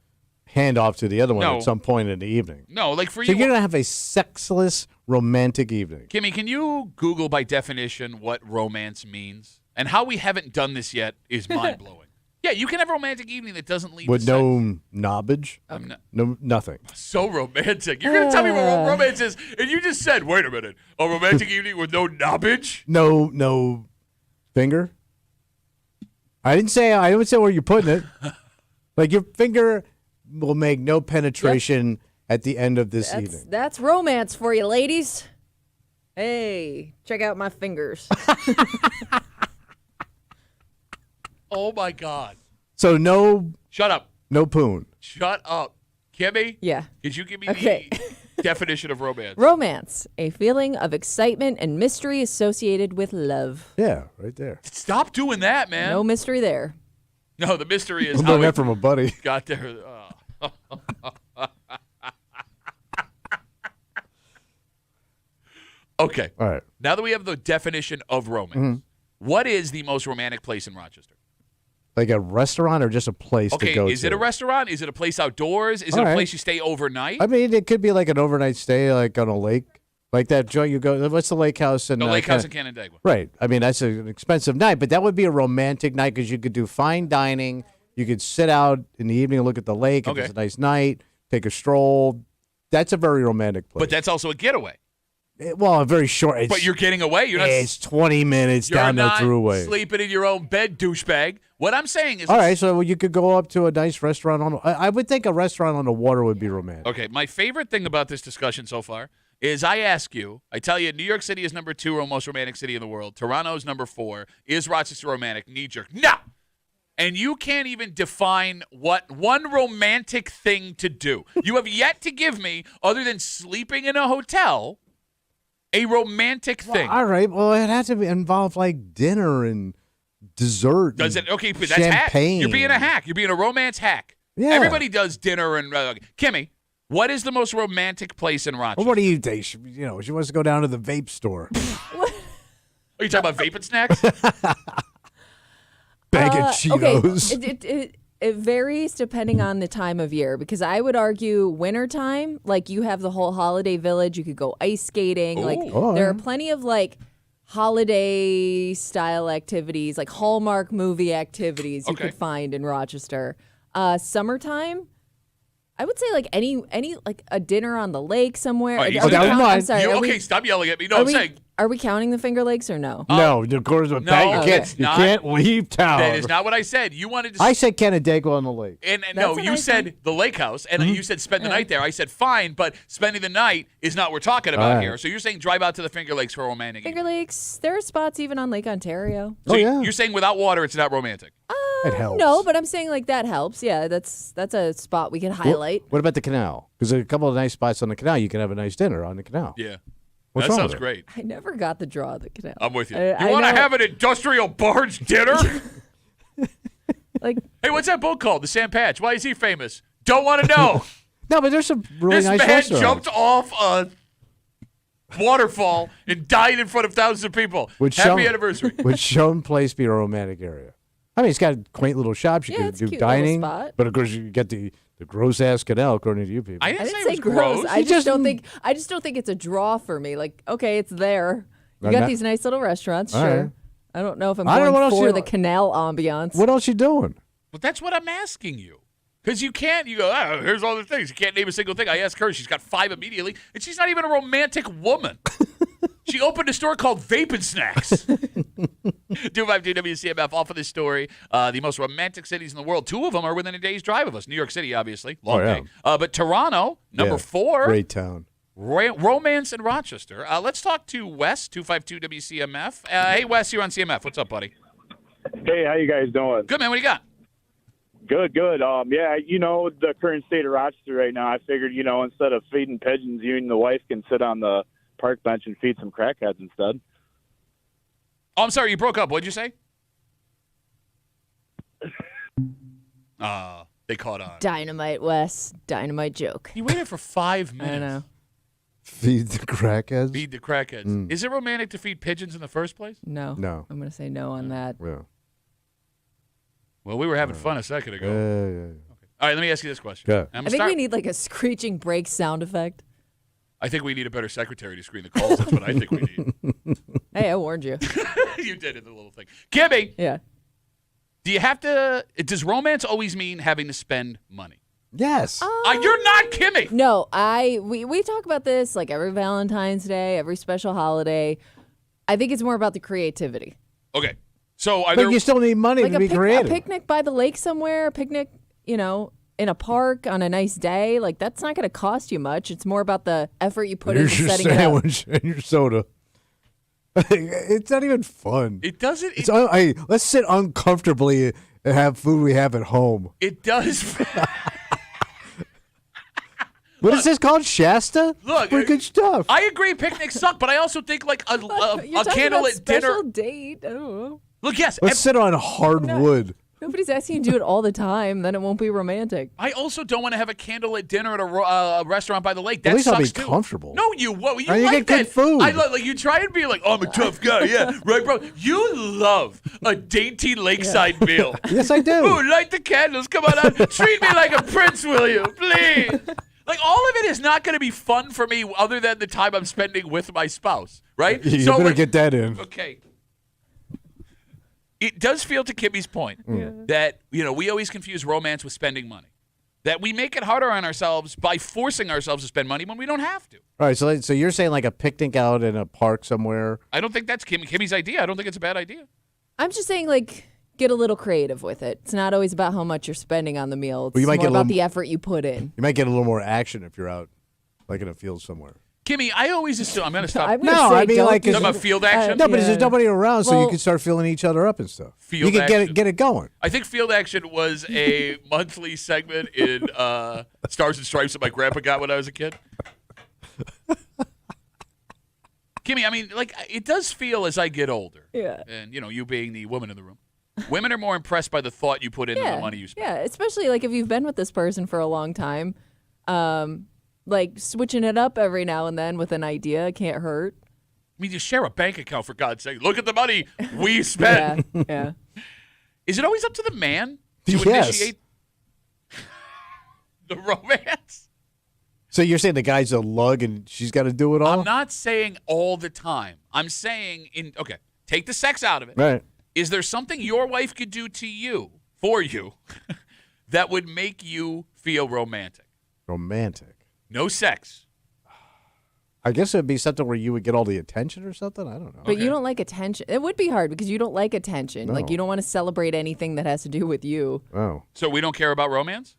hand off to the other one No. at some point in the evening. No, like for So you. you're going to have a sexless romantic evening. Kimmy, can you Google by definition what romance means? And how we haven't done this yet is mind-blowing. Yeah, you can have a romantic evening that doesn't lead With to sex. no knobbage? I'm not- No, nothing. So romantic. You're going to tell me what romance is, and you just said, wait a minute, a romantic evening with no knobbage? No finger? I didn't say where you're putting it. Like your finger will make no penetration at the end of this evening. That's romance for you, ladies. Hey, check out my fingers. Oh, my God. So no Shut up. poon. Shut up. Kimmy? Yeah. Could you give me Okay. the definition of romance? Romance, a feeling of excitement and mystery associated with love. Yeah, right there. Stop doing that, man. No mystery there. No, the mystery is I'm how learning we that from a buddy. got there. Okay. All right. Now that we have the definition of romance, what is the most romantic place in Rochester? Like a restaurant or just a place to Okay, go is to? it a restaurant? Is it a place outdoors? Is it All a right. place you stay overnight? I mean, it could be like an overnight stay, like on a lake, like that joint you go. What's the lake house in? The lake house in Canandaigua. Right. I mean, that's an expensive night, but that would be a romantic night because you could do fine dining. You could sit out in the evening and look at the lake. If Okay. it's a nice night, take a stroll. That's a very romantic place. But that's also a getaway. Well, a very short. But you're getting away. You're not. It's 20 minutes down the throughway. You're not sleeping in your own bed, douchebag. What I'm saying is. All right, so you could go up to a nice restaurant on. I would think a restaurant on the water would be romantic. Okay, my favorite thing about this discussion so far is I ask you, I tell you, New York City is number 2 most romantic city in the world. Toronto's number 4. Is Rochester romantic? Knee jerk. No. And you can't even define what one romantic thing to do. You have yet to give me, other than sleeping in a hotel, a romantic thing. All right. Well, it has to involve like dinner and dessert. Does it? Okay, but that's champagne. hack. You're being a hack. You're being a romance hack. Yeah. Everybody does dinner and Kimmy, what is the most romantic place in Rochester? Well, what do you think? She wants to go down to the vape store. Are you talking about vaping snacks? Bag of Cheetos. Okay. It varies depending on the time of year, because I would argue wintertime, like you have the whole holiday village. You could go ice skating. There are plenty of like holiday style activities, like Hallmark movie activities you could find in Rochester. Summertime, I would say like any like a dinner on the lake somewhere. I'm sorry. Stop yelling at me. No, I'm saying. Are we counting the Finger Lakes or no? No, of course. You can't leave town. That is not what I said. You wanted to. I said Canandaigua on the lake. And no, you said the lake house, and you said spend the night there. I said fine, but spending the night is not what we're talking about here. So you're saying drive out to the Finger Lakes for romantic. Finger Lakes, there are spots even on Lake Ontario. So you're saying without water, it's not romantic. It helps. No, but I'm saying like that helps. Yeah, that's a spot we can highlight. What about the canal? Because there are a couple of nice spots on the canal. You can have a nice dinner on the canal. Yeah. What's that wrong sounds with it? great. I never got the draw of the canal. I'm with you. You want to have an industrial barge dinner? Like, hey, what's that boat called? The Sam Patch. Why is he famous? Don't want to know. No, but there's some really nice restaurants. This man restaurants. jumped off a waterfall and died in front of thousands of people. Happy anniversary. Would Shone Place be a romantic area? I mean, it's got quaint little shops. You can do dining. But, of course, you get the gross-ass canal, according to you people. I didn't say it was gross. I just don't think it's a draw for me. Like, okay, it's there. You got these nice little restaurants, sure. Right. I don't know if I'm going for the canal ambiance. What else you doing? But that's what I'm asking you. Because you go, here's all the things. You can't name a single thing. I asked her. She's got 5 immediately. And she's not even a romantic woman. She opened a store called Vaping Snacks. 252 WCMF, off of this story. The most romantic cities in the world. 2 of them are within a day's drive of us. New York City, obviously. Long day. But Toronto, number 4. Great town. Romance in Rochester. Let's talk to Wes, 252 WCMF. Hey, Wes, you're on CMF. What's up, buddy? Hey, how you guys doing? Good, man. What do you got? Good. The current state of Rochester right now, I figured, instead of feeding pigeons, you and the wife can sit on the park bench and feed some crackheads instead. Oh, I'm sorry, you broke up. What'd you say? They caught on. Dynamite, Wes. Dynamite joke. You waited for 5 minutes. I know. Feed the crackheads? Feed the crackheads. Is it romantic to feed pigeons in the first place? No. I'm going to say no on that. Yeah. Well, we were having fun a second ago. Okay. All right, let me ask you this question. Go. I think we need like a screeching brake sound effect. I think we need a better secretary to screen the calls. That's what I think we need. Hey, I warned you. You did it, the little thing. Kimmy. Yeah. Does romance always mean having to spend money? Yes. You're not Kimmy. No, we talk about this like every Valentine's Day, every special holiday. I think it's more about the creativity. Okay. So but you still need money like to be creative. A picnic by the lake somewhere, a picnic, in a park on a nice day, like that's not going to cost you much. It's more about the effort you put into setting it up. Your sandwich and your soda. It's not even fun. It doesn't. Let's sit uncomfortably and have food we have at home. It does. What is this called? Shasta? Look, pretty good stuff. I agree, picnics suck, but I also think like a candlelit dinner. Date. I don't know. Look, yes. Let's sit on hardwood. Nobody's asking you to do it all the time. Then it won't be romantic. I also don't want to have a candlelit dinner at a restaurant by the lake. That At least sucks I'll be too. comfortable. No, you won't. You you like get that. good food. I like you try and be like, oh, I'm a tough guy. Yeah, right, bro. You love a dainty lakeside meal. Yes, I do. Ooh, light the candles. Come on out. Treat me like a prince, will you? Please. Like, all of it is not going to be fun for me other than the time I'm spending with my spouse, right? You better get that in. Okay. It does feel, to Kimmy's point, that, we always confuse romance with spending money. that we make it harder on ourselves by forcing ourselves to spend money when we don't have to. All right, so you're saying like a picnic out in a park somewhere? I don't think that's Kimmy's idea. I don't think it's a bad idea. I'm just saying, like, get a little creative with it. It's not always about how much you're spending on the meal. It's Well, you might more get a about little- the effort you put in. You might get a little more action if you're out, like in a field somewhere. Kimmy, I always assume I'm going to stop. I'm gonna No, say I mean, don't like, do Talking about that. field action? No, but Yeah. there's nobody around, so you Well- can start feeling each other up and stuff. Field you can action. get it going. I think Field Action was a monthly segment in Stars and Stripes that my grandpa got when I was a kid. Kimmy, I mean, like, it does feel as I get older. Yeah. And, you being the woman in the room. Women are more impressed by the thought you put into the money you spend. Yeah, especially like if you've been with this person for a long time. Like switching it up every now and then with an idea can't hurt. I mean, you share a bank account, for God's sake. Look at the money we spent. Yeah. Is it always up to the man to Yes. initiate the romance? So you're saying the guy's a lug and she's got to do it all? I'm not saying all the time. I'm saying, take the sex out of it. Right. Is there something your wife could do to you, for you, that would make you feel romantic? Romantic. No sex. I guess it would be something where you would get all the attention or something. I don't know. But you don't like attention. It would be hard because you don't like attention. No. Like you don't want to celebrate anything that has to do with you. Oh. So we don't care about romance?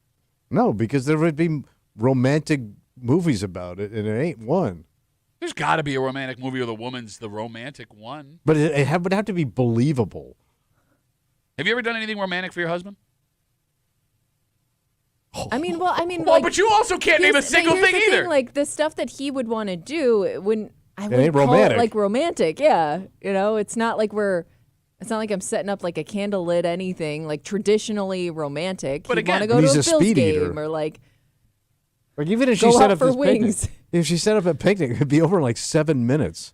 No, because there would be romantic movies about it, and it ain't one. There's got to be a romantic movie where the woman's the romantic one. But it would have to be believable. Have you ever done anything romantic for your husband? I mean, Well, like, but you also can't name a single here's thing the either. Like the stuff that he would want to do, I ain't wouldn't call it romantic. like romantic. Yeah, it's not like it's not like I'm setting up like a candlelit anything like traditionally romantic. But He'd again- want to go And to he's a a Bills speed game eater. or like Like even if Go she set out up for this wings. picnic, if she set up a picnic, it'd be over in like 7 minutes.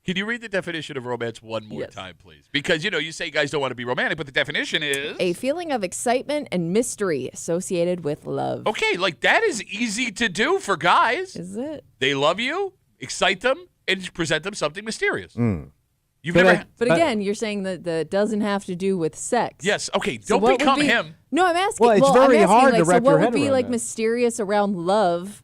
Can you read the definition of romance one more Yes. time, please? Because, you say you guys don't want to be romantic, but the definition is... a feeling of excitement and mystery associated with love. Okay, like that is easy to do for guys. Is it? They love you, excite them, and present them something mysterious. You've But never... But again, you're saying that doesn't have to do with sex. Yes, okay, So don't what would become be- him. No, I'm asking. Well, it's I'm very asking, hard to like, wrap so your what head would be around like that. mysterious around love?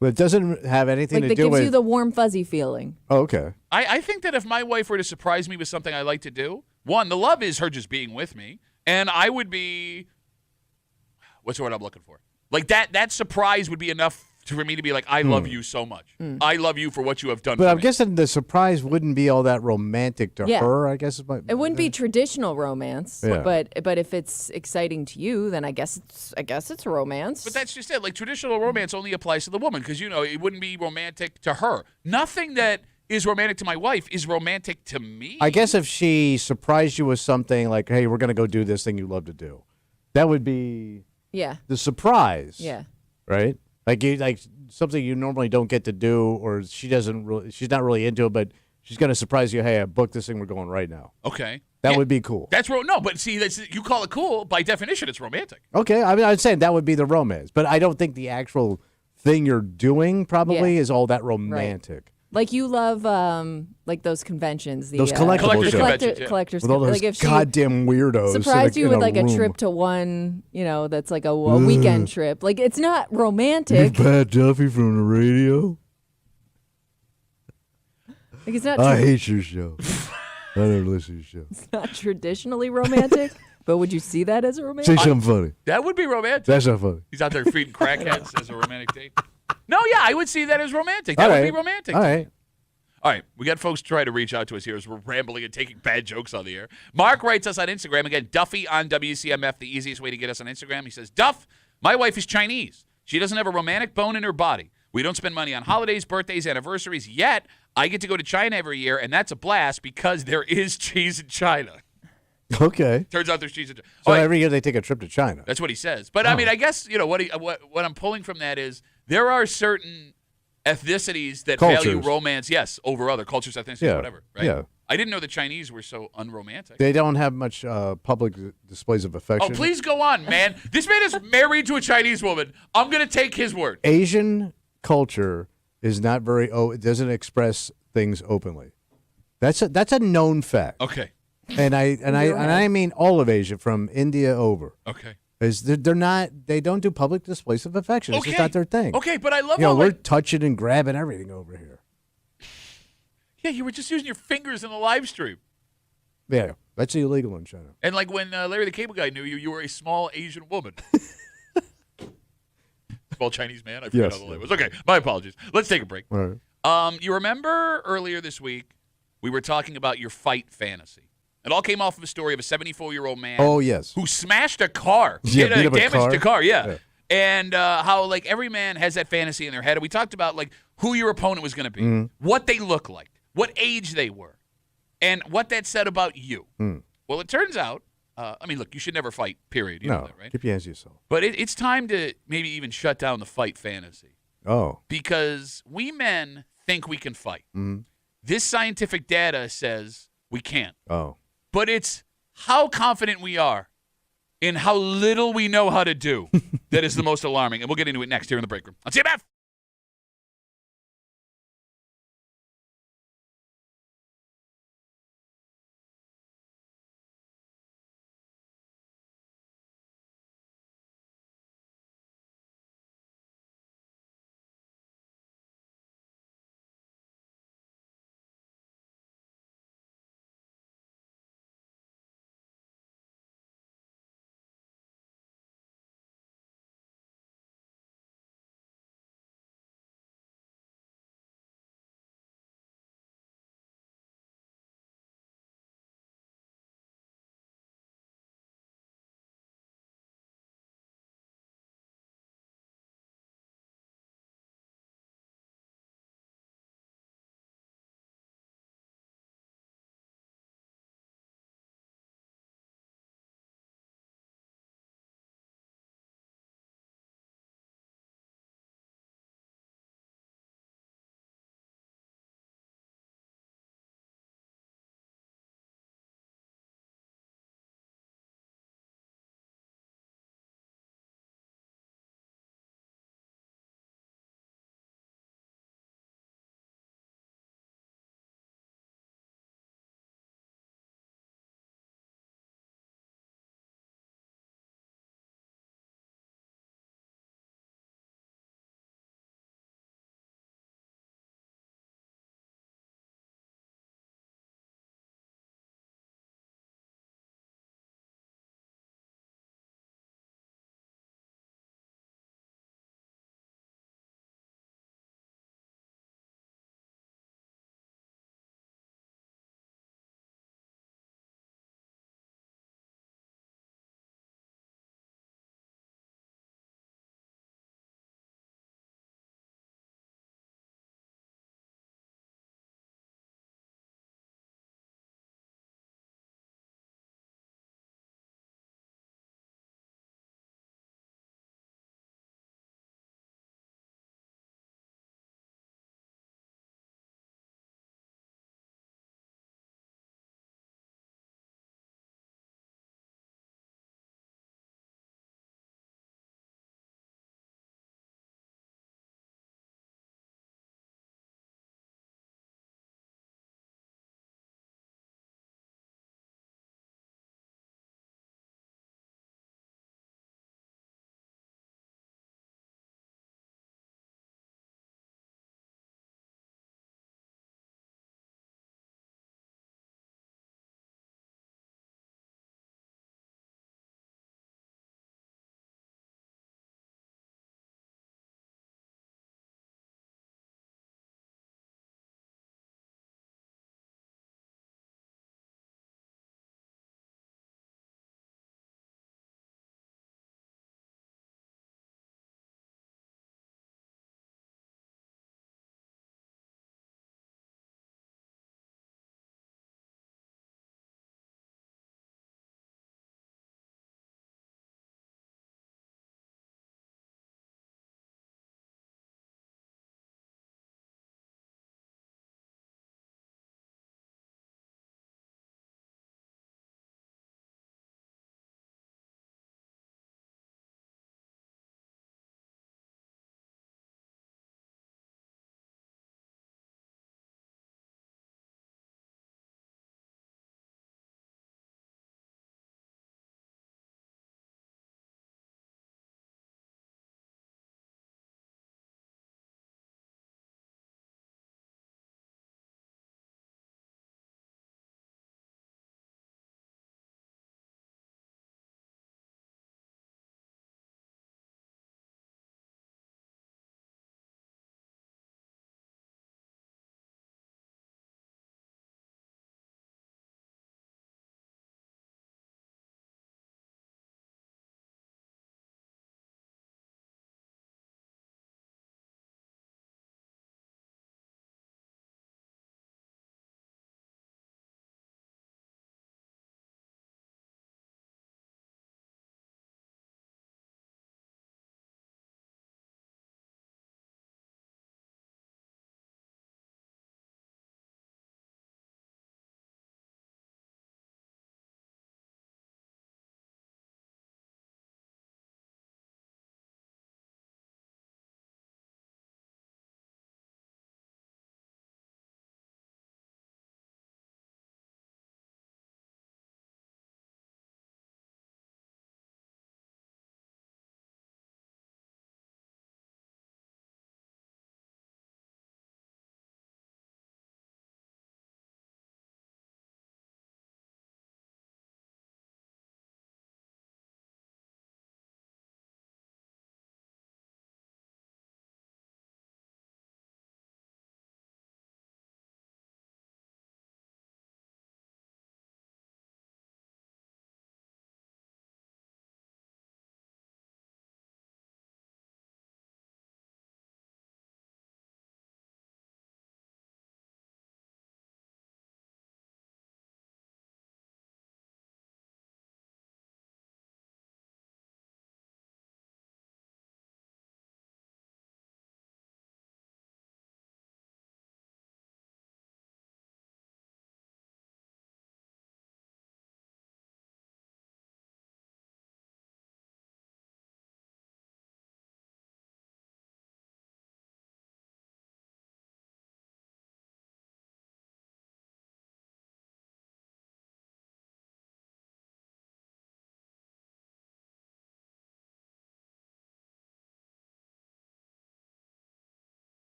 But it doesn't have anything Like to that do gives you with. the warm fuzzy feeling. Oh, okay. I think that if my wife were to surprise me with something I like to do, one, the love is her just being with me, and I would be... What's the word I'm looking for? Like that surprise would be enough for me to be like, I love you so much. I love you for what you have done But for I'm me. guessing the surprise wouldn't be all that romantic to Yeah. her. I guess It wouldn't be traditional romance, Yeah. but if it's exciting to you, then I guess it's romance. But that's just it. Like, traditional romance only applies to the woman because, it wouldn't be romantic to her. Nothing that is romantic to my wife is romantic to me. I guess if she surprised you with something like, "Hey, we're gonna go do this thing you love to do," that would be yeah, the surprise. yeah. Right. Like something you normally don't get to do, or she's not really into it, but she's gonna surprise you. Hey, I booked this thing. We're going right now. Okay. That Yeah, would be cool. That's no, but see, you call it cool. By definition, it's romantic. Okay. I mean, I'd say that would be the romance, but I don't think the actual thing you're doing probably Yeah. is all that romantic. Like you love like those conventions, Those collectibles the conventions, yeah. collectors. With all those like if she goddamn weirdos. surprised you in with like a room. trip to one, that's like a weekend trip. Like it's not romantic. Pat Duffy from the radio. Like it's not. I hate your show. I never listen to your show. It's not traditionally romantic. But would you see that as a Say romantic? something funny. That would be romantic. That's not funny. He's out there feeding crackheads as a romantic date. No, yeah, I would see that as romantic. That All would right. be romantic. All right. All right, we got folks trying to reach out to us here as we're rambling and taking bad jokes on the air. Mark writes us on Instagram. Again, Duffy on WCMF, the easiest way to get us on Instagram. He says, Duff, my wife is Chinese. She doesn't have a romantic bone in her body. We don't spend money on holidays, birthdays, anniversaries, yet I get to go to China every year, and that's a blast because there is cheese in China. Okay. Turns out there's cheese in China. So All right, every year they take a trip to China. that's what he says. But, I mean, I guess, what I'm pulling from that is there are certain ethnicities that value Cultures. romance, yes, over other cultures, ethnicities, Yeah, whatever, right? yeah. I didn't know the Chinese were so unromantic. They don't have much public displays of affection. Oh, please go on, man. This man is married to a Chinese woman. I'm going to take his word. Asian culture is not very. It doesn't express things openly. That's a known fact. Okay. And I mean all of Asia from India over. Okay. They're not. They don't do public displays of affection. It's just not their thing. Okay, but I love how we're like, touching and grabbing everything over here. Yeah, you were just using your fingers in the live stream. Yeah, that's illegal in China. And like when Larry the Cable Guy knew you, you were a small Asian woman. Small Chinese man. I forgot how the line was. Okay, my apologies. Let's take a break. All right. You remember earlier this week we were talking about your fight fantasy. It all came off of a story of a 74-year-old man. Oh, yes. Who smashed a car. Yeah, Damaged a car. Yeah. And how like every man has that fantasy in their head. And we talked about like who your opponent was going to be, what they look like, what age they were, and what that said about you. Well, it turns out, I mean, look, you should never fight, period. You know that, right? Keep your hands to yourself. But it's time to maybe even shut down the fight fantasy. Oh. Because we men think we can fight. This scientific data says we can't. Oh. But it's how confident we are in how little we know how to do that is the most alarming. And we'll get into it next here in the break room on CMF.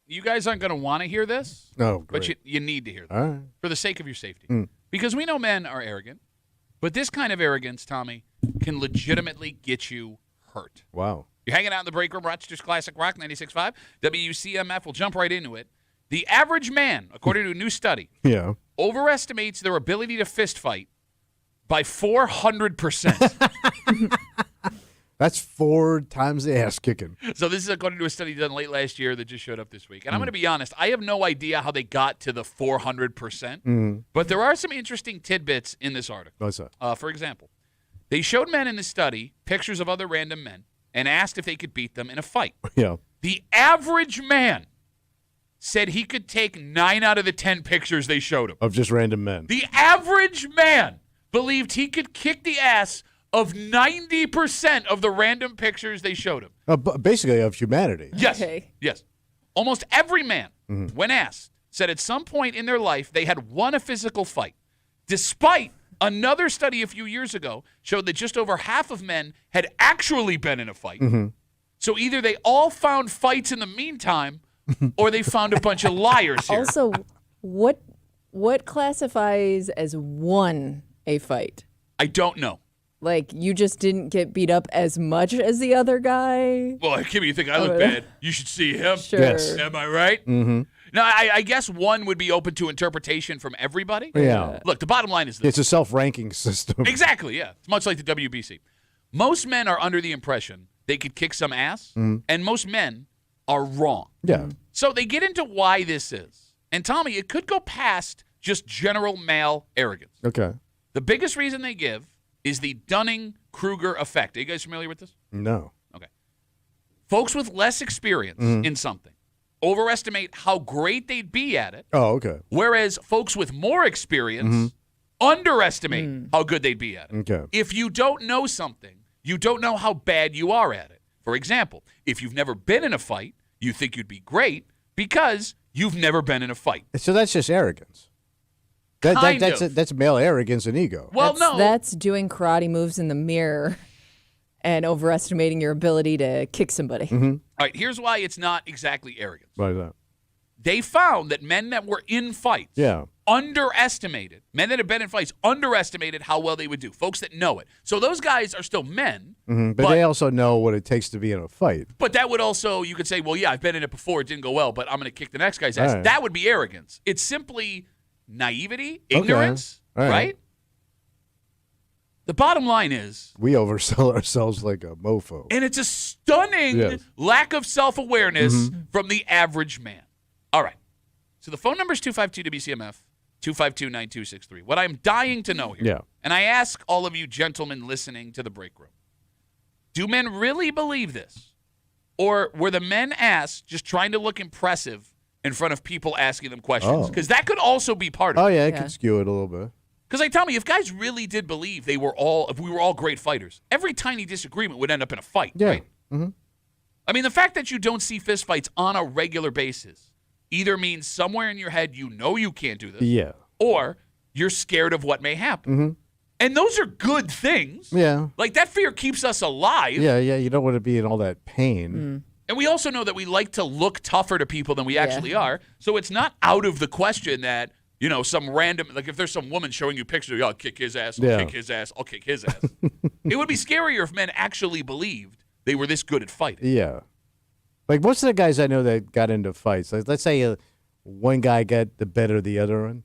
you guys aren't going to want to hear this. Oh, but great. you need to hear this All right. for the sake of your safety. Mm. Because we know men are arrogant, but this kind of arrogance, Tommy, can legitimately get you hurt. Wow. You're hanging out in the break room, Rochester's Classic Rock 96.5, WCMF. We'll jump right into it. The average man, according to a new study, overestimates their ability to fist fight by 400%. That's 4 times the ass kicking. So this is according to a study done late last year that just showed up this week. And I'm going to be honest, I have no idea how they got to the 400%, but there are some interesting tidbits in this article. What's that? For example, they showed men in the study pictures of other random men and asked if they could beat them in a fight. Yeah. The average man said he could take 9 out of the 10 pictures they showed him. Of just random men. The average man believed he could kick the ass of 90% of the random pictures they showed him. Basically of humanity. Yes. Okay. Yes. Almost every man, when asked, said at some point in their life they had won a physical fight, despite another study a few years ago showed that just over half of men had actually been in a fight. So either they all found fights in the meantime or they found a bunch of liars here. Also, what classifies as won a fight? I don't know. Like, you just didn't get beat up as much as the other guy? Well, Kimmy, you think I look bad? You should see him. Sure. Yes. Am I right? Mm-hmm. Now, I guess one would be open to interpretation from everybody. Yeah. Look, the bottom line is this. It's a self-ranking system. Exactly, yeah. It's much like the WBC. Most men are under the impression they could kick some ass, and most men are wrong. Yeah. So they get into why this is. And, Tommy, it could go past just general male arrogance. Okay. The biggest reason they give is the Dunning-Kruger effect. Are you guys familiar with this? No. Okay. Folks with less experience in something overestimate how great they'd be at it. Oh, okay. Whereas folks with more experience underestimate how good they'd be at it. Okay. If you don't know something, you don't know how bad you are at it. For example, if you've never been in a fight, you think you'd be great because you've never been in a fight. So that's just arrogance. That's male arrogance and ego. Well, That's doing karate moves in the mirror and overestimating your ability to kick somebody. All right, here's why it's not exactly arrogance. Why is that? They found that men that were in fights underestimated, men that have been in fights underestimated how well they would do, folks that know it. So those guys are still men. But they also know what it takes to be in a fight. But that would also, you could say, well, yeah, I've been in it before. It didn't go well, but I'm going to kick the next guy's ass. All right. That would be arrogance. It's simply naivety, ignorance, All right. right? The bottom line is, We oversell ourselves like a mofo. and it's a stunning lack of self-awareness from the average man. All right. So the phone number is 252-WCMF, 252-9263. What I'm dying to know here, and I ask all of you gentlemen listening to the break room, do men really believe this? Or were the men asked just trying to look impressive in front of people asking them questions? Because that could also be part of it. Oh, yeah, it could skew it a little bit. Because like, tell me, if guys really did believe if we were all great fighters, every tiny disagreement would end up in a fight, right? I mean, the fact that you don't see fistfights on a regular basis either means somewhere in your head you know you can't do this, or you're scared of what may happen. And those are good things. Yeah. Like, that fear keeps us alive. Yeah, you don't want to be in all that pain. And we also know that we like to look tougher to people than we actually are. So it's not out of the question that, you know, some random, like if there's some woman showing you pictures, I'll kick his ass, I'll kick his ass, I'll kick his ass. It would be scarier if men actually believed they were this good at fighting. Yeah. Like most of the guys I know that got into fights, like let's say one guy got the better of the other one,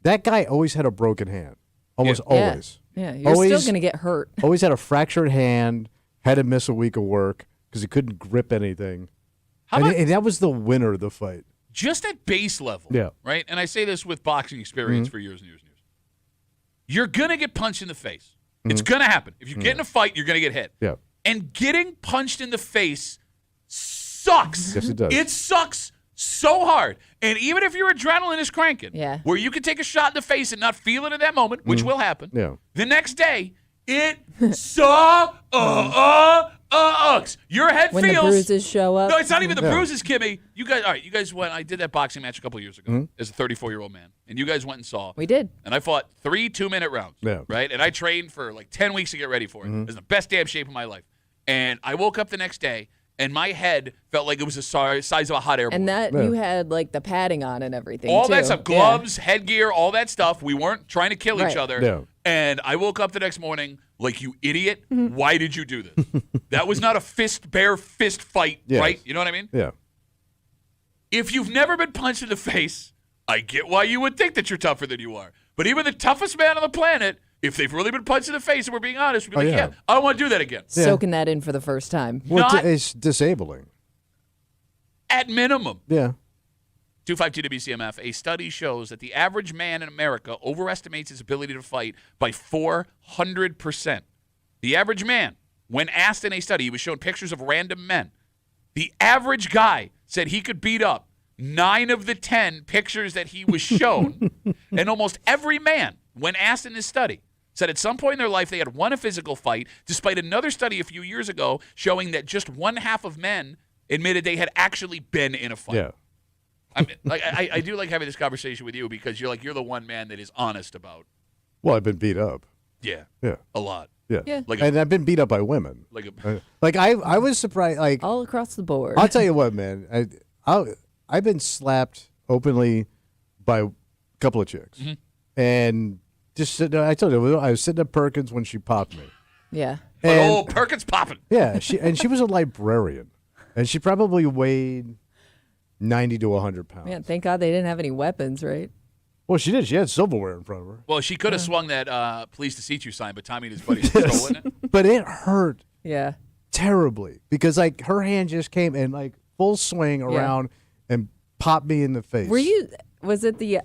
that guy always had a broken hand. Always always. Yeah, you're still going to get hurt. Always had a fractured hand, had to miss a week of work because he couldn't grip anything. And that was the winner of the fight. Just at base level, right? And I say this with boxing experience for years and years and years. You're going to get punched in the face. It's going to happen. If you get in a fight, you're going to get hit. Yeah. And getting punched in the face sucks. Yes, it does. It sucks so hard. And even if your adrenaline is cranking, where you can take a shot in the face and not feel it in that moment, which will happen, the next day, it sucks. Your head when feels. When the bruises show up. No, it's not even the bruises, Kimmy. You guys, all right, you guys went. I did that boxing match a couple years ago as a 34-year-old man. And you guys went and saw. We did. And I fought 3 2-minute rounds. Right? And I trained for like 10 weeks to get ready for it. It was the best damn shape of my life. And I woke up the next day, and my head felt like it was the size of a hot air balloon. And that you had like the padding on and everything. All too. that stuff, gloves, headgear, all that stuff. We weren't trying to kill each other. Yeah. And I woke up the next morning like, you idiot. Why did you do this? That was not a bare fist fight, right? You know what I mean? Yeah. If you've never been punched in the face, I get why you would think that you're tougher than you are. But even the toughest man on the planet, if they've really been punched in the face and we're being honest, we'd be like, yeah, I don't want to do that again. Soaking that in for the first time. Well, it's disabling. At minimum. Yeah. 252 WCMF, a study shows that the average man in America overestimates his ability to fight by 400%. The average man, when asked in a study, he was shown pictures of random men. The average guy said he could beat up 9 of the 10 pictures that he was shown. And almost every man, when asked in this study, said at some point in their life they had won a physical fight, despite another study a few years ago showing that just 1/2 of men admitted they had actually been in a fight. Yeah. I mean, like I do like having this conversation with you because you're the one man that is honest about. Well, I've been beat up. Yeah. Yeah. A lot. Yeah. Like and I've been beat up by women. I was surprised. Like all across the board. I'll tell you what, man. I've been slapped openly by a couple of chicks, and just sitting. I told you I was sitting at Perkins when she popped me. Yeah. And, Perkins popping. Yeah. She was a librarian, and she probably weighed 90 to 100 pounds. Man, thank God they didn't have any weapons, right? Well, she did. She had silverware in front of her. Well, she could have swung that "Pleased to seat you" sign, but Tommy and his buddies had stolen it. But it hurt. Yeah. Terribly, because like her hand just came and like full swing around and popped me in the face. Was it the?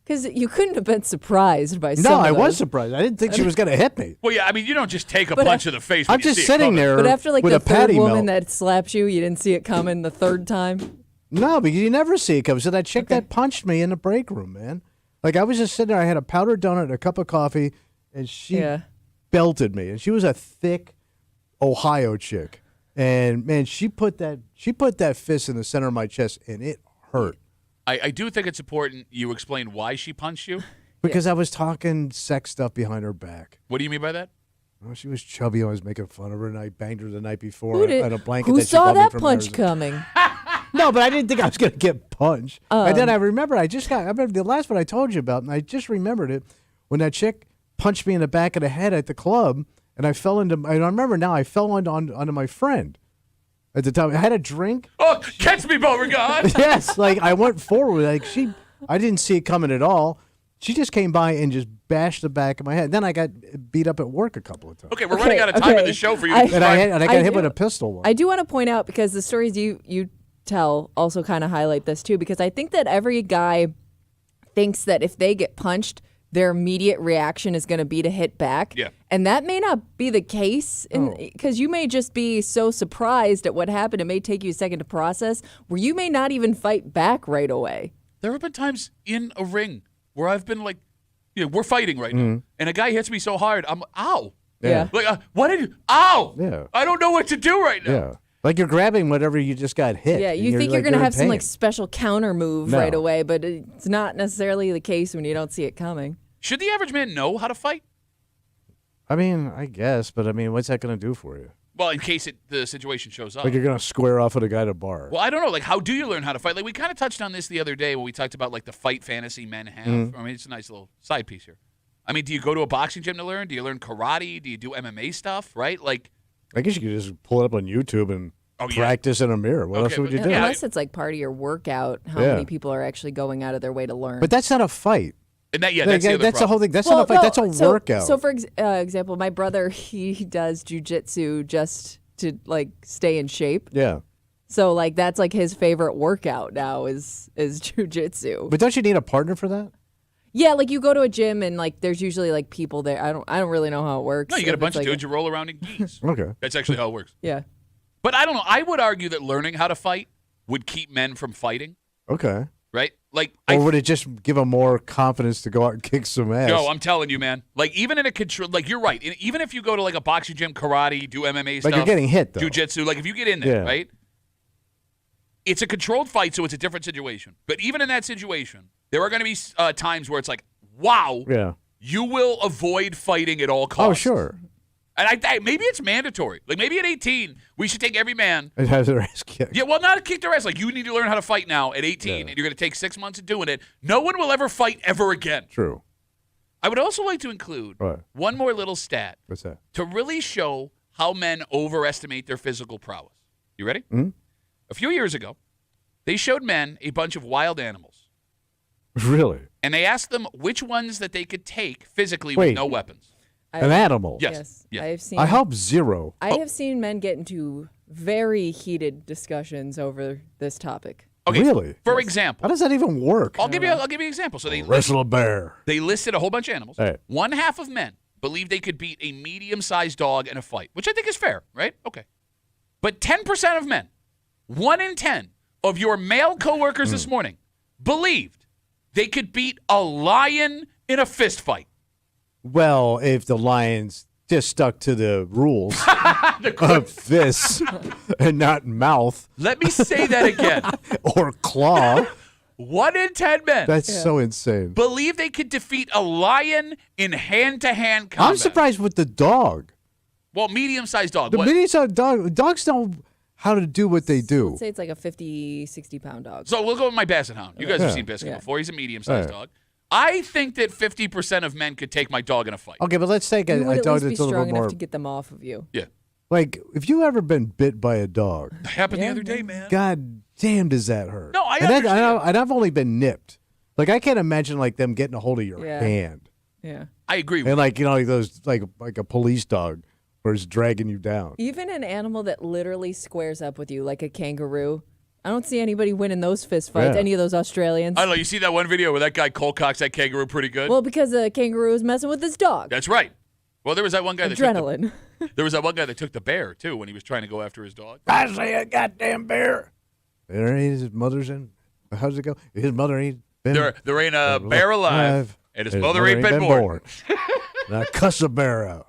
Because you couldn't have been surprised by. No, I was surprised. I didn't think she was going to hit me. Well, yeah, I mean, you don't just take a punch to the face. I'm just sitting there. But after like with the a patty third woman melt. that slapped you, you didn't see it coming the third time. No, because you never see it coming. So that chick that punched me in the break room, man. Like I was just sitting there. I had a powdered donut, and a cup of coffee, and she belted me. And she was a thick Ohio chick, and man, she put that fist in the center of my chest, and it hurt. I do think it's important you explain why she punched you. Because I was talking sex stuff behind her back. What do you mean by that? Well, she was chubby. I was making fun of her, and I banged her the night before Who did- on a blanket. Who that she saw bought me that from punch Arizona. coming? No, but I didn't think I was going to get punched. And then I remember I remember the last one I told you about, and I just remembered it when that chick punched me in the back of the head at the club, and I fell into. I remember now. I fell onto my friend. At the time, I had a drink. Oh, catch me, Beauregard! Yes, like I went forward. Like I didn't see it coming at all. She just came by and just bashed the back of my head. Then I got beat up at work a couple of times. Okay, we're running out of time in the show for you. And I got hit with a pistol once. I do want to point out, because the stories you tell also kind of highlight this too, because I think that every guy thinks that if they get punched, their immediate reaction is going to be to hit back. Yeah. And that may not be the case, because you may just be so surprised at what happened, it may take you a second to process, where you may not even fight back right away. There have been times in a ring where I've been like, we're fighting right now, and a guy hits me so hard, I'm ow. Yeah. Like, what did you? Ow. Yeah. I don't know what to do right now. Yeah. Like you're grabbing whatever you just got hit. Yeah, you think you're going to have some like special counter move right away, but it's not necessarily the case when you don't see it coming. Should the average man know how to fight? I mean, I guess, but I mean, what's that going to do for you? Well, in case the situation shows up. Like you're going to square off with a guy at a bar. Well, I don't know. Like, how do you learn how to fight? Like, we kind of touched on this the other day when we talked about, like, the fight fantasy men have. I mean, it's a nice little side piece here. I mean, do you go to a boxing gym to learn? Do you learn karate? Do you do MMA stuff, right? Like, I guess you could just pull it up on YouTube and practice in a mirror. What else would you do? Unless it's like part of your workout, how many people are actually going out of their way to learn. But that's not a fight. And that, that's the other that's the whole thing. That's not a fight. That's a workout. So, for example, my brother, he does jujitsu just to like stay in shape. Yeah. So like that's like his favorite workout now is jujitsu. But don't you need a partner for that? Yeah, like you go to a gym and like there's usually like people there. I don't really know how it works. No, you get a bunch of dudes, you roll around in geese. Okay. That's actually how it works. Yeah. But I don't know. I would argue that learning how to fight would keep men from fighting. Okay. Right? Like, or would it just give them more confidence to go out and kick some ass? No, I'm telling you, man. Like, even in a control, like, you're right. Even if you go to, like, a boxing gym, karate, do MMA stuff. Like, you're getting hit, though. Jiu-jitsu. Like, if you get in there, right? It's a controlled fight, so it's a different situation. But even in that situation, there are going to be times where it's like, wow, you will avoid fighting at all costs. Oh, sure. And maybe it's mandatory. Like maybe at 18, we should take every man. And have their ass kicked. Yeah, well, not kick their ass. Like you need to learn how to fight now at 18, and you're going to take 6 months of doing it. No one will ever fight ever again. True. I would also like to include one more little stat. What's that? To really show how men overestimate their physical prowess. You ready? Mm-hmm. A few years ago, they showed men a bunch of wild animals. Really? And they asked them which ones that they could take physically with no weapons. An animal? Yes. I have seen. I hope zero. I have seen men get into very heated discussions over this topic. Okay, really? For example. How does that even work? I'll give you an example. So they wrestle a bear. They listed a whole bunch of animals. Hey. One half of men believe they could beat a medium-sized dog in a fight, which I think is fair, right? Okay. But 10% of men, 1 in 10 of your male coworkers this morning believed they could beat a lion in a fist fight. Well, if the Lions just stuck to the rules of fists and not mouth. Let me say that again. Or claw. 1 in 10 men. That's so insane. Believe they could defeat a lion in hand-to-hand combat. I'm surprised with the dog. Well, medium-sized dog. The medium-sized dog. Dogs know how to do what they do. Let's say it's like a 50, 60-pound dog. So we'll go with my Basset Hound. You guys have seen Biscuit before. He's a medium-sized dog. I think that 50% of men could take my dog in a fight. Okay, but let's take a dog that's a little strong bit more. enough to get them off of you. Yeah. Like, if you ever been bit by a dog. That happened the other day, man. God damn, does that hurt? No, I understand. And I've only been nipped. Like, I can't imagine, like, them getting a hold of your hand. Yeah. I agree with And, like, you know, like those, like a police dog where it's dragging you down. Even an animal that literally squares up with you, like a kangaroo. I don't see anybody winning those fist fights, any of those Australians. I don't know. You see that one video where that guy cold cocks that kangaroo pretty good? Well, because the kangaroo is messing with his dog. That's right. Well, there was that one guy that Adrenaline. there was that one guy that took the bear, too, when he was trying to go after his dog. I say a goddamn bear. There ain't his mother's in. How does it go? His mother ain't been. There ain't a bear alive, and his mother ain't been born. Now cuss a bear out.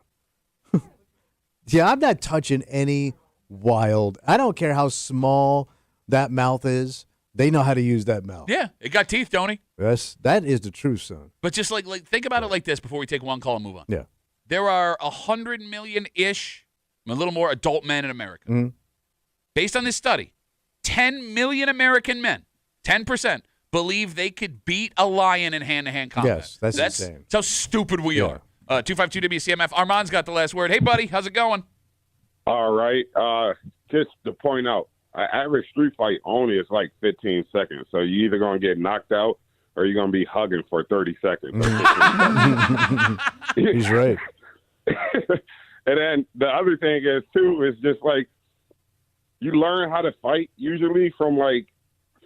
Yeah, I'm not touching any wild. I don't care how small that mouth is. They know how to use that mouth. Yeah, it got teeth, don't he? That is the truth, son. But just like think about it like this before we take one call and move on. Yeah. There are 100 million-ish, a little more adult men in America. Mm-hmm. Based on this study, 10 million American men, 10%, believe they could beat a lion in hand-to-hand combat. Yes, that's insane. That's how stupid we are. 252 WCMF. Armand's got the last word. Hey, buddy, how's it going? All right. Just to point out, an average street fight only is like 15 seconds. So you're either going to get knocked out or you're going to be hugging for 30 seconds. He's right. And then the other thing is, too, is just like you learn how to fight usually from, like,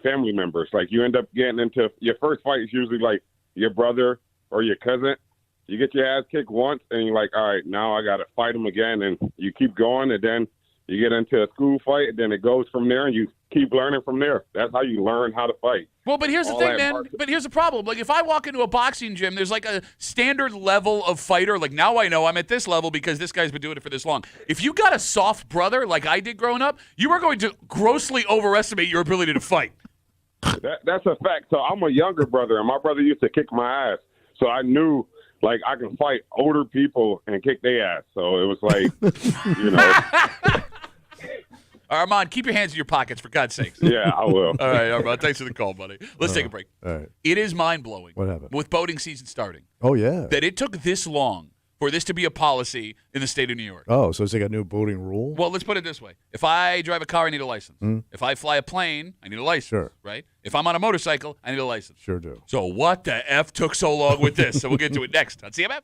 family members. Like, you end up getting into your first fight is usually, like, your brother or your cousin. You get your ass kicked once, and you're like, all right, now I got to fight him again. And you keep going, and then you get into a school fight, and then it goes from there, and you keep learning from there. That's how you learn how to fight. Well, but here's the thing, man. But here's the problem. Like, if I walk into a boxing gym, there's like a standard level of fighter. Like, now I know I'm at this level because this guy's been doing it for this long. If you got a soft brother like I did growing up, you are going to grossly overestimate your ability to fight. That's a fact. So I'm a younger brother, and my brother used to kick my ass. So I knew, like, I can fight older people and kick their ass. So it was like, you know. Armand, keep your hands in your pockets, for God's sakes. Yeah, I will. All right, Armand, thanks for the call, buddy. Let's take a break. All right. It is mind-blowing. What happened? With boating season starting. Oh, yeah. That it took this long for this to be a policy in the state of New York. Oh, so it's like a new boating rule? Well, let's put it this way. If I drive a car, I need a license. Mm. If I fly a plane, I need a license. Sure. Right? If I'm on a motorcycle, I need a license. Sure do. So what the F took so long with this? So we'll get to it next on CMF.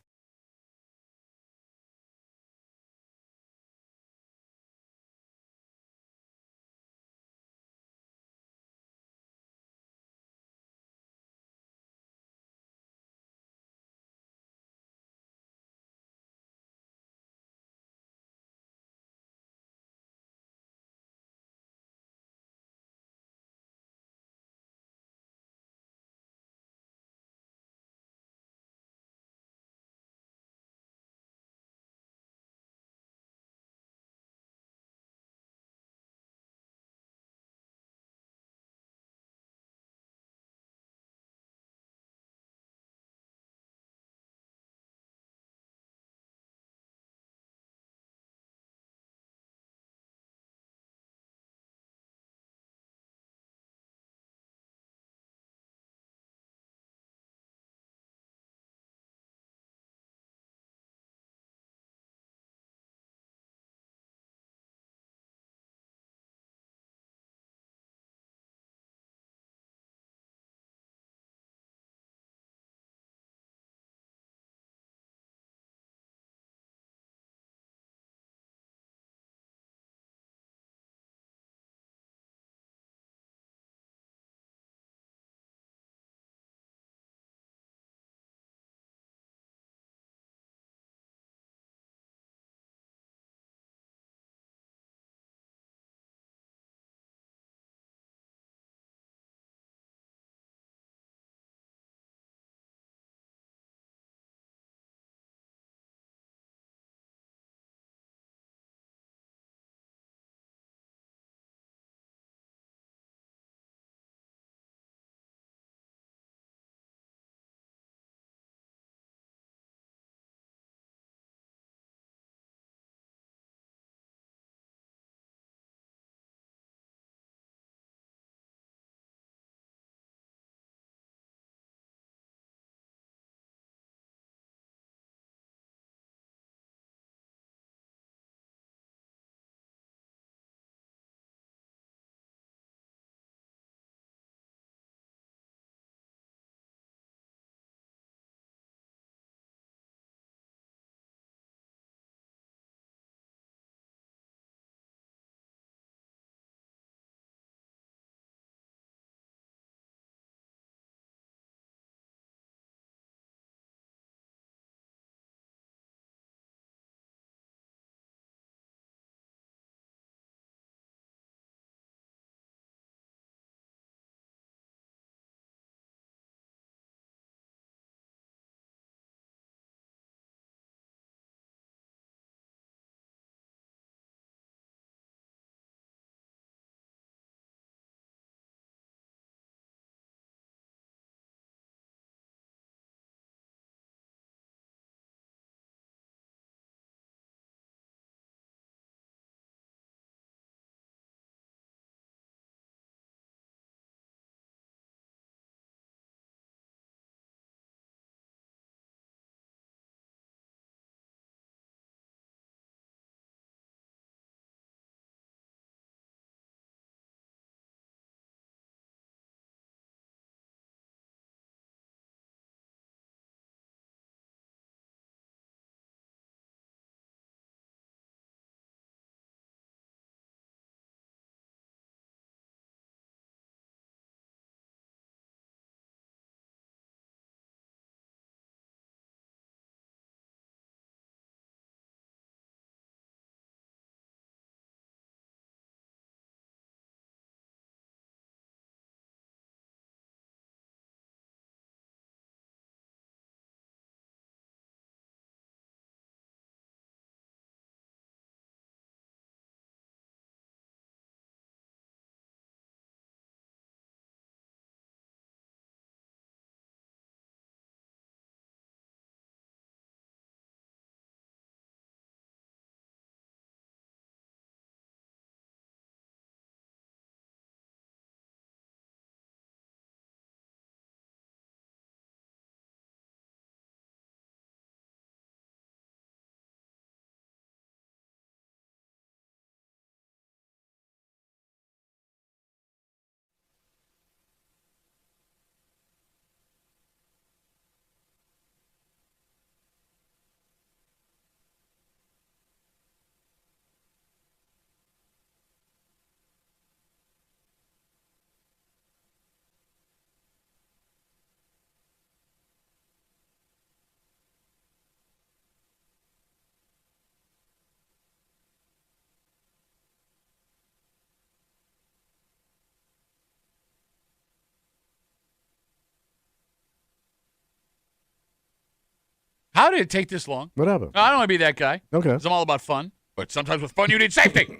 How did it take this long? What happened? I don't want to be that guy. Okay. 'Cause I'm all about fun. But sometimes with fun, you need safety.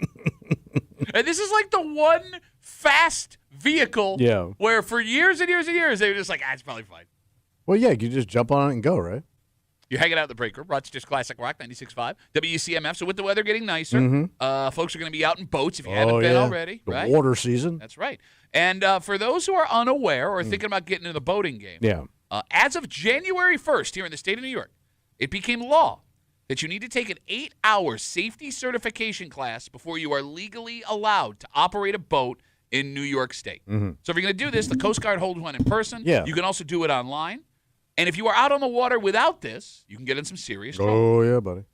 And this is like the one fast vehicle where for years and years and years, they were just like, it's probably fine. Well, yeah, you just jump on it and go, right? You're hanging out in the break room. Rochester's Classic Rock 96.5. WCMF. So with the weather getting nicer, folks are going to be out in boats if you haven't been already. The right? water season. That's right. And for those who are unaware or thinking about getting into the boating game, as of January 1st here in the state of New York, it became law that you need to take an 8-hour safety certification class before you are legally allowed to operate a boat in New York State. So if you're going to do this, the Coast Guard holds one in person. Yeah. You can also do it online. And if you are out on the water without this, you can get in some serious trouble. Oh, yeah, buddy.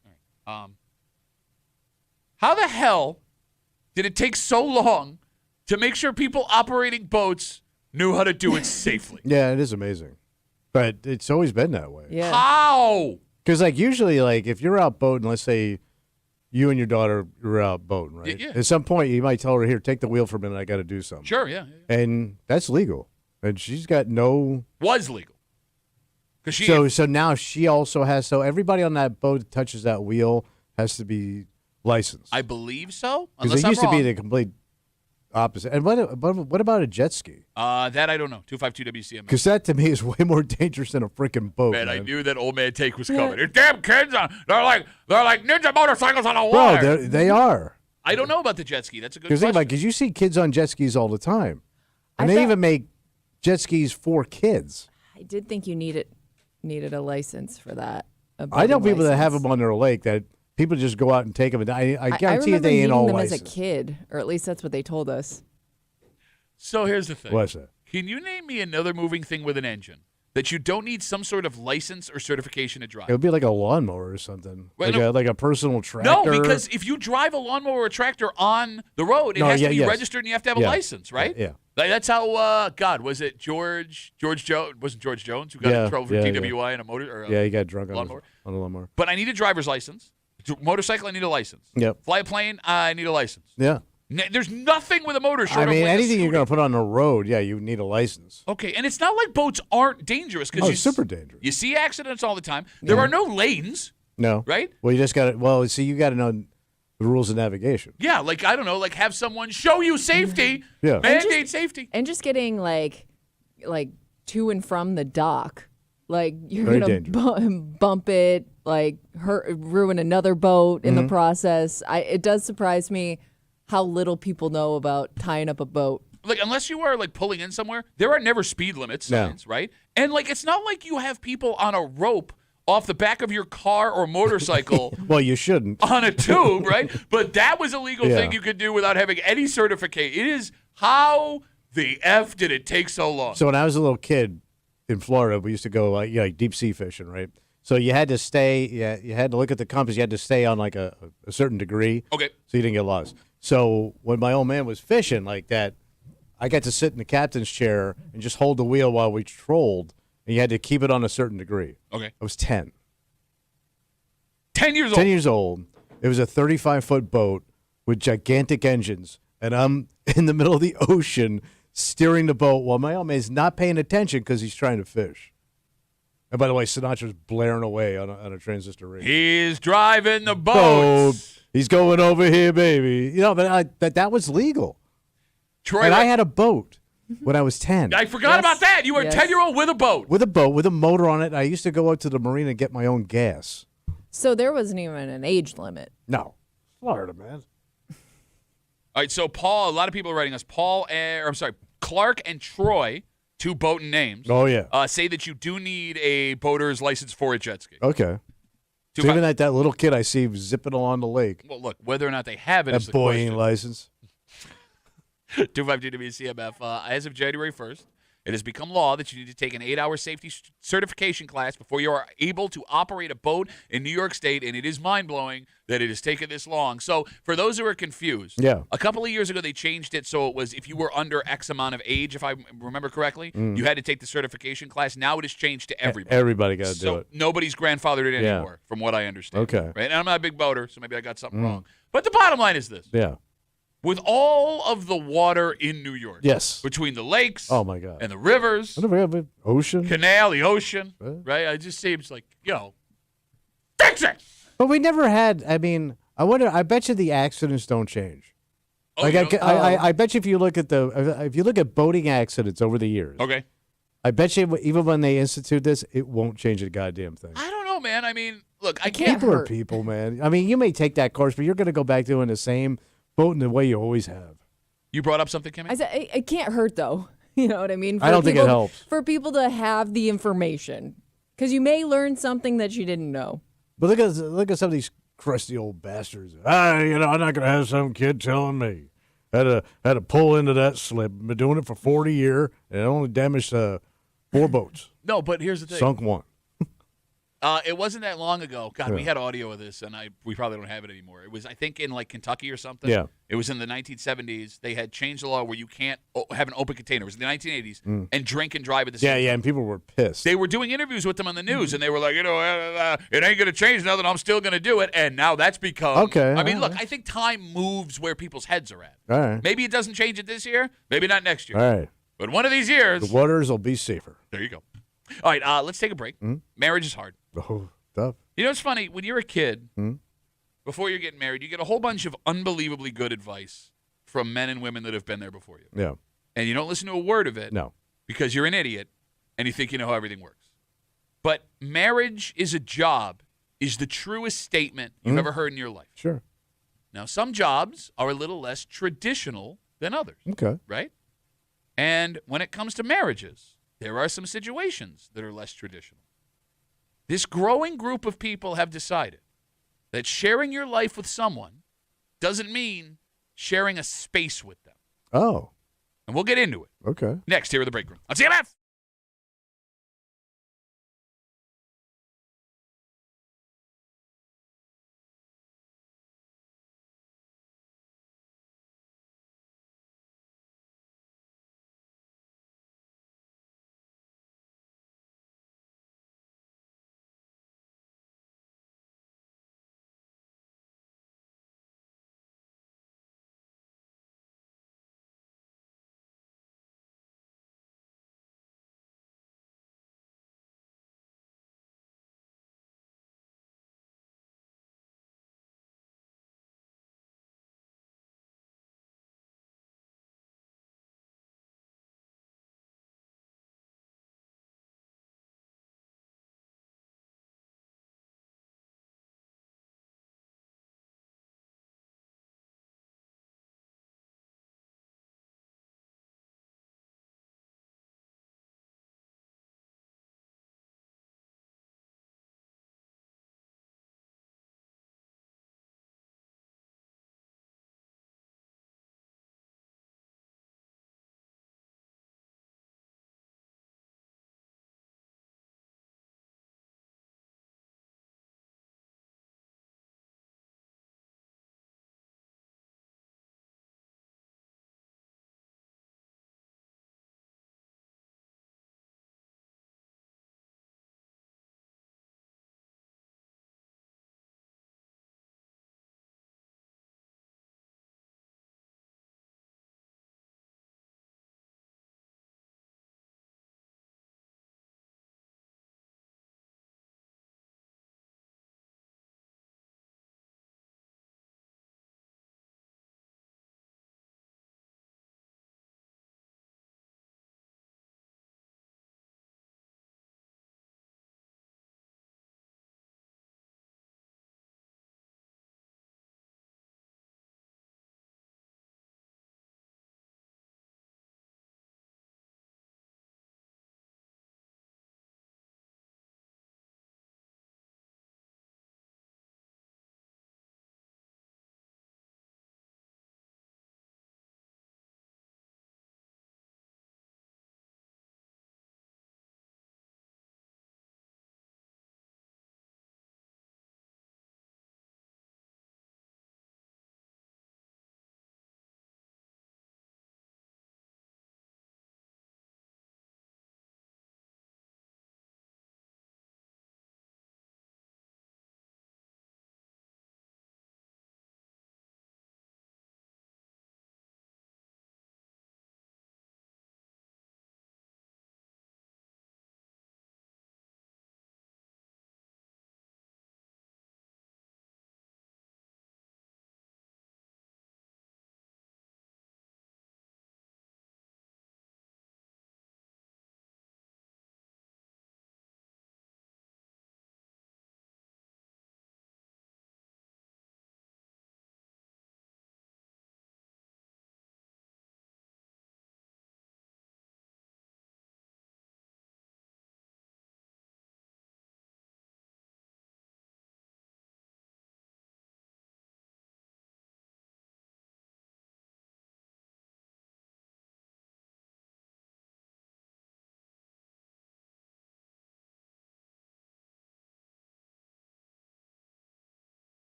How the hell did it take so long to make sure people operating boats knew how to do it safely? Yeah, it is amazing. But it's always been that way. Yeah. How? Because, like, usually, like, if you're out boating, let's say you and your daughter are out boating, right? Yeah. At some point, you might tell her, here, take the wheel for a minute. I got to do something. Sure, yeah. And that's legal. And she's got no... Was legal. So now she also has... So everybody on that boat that touches that wheel has to be licensed. I believe so. Because it used to be the complete opposite. And what about a jet ski? That I don't know. 252 WCMF. Because that, to me, is way more dangerous than a freaking boat, Man, man. I knew that old man take was coming. These damn kids, they're like ninja motorcycles on the water. Bro, they are. I don't know about the jet ski. That's a good Because question. you see kids on jet skis all the time. And they even make jet skis for kids. I did think you needed a license for that. I know people that have them on their lake that people just go out and take them. And I guarantee you they ain't all licensed. I remember needing them as a kid, or at least that's what they told us. So here's the thing. What's that? Can you name me another moving thing with an engine that you don't need some sort of license or certification to drive? It would be like a launmower or something. Right, like a personal tractor. No, because if you drive a lawnmower or a tractor on the road, it has to be registered and you have to have a license, right? Yeah. Like that's how, was it George Jones? Wasn't George Jones who got in trouble for DWI and a motor? Or he got drunk lawnmower. on a lawnmower. But I need a driver's license. Motorcycle, I need a license. Yep. Fly a plane, I need a license. Yeah. There's nothing with a motor short I mean, of like anything you're going to put on the road, you need a license. Okay, and it's not like boats aren't dangerous. It's super dangerous. You see accidents all the time. There are no lanes. No. Right? Well, you just got to, you got to know the rules of navigation. Yeah, like, I don't know, like have someone show you safety, mandate safety. And just getting, like to and from the dock. Like, you're going to bump it, like, ruin another boat in the process. It does surprise me how little people know about tying up a boat. Like, unless you are, like, pulling in somewhere, there are never speed limit signs, right? And, like, it's not like you have people on a rope off the back of your car or motorcycle. Well, you shouldn't. On a tube, right? But that was a legal thing you could do without having any certification. It is how the F did it take so long? So when I was a little kid in Florida, we used to go, like deep sea fishing, right? So you had to stay, you had to look at the compass. You had to stay on, like, a certain degree. Okay. So you didn't get lost. So when my old man was fishing like that, I got to sit in the captain's chair and just hold the wheel while we trolled, and you had to keep it on a certain degree. Okay. I was 10. 10 years old? 10 years old. It was a 35-foot boat with gigantic engines, and I'm in the middle of the ocean steering the boat while my old man's not paying attention because he's trying to fish. And by the way, Sinatra's blaring away on a transistor radio. He's driving the boat. He's going over here, baby. You know, but that was legal. Troy, and I had a boat when I was 10. I forgot about that. You were a 10-year-old with a boat. With a motor on it. I used to go out to the marina and get my own gas. So there wasn't even an age limit. No. Florida, man. All right, so Paul, a lot of people are writing us. Clark and Troy, two boating names. Oh, yeah. Say that you do need a boater's license for a jet ski. Okay. So even that little kid I see zipping along the lake. Well, look, whether or not they have it is the boy question. ain't licensed. 252 WCMF. As of January 1st, it has become law that you need to take an 8-hour safety certification class before you are able to operate a boat in New York State, and it is mind-blowing that it has taken this long. So for those who are confused, a couple of years ago they changed it so it was if you were under X amount of age, if I remember correctly, you had to take the certification class. Now it has changed to everybody. Everybody got to do it. Nobody's grandfathered it anymore, from what I understand. Okay. Right? And I'm not a big boater, so maybe I got something wrong. But the bottom line is this. Yeah. With all of the water in New York, between the lakes, oh my God, and the rivers, ocean, canal, the ocean, right? It just seems like Fix it! But we never had, I mean, I bet you the accidents don't change. Oh, Like you don't- I bet you if you look at boating accidents over the years, Okay. I bet you even when they institute this, it won't change a goddamn thing. I don't know, man. I mean, look, I can't. People are people, man. I mean, you may take that course, but you're going to go back doing the same boating the way you always have. You brought up something, Kimmy? I said it can't hurt though. You know what I mean? I don't think it helps. For people to have the information, because you may learn something that you didn't know. But look at some of these crusty old bastards. I'm not going to have some kid telling me had to pull into that slip. Been doing it for 40 years, and it only damaged 4 boats. No, but here's the thing. Sunk 1. It wasn't that long ago. God, we had audio of this, and we probably don't have it anymore. It was, I think, in like Kentucky or something. Yeah. It was in the 1970s. They had changed the law where you can't have an open container. It was in the 1980s, and drink and drive at the same time. Yeah, and people were pissed. They were doing interviews with them on the news, and they were like, it ain't going to change nothing. I'm still going to do it. And now that's become. Okay. I mean, look, I think time moves where people's heads are at. All right. Maybe it doesn't change it this year. Maybe not next year. All right. But one of these years. The waters will be safer. There you go. All right, let's take a break. Marriage is hard. Oh, tough. You know, it's funny. When you're a kid, before you're getting married, you get a whole bunch of unbelievably good advice from men and women that have been there before you. Yeah. And you don't listen to a word of it. No. Because you're an idiot and you think you know how everything works. But marriage is a job is the truest statement you've ever heard in your life. Sure. Now, some jobs are a little less traditional than others. Okay. Right? And when it comes to marriages, there are some situations that are less traditional. This growing group of people have decided that sharing your life with someone doesn't mean sharing a space with them. Oh. And we'll get into it. Okay. Next, here at the break room on CMF.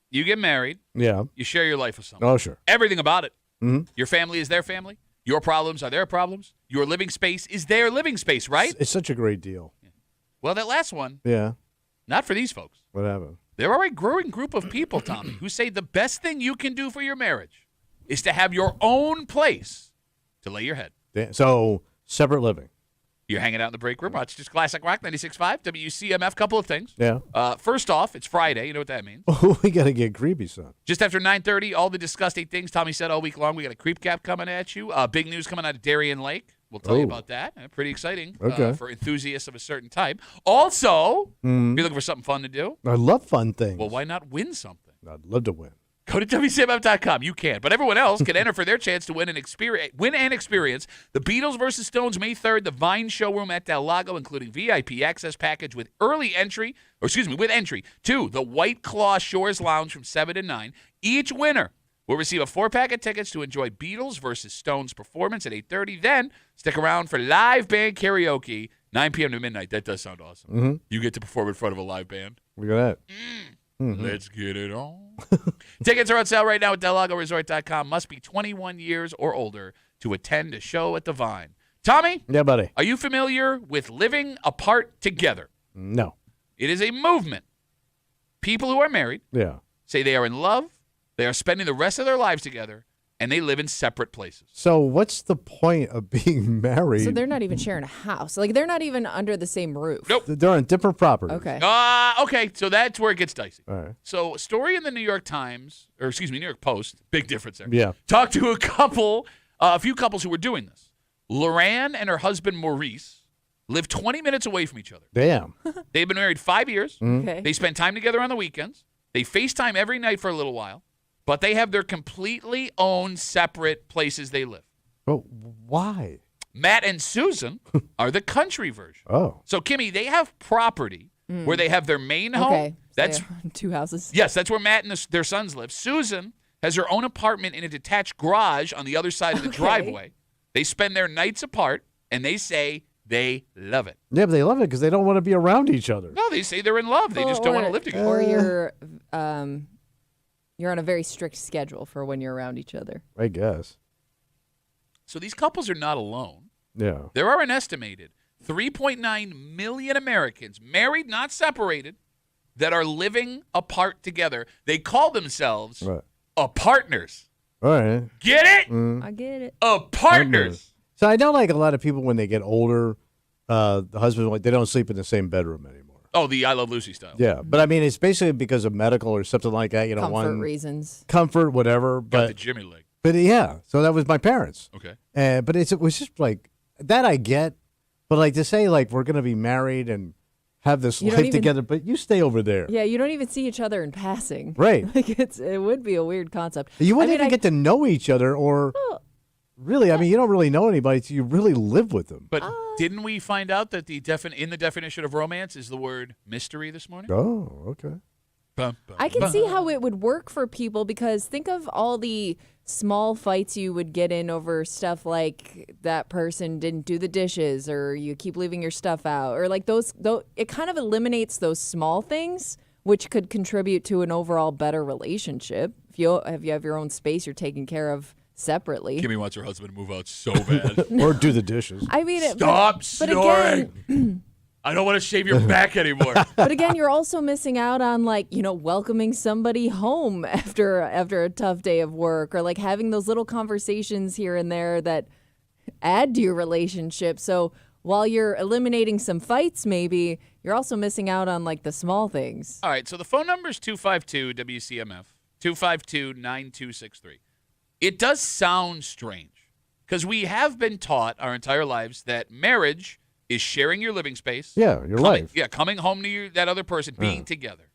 You get married. Yeah. You share your life with someone. Oh, sure. Everything about it. Mm-hmm. Your family is their family. Your problems are their problems. Your living space is their living space, right? It's such a great deal. Well, that last one, Yeah. not for these folks. What happened? There are a growing group of people, Tommy, who say the best thing you can do for your marriage is to have your own place to lay your head. So, separate living. You're hanging out in the break room. Watch just Classic Rock 96.5, WCMF. Couple of things. Yeah. First off, it's Friday. You know what that means. We got to get creepy, son. Just after 9:30, all the disgusting things Tommy said all week long. We got a creep cap coming at you. Big news coming out of Darien Lake. We'll tell you about that. Pretty exciting for enthusiasts of a certain type. Also, if you're looking for something fun to do. I love fun things. Well, why not win something? I'd love to win. Go to WCMF.com. You can. But everyone else can enter for their chance to win and experience the Beatles versus Stones May 3rd, the Vine Showroom at Del Lago, including VIP access package with entry to the White Claw Shores Lounge from 7 to 9. Each winner will receive a 4-pack of tickets to enjoy Beatles versus Stones performance at 8:30. Then stick around for live band karaoke, 9 p.m. to midnight. That does sound awesome. Mm-hmm. You get to perform in front of a live band. Look at that. Mm-hmm. Let's get it on. Tickets are on sale right now at DelLagoResort.com. Must be 21 years or older to attend a show at the Vine. Tommy? Yeah, buddy. Are you familiar with living apart together? No. It is a movement. People who are married say they are in love, they are spending the rest of their lives together, and they live in separate places. So what's the point of being married? So they're not even sharing a house. Like, they're not even under the same roof. Nope. They're on different properties. Okay. Okay, so that's where it gets dicey. All right. So, a story in the New York New York Post, big difference there. Yeah. Talked to a few couples who were doing this. Loran and her husband Maurice live 20 minutes away from each other. Damn. They've been married 5 years. Okay. They spend time together on the weekends. They FaceTime every night for a little while. But they have their completely own separate places they live. But why? Matt and Susan are the country version. Oh. So, Kimmy, they have property where they have their main home. Okay. That's 2 houses. Yes, that's where Matt and their sons live. Susan has her own apartment in a detached garage on the other side of the driveway. They spend their nights apart, and they say they love it. Yeah, but they love it because they don't want to be around each other. No, they say they're in love. They just don't want to live together. Or you're on a very strict schedule for when you're around each other. I guess. So these couples are not alone. Yeah. There are an estimated 3.9 million Americans, married, not separated, that are living apart together. They call themselves a partners. All right. Get it? I get it. A partners. So I know, like, a lot of people, when they get older, the husband, they don't sleep in the same bedroom anymore. Oh, the I Love Lucy style. Yeah, but I mean, it's basically because of medical or something like that. You know, Comfort reasons. Comfort, whatever. Got the Jimmy leg. But yeah, so that was my parents. Okay. But it was just like that. I get, but like to say like we're gonna be married and have this life together, but you stay over there. Yeah, you don't even see each other in passing. Right. Like it would be a weird concept. You wouldn't even get to know each other, or really, I mean, you don't really know anybody, so you really live with them. But didn't we find out that in the definition of romance is the word mystery this morning? Oh, okay. I can see how it would work for people, because think of all the small fights you would get in over stuff like that person didn't do the dishes, or you keep leaving your stuff out, or like those it kind of eliminates those small things, which could contribute to an overall better relationship. If you have your own space, you're taken care of separately. Kimmy wants her husband to move out so bad. Or do the dishes. I mean, Stop snoring. Again, I don't want to shave your back anymore. But again, you're also missing out on, like, welcoming somebody home after a tough day of work, or like having those little conversations here and there that add to your relationship. So while you're eliminating some fights, maybe you're also missing out on like the small things. All right, so the phone number is 252-WCMF, 252-9263. It does sound strange, because we have been taught our entire lives that marriage is sharing your living space. Yeah, your life. Yeah, coming home to that other person, being together.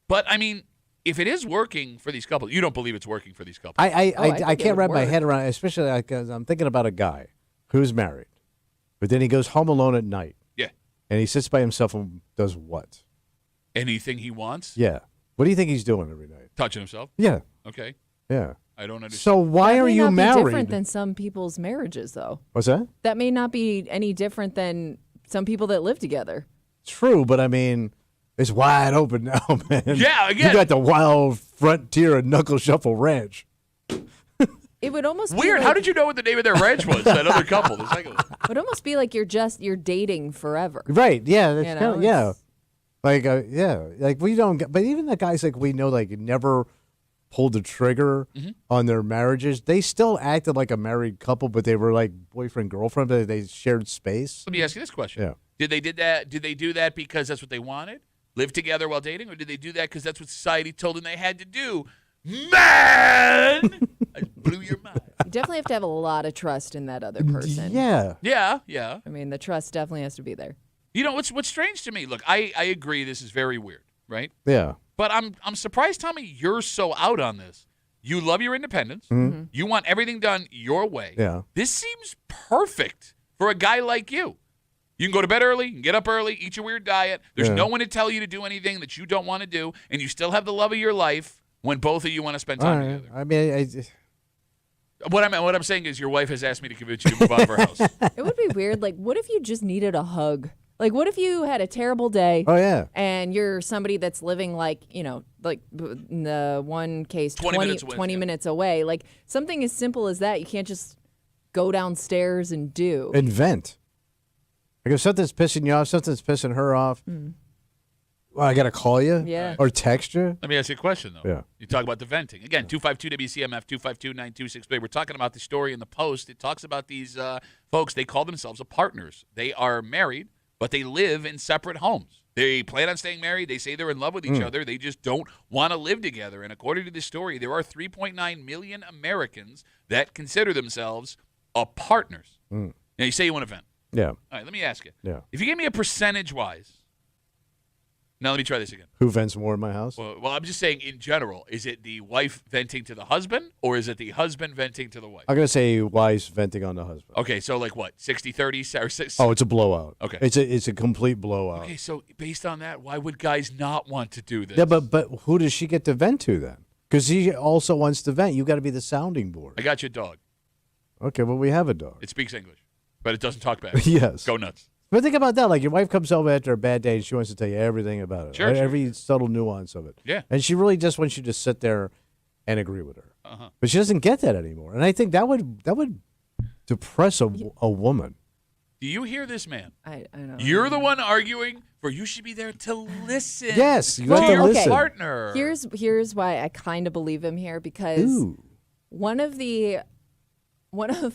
But, I mean, if it is working for these couples, you don't believe it's working for these couples. I can't wrap my head around it, especially because I'm thinking about a guy who's married, but then he goes home alone at night. Yeah. And he sits by himself and does what? Anything he wants? Yeah. What do you think he's doing every night? Touching himself? Yeah. Okay. Yeah. I don't understand. So why are you That may not be married? different than some people's marriages, though. What's that? That may not be any different than some people that live together. True, but I mean, It's wide open now, man. Yeah, again. You got the wild frontier of Knuckle Shuffle Ranch. It would almost Weird. Be like, How did you know what the name of their ranch was? That other couple. The second one. It would almost be like you're dating forever. Right? Yeah. That's You know, kind of, yeah. Like like we don't get, but even the guys like we know like never pulled the trigger on their marriages. They still acted like a married couple, but they were like boyfriend girlfriend. But they shared space. Let me ask you this question. Yeah. Did they do that because that's what they wanted? Live together while dating, or did they do that because that's what society told them they had to do? Man, I blew your mind. You definitely have to have a lot of trust in that other person. Yeah. Yeah. I mean, the trust definitely has to be there. You know what's strange to me? Look, I agree. This is very weird, right? Yeah. But I'm surprised, Tommy, you're so out on this. You love your independence. Mm-hmm. You want everything done your way. Yeah. This seems perfect for a guy like you. You can go to bed early, you can get up early, eat your weird diet. There's no one to tell you to do anything that you don't want to do, and you still have the love of your life when both of you want to spend time together. I mean, What I'm saying is your wife has asked me to convince you to move out of her house. It would be weird. Like, what if you just needed a hug? Like, what if you had a terrible day? Oh, yeah. And you're somebody that's living like, like in the one case, 20 minutes away. Like, something as simple as that, you can't just go downstairs and do. invent. Like if something's pissing you off, something's pissing her off. Well, I got to call you? Yeah. Or text you? Let me ask you a question, though. Yeah. You talk about the venting. Again, 252-WCMF, 252-9263. We're talking about the story in the Post. It talks about these folks. They call themselves partners. They are married, but they live in separate homes. They plan on staying married. They say they're in love with each other. They just don't want to live together. And according to this story, there are 3.9 million Americans that consider themselves partners. Now, you say you want to vent. Yeah. All right, let me ask you. Yeah. If you gave me a percentage-wise, now let me try this again. Who vents more in my house? Well, I'm just saying in general, is it the wife venting to the husband, or is it the husband venting to the wife? I'm going to say wife's venting on the husband. Okay, so like what, 60-30? Or 6? Oh, it's a blowout. Okay. It's a complete blowout. Okay, so based on that, why would guys not want to do this? Yeah, but who does she get to vent to then? Because he also wants to vent. You got to be the sounding board. I got your dog. Okay, well, we have a dog. It speaks English, but it doesn't talk back. Yes. Go nuts. But think about that. Like, your wife comes home after a bad day and she wants to tell you everything about it. Sure, every subtle nuance of it. Yeah. And she really just wants you to sit there and agree with her. Uh-huh. But she doesn't get that anymore. And I think that would depress a woman. Do you hear this, man? I know. You're the one arguing for you should be there to listen. Yes, you to have to your listen. partner. Here's why I kind of believe him here, because Ooh. one of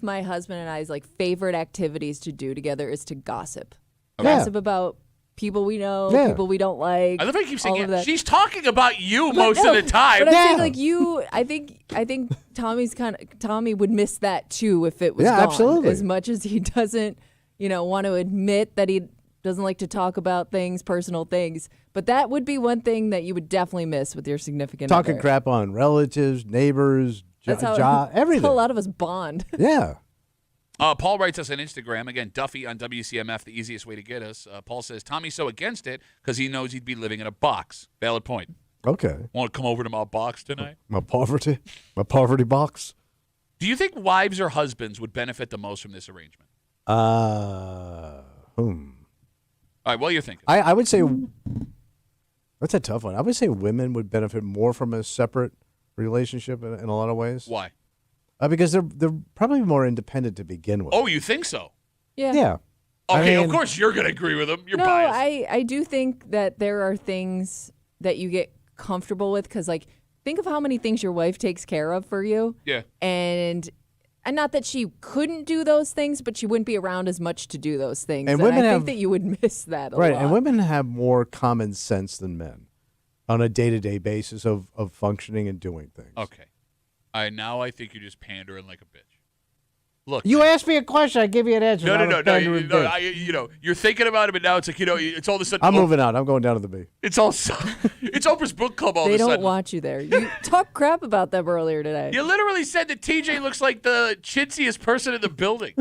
my husband and I's like favorite activities to do together is to gossip. Yeah. Gossip about people we know, Yeah. people we don't like. I love how you keep all saying of yeah. that. She's talking about you But most no, of the time. But I'm saying Yeah. like you, I think Tommy would miss that too if it was Yeah, gone. absolutely. As much as he doesn't, want to admit that he doesn't like to talk about things, personal things. But that would be one thing that you would definitely miss with your significant Talking other. crap on relatives, neighbors, That's how everything. That's how a lot of us bond. Yeah. Paul writes us on Instagram. Again, Duffy on WCMF, the easiest way to get us. Paul says, Tommy's so against it because he knows he'd be living in a box. Valid point. Okay. Want to come over to my box tonight? My poverty box. Do you think wives or husbands would benefit the most from this arrangement? All right, what are you thinking? I would say that's a tough one. I would say women would benefit more from a separate relationship in a lot of ways. Why? Because they're probably more independent to begin with. Oh, you think so? Yeah. Yeah. Okay, I mean, of course you're going to agree with him. You're no, biased. I do think that there are things that you get comfortable with because, like, think of how many things your wife takes care of for you. Yeah. And not that she couldn't do those things, but she wouldn't be around as much to do those things. And And women I have- think that you would miss that a right, lot. and women have more common sense than men on a day-to-day basis of functioning and doing things. Okay. All right, now I think you're just pandering like a bitch. Look. You asked me a question, I give you an answer. No. I'm a pandering bitch. You're thinking about it, but now it's like, it's all of a sudden. I'm moving out. I'm going down to the B. It's Oprah's book club all They of a don't sudden. want you there. You talked crap about them earlier today. You literally said that TJ looks like the chintziest person in the building.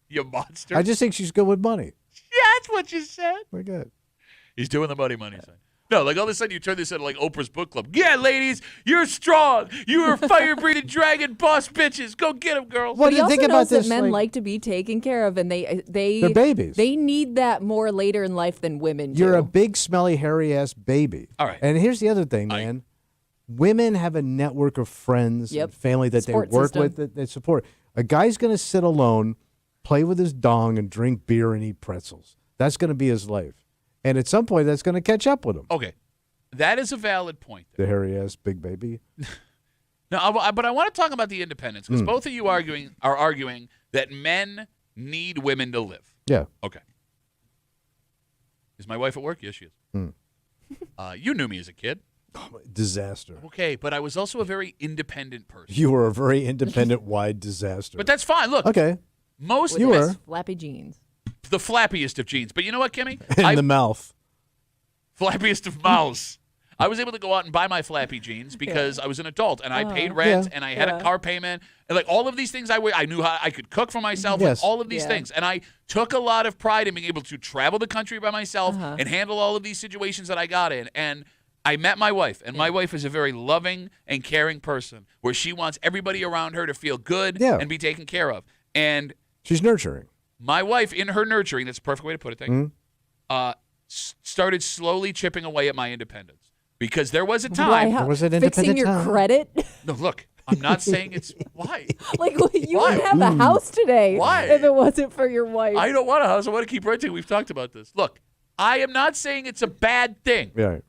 You monster. I just think she's good with money. Yeah, that's what you said. We're good. He's doing the money sign. No, like all of a sudden you turn this into like Oprah's book club. Yeah, ladies, you're strong. You are fire-breathing dragon boss bitches. Go get them, girls. But he also knows that men like to be taken care of, and they're babies. They need that more later in life than women do. You're a big, smelly, hairy-ass baby. All right. And here's the other thing, man. Women have a network of friends and family that Support they work system. with, that they support. A guy's going to sit alone, play with his dong, and drink beer and eat pretzels. That's going to be his life. And at some point, that's going to catch up with him. Okay. That is a valid point. The hairy-ass big baby. No, but I want to talk about the independence, because both of you are arguing that men need women to live. Yeah. Okay. Is my wife at work? Yes, she is. You knew me as a kid. Disaster. Okay, but I was also a very independent person. You were a very independent, wide disaster. But that's fine. Look. Okay. Most you were. Flappy jeans. The flappiest of jeans. But you know what, Kimmy? In the mouth. Flappiest of mouths. I was able to go out and buy my flappy jeans because I was an adult and I paid rent and I had a car payment and like all of these things I knew how I could cook for myself, like all of these things. And I took a lot of pride in being able to travel the country by myself and handle all of these situations that I got in. And I met my wife, and my wife is a very loving and caring person where she wants everybody around her to feel good and be taken care of. And she's nurturing. My wife, in her nurturing, that's a perfect way to put it, thank you, started slowly chipping away at my independence. Because there was a time. There was an fixing your credit? No, look, I'm not saying it's why. Like, you wouldn't have a house today if it wasn't for your wife. I don't want a house. I want to keep renting. We've talked about this. Look, I am not saying it's a bad thing. Yeah.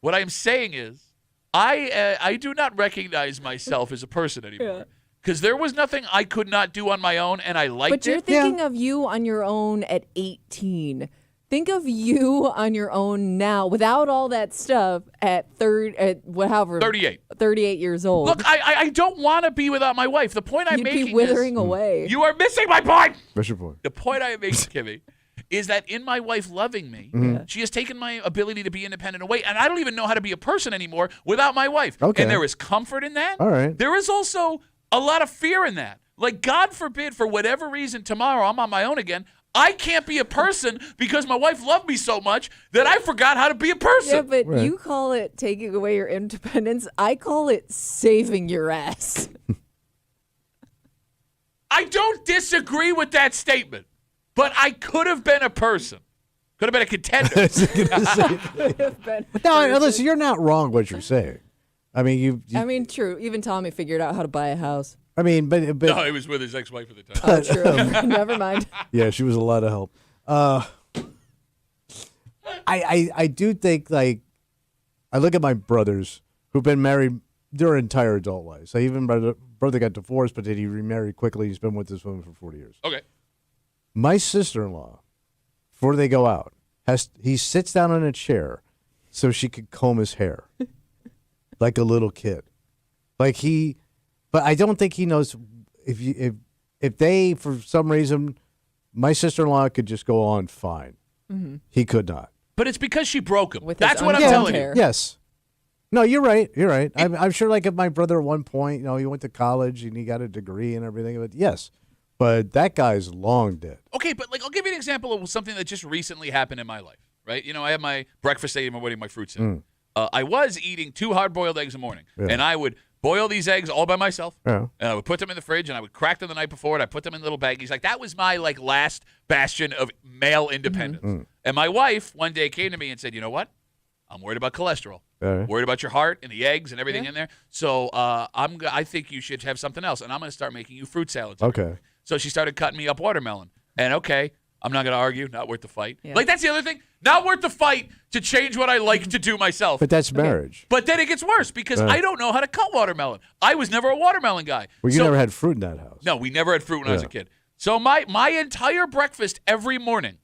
What I'm saying is I do not recognize myself as a person anymore. Because there was nothing I could not do on my own, and I liked it. But you're thinking of you on your own at 18. Think of you on your own now, without all that stuff, at 38 years old. Look, I don't want to be without my wife. The point I'm making be withering away. You are missing my point. What's your point? The point I am making, Kimmy, is that in my wife loving me, she has taken my ability to be independent away, and I don't even know how to be a person anymore without my wife. Okay. And there is comfort in that. All right. There is also a lot of fear in that. Like, God forbid, for whatever reason, tomorrow I'm on my own again. I can't be a person because my wife loved me so much that I forgot how to be a person. Yeah, but you call it taking away your independence. I call it saving your ass. I don't disagree with that statement, but I could have been a person. Could have been a contender. No, listen, you're not wrong what you're saying. I mean, I mean, true. Even Tommy figured out how to buy a house. I mean, but no, he was with his ex-wife at the time. Oh, true. Never mind. Yeah, she was a lot of help. I do think, like, I look at my brothers who've been married their entire adult lives. So even my brother got divorced, but then he remarried quickly. He's been with this woman for 40 years. Okay. My sister-in-law, before they go out, he sits down in a chair so she could comb his hair like a little kid. But I don't think he knows if they, for some reason, my sister-in-law could just go on fine. Mm-hmm. He could not. But it's because she broke him. With That's what I'm telling you. Yes. No, you're right. You're right. I'm sure, like, if my brother at one point, he went to college and he got a degree and everything. But yes. But that guy's long dead. Okay, but like I'll give you an example of something that just recently happened in my life, right? I have my breakfast egg, my wedding, my fruit salad. I was eating 2 hard-boiled eggs a morning, and I would boil these eggs all by myself, and I would put them in the fridge, and I would crack them the night before, and I put them in little baggies. Like, that was my, like, last bastion of male independence. And my wife one day came to me and said, you know what? I'm worried about cholesterol. Worried about your heart and the eggs and everything in there. So I think you should have something else, and I'm going to start making you fruit salads. Okay. So she started cutting me up watermelon. And, okay, I'm not going to argue. Not worth the fight. Yeah. Like, that's the other thing. Not worth the fight to change what I like to do myself. But that's marriage. But then it gets worse because I don't know how to cut watermelon. I was never a watermelon guy. Well, you never had fruit in that house. No, we never had fruit when I was a kid. So my entire breakfast every morning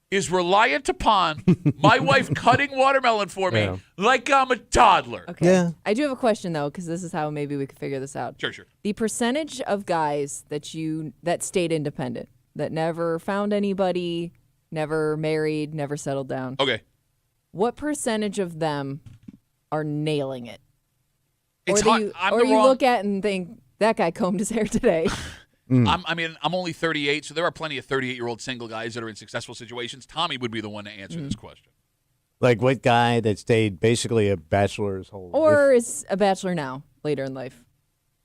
is reliant upon my wife cutting watermelon for me like I'm a toddler. Okay. Yeah. I do have a question, though, because this is how maybe we could figure this out. Sure. The percentage of guys that stayed independent, that never found anybody, never married, never settled down. Okay. What percentage of them are nailing it? It's or you look at and think, that guy combed his hair today. I'm only 38, so there are plenty of 38-year-old single guys that are in successful situations. Tommy would be the one to answer this question. Like what guy that stayed basically a bachelor his whole life? Or is a bachelor now, later in life.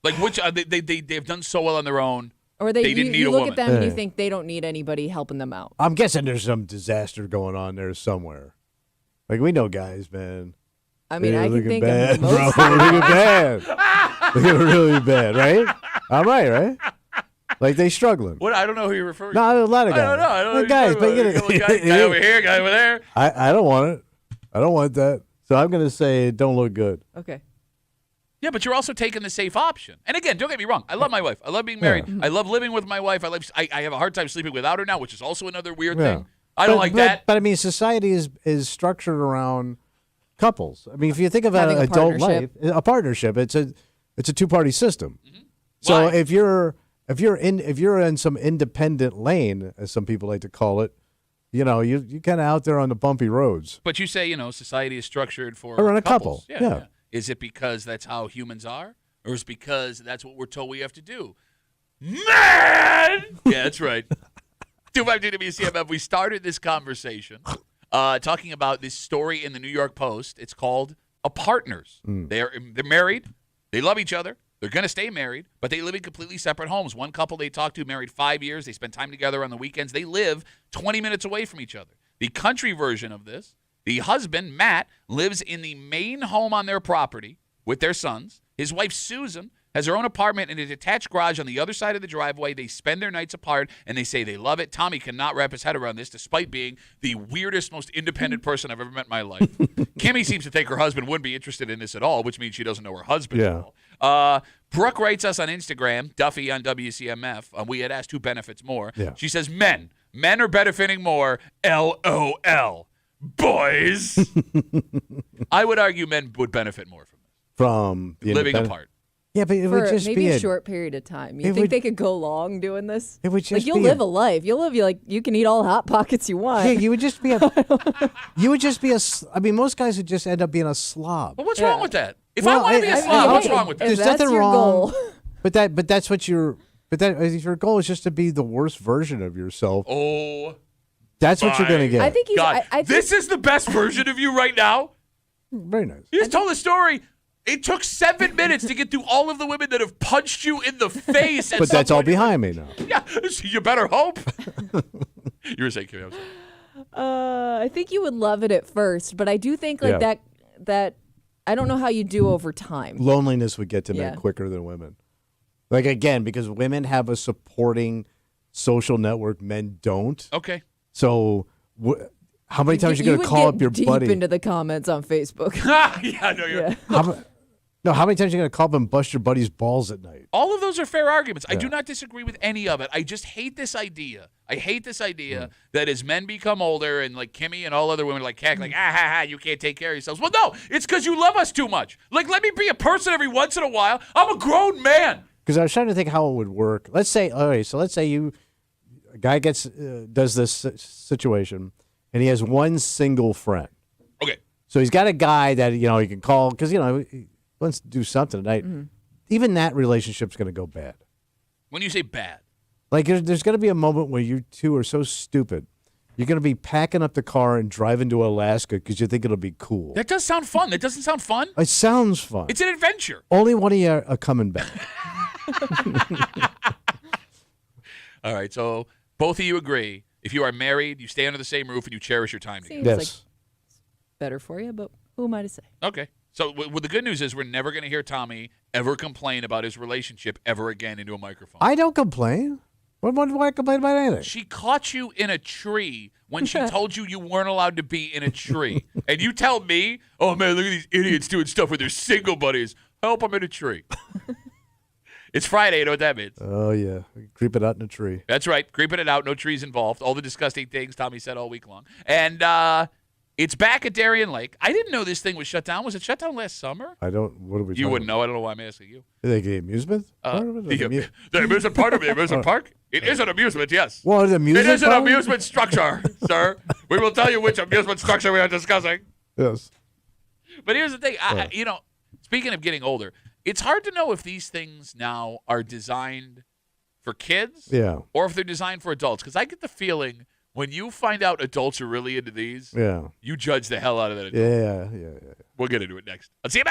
Like which they've done so well on their own. Or they didn't need you a look woman. at them and you think they don't need anybody helping them out. I'm guessing there's some disaster going on there somewhere. Like we know guys, man. I mean, They're I can looking think bad, of most. bro. Looking bad. Looking really bad, right? I'm right? Like they struggling. What? I don't know who you're referring to. No, a lot of guys. I don't know. I don't know. Guys, but you know, guy over here, guy over there. I don't want it. I don't want that. So I'm gonna say it don't look good. Okay. Yeah, but you're also taking the safe option. And again, don't get me wrong. I love my wife. I love being married. I love living with my wife. I have a hard time sleeping without her now, which is also another weird thing. I don't like that. But I mean, society is structured around couples. I mean, if you think of an adult life, a partnership, it's a two-party system. Mm-hmm. So if you're in some independent lane, as some people like to call it, you kind of out there on the bumpy roads. But you say, society is structured for around a couples. couple. Yeah. Is it because that's how humans are? Or is it because that's what we're told we have to do? Man! Yeah, that's right. 252 WCMF. We started this conversation talking about this story in the New York Post. It's called A Partners. They're married. They love each other. They're going to stay married, but they live in completely separate homes. One couple they talked to married 5 years. They spend time together on the weekends. They live 20 minutes away from each other. The country version of this, the husband, Matt, lives in the main home on their property with their sons. His wife, Susan, has her own apartment in a detached garage on the other side of the driveway. They spend their nights apart, and they say they love it. Tommy cannot wrap his head around this, despite being the weirdest, most independent person I've ever met in my life. Kimmy seems to think her husband wouldn't be interested in this at all, which means she doesn't know her husband at all. Brooke writes us on Instagram, Duffy on WCMF. We had asked who benefits more. Yeah. She says men. Men are benefiting more. LOL. Boys. I would argue men would benefit more from this. Living apart. Yeah, but it For would just maybe be a short period of time. You it think would- they could go long doing this? It would just you'll be live a life. You'll live like you can eat all Hot Pockets you want. Yeah, you would just be I mean, most guys would just end up being a slob. But what's wrong with that? If I want to be a slob, what's wrong with that? If There's that's nothing your wrong. goal. But that's what your goal is, just to be the worst version of yourself. Oh, that's what you're gonna get. I think he's. God, I think this is the best version of you right now. Very nice. You just told a story. It took 7 minutes to get through all of the women that have punched you in the face. But that's all behind me now. Yeah, you better hope. You were saying, Kimmy, I'm sorry. I think you would love it at first, but I do think like that. I don't know how you do over time. Loneliness would get to men Yeah. quicker than women. Like again, because women have a supporting social network, men don't. Okay. So how many times you you gonna would call get up your deep buddy? into the comments on Facebook. Yeah, no, you're. Yeah. How many times you gonna call up and bust your buddy's balls at night? All of those are fair arguments. I do not disagree with any of it. I just hate this idea. I hate this idea that as men become older and like Kimmy and all other women are like, heck, like, you can't take care of yourselves. Well, no, it's because you love us too much. Like, let me be a person every once in a while. I'm a grown man. Because I was trying to think how it would work. Let's say, let's say a guy does this situation, and he has one single friend. Okay. So he's got a guy that he can call because he wants to do something tonight. Even that relationship's going to go bad. When you say bad. Like there's going to be a moment where you two are so stupid, you're going to be packing up the car and driving to Alaska because you think it'll be cool. That does sound fun. That doesn't sound fun. It sounds fun. It's an adventure. Only one of you are coming back. All right, so both of you agree. If you are married, you stay under the same roof and you cherish your time together. Seems like better for you, but who am I to say? Okay. So the good news is we're never going to hear Tommy ever complain about his relationship ever again into a microphone. I don't complain. What do I complain about anything? She caught you in a tree when she told you weren't allowed to be in a tree. And you tell me, oh, man, look at these idiots doing stuff with their single buddies. Help, I'm in a tree. It's Friday. You know what that means. Oh, yeah. Creep it out in a tree. That's right. Creeping it out. No trees involved. All the disgusting things Tommy said all week long. And it's back at Darien Lake. I didn't know this thing was shut down. Was it shut down last summer? I don't. What are we? You wouldn't know. I don't know why I'm asking you. Is it amusement? The amusement part of the amusement park? It is an amusement, yes. Well, the amusement It is an park? amusement structure, sir. We will tell you which amusement structure we are discussing. Yes. But here's the thing. Speaking of getting older, it's hard to know if these things now are designed for kids Yeah. or if they're designed for adults. Because I get the feeling When you find out adults are really into these, you judge the hell out of that adult. Yeah. We'll get into it next. Let's see you,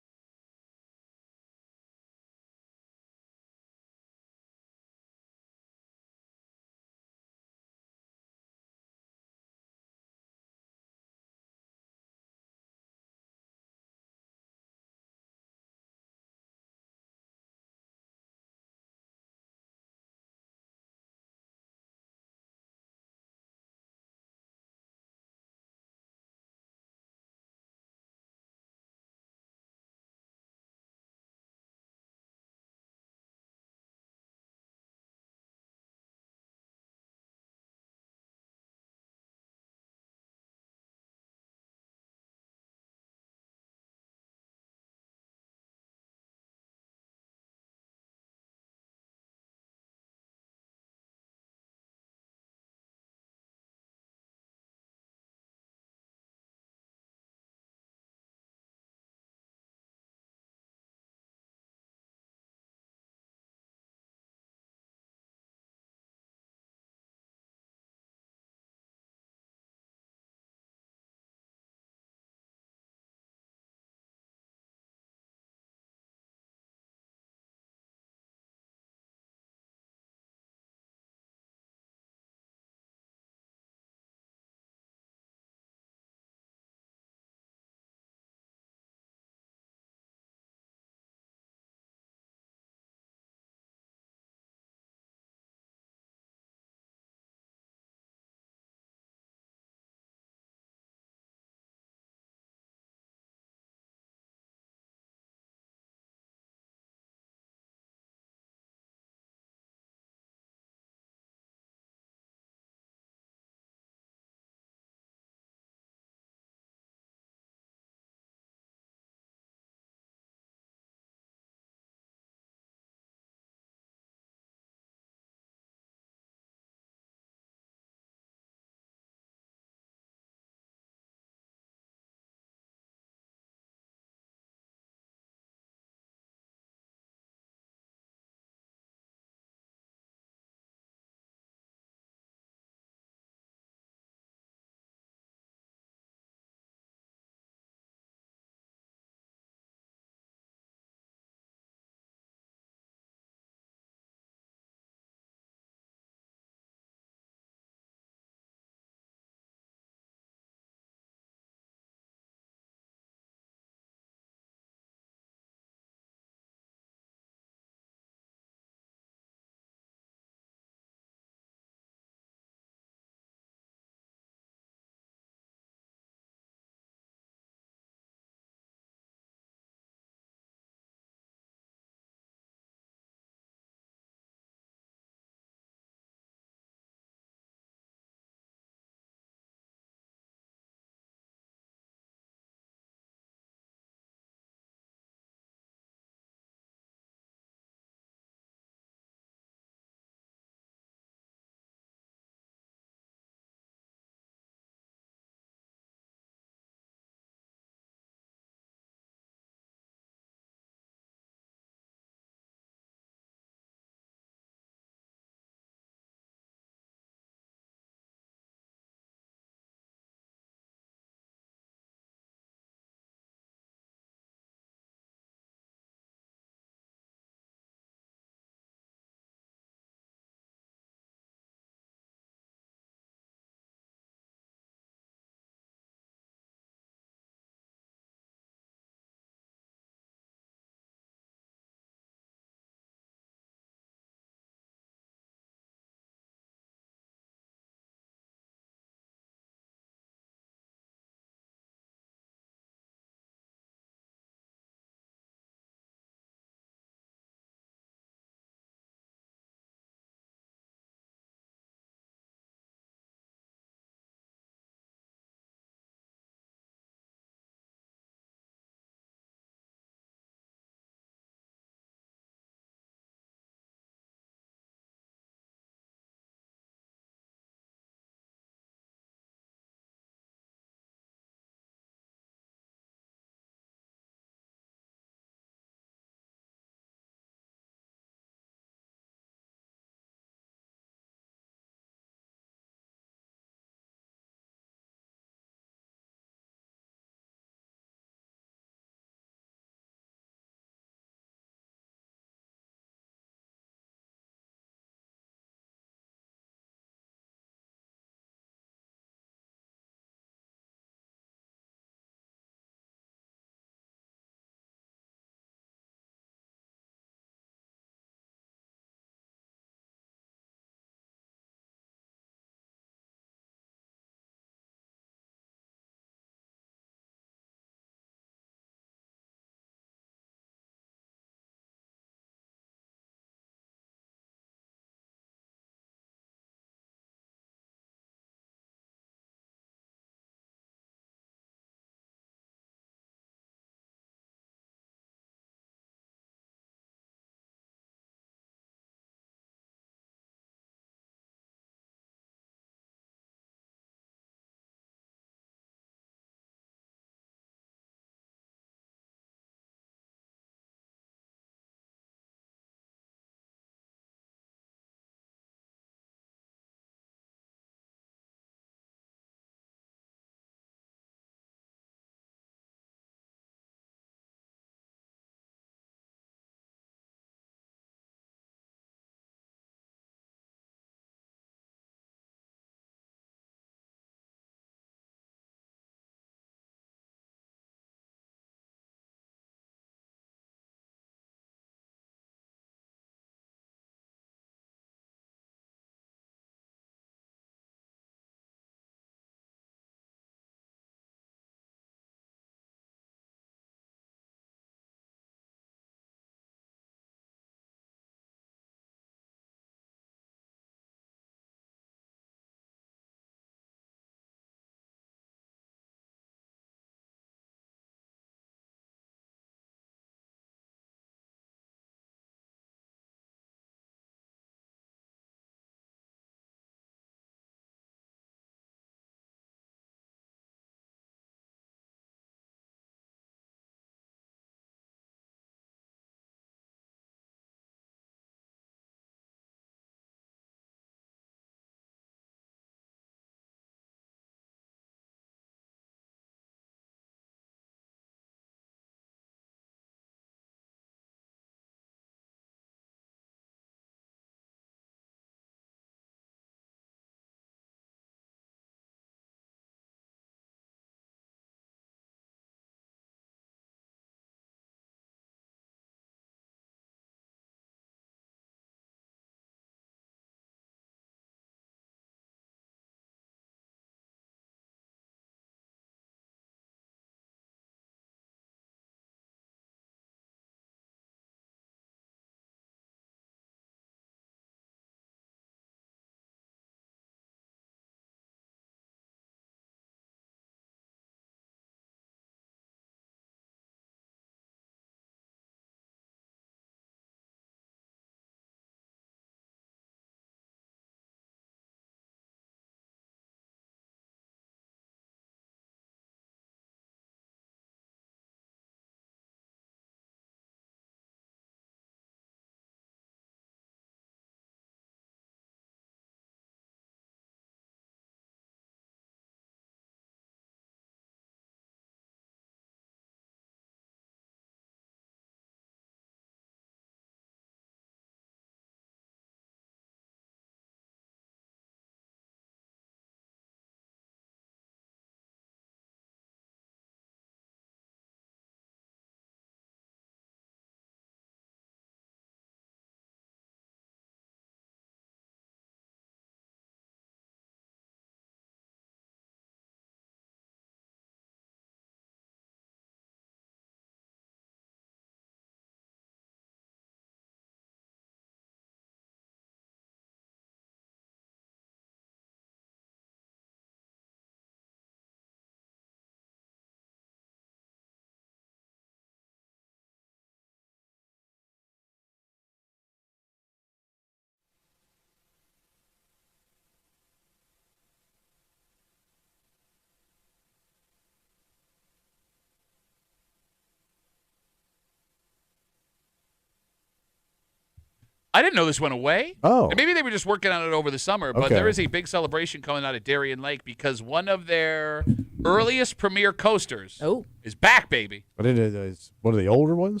I didn't know this went away. Oh. And maybe they were just working on it over the summer, but Okay. there is a big celebration coming out of Darien Lake because one of their earliest premier coasters is back, baby. But it's one of the older ones?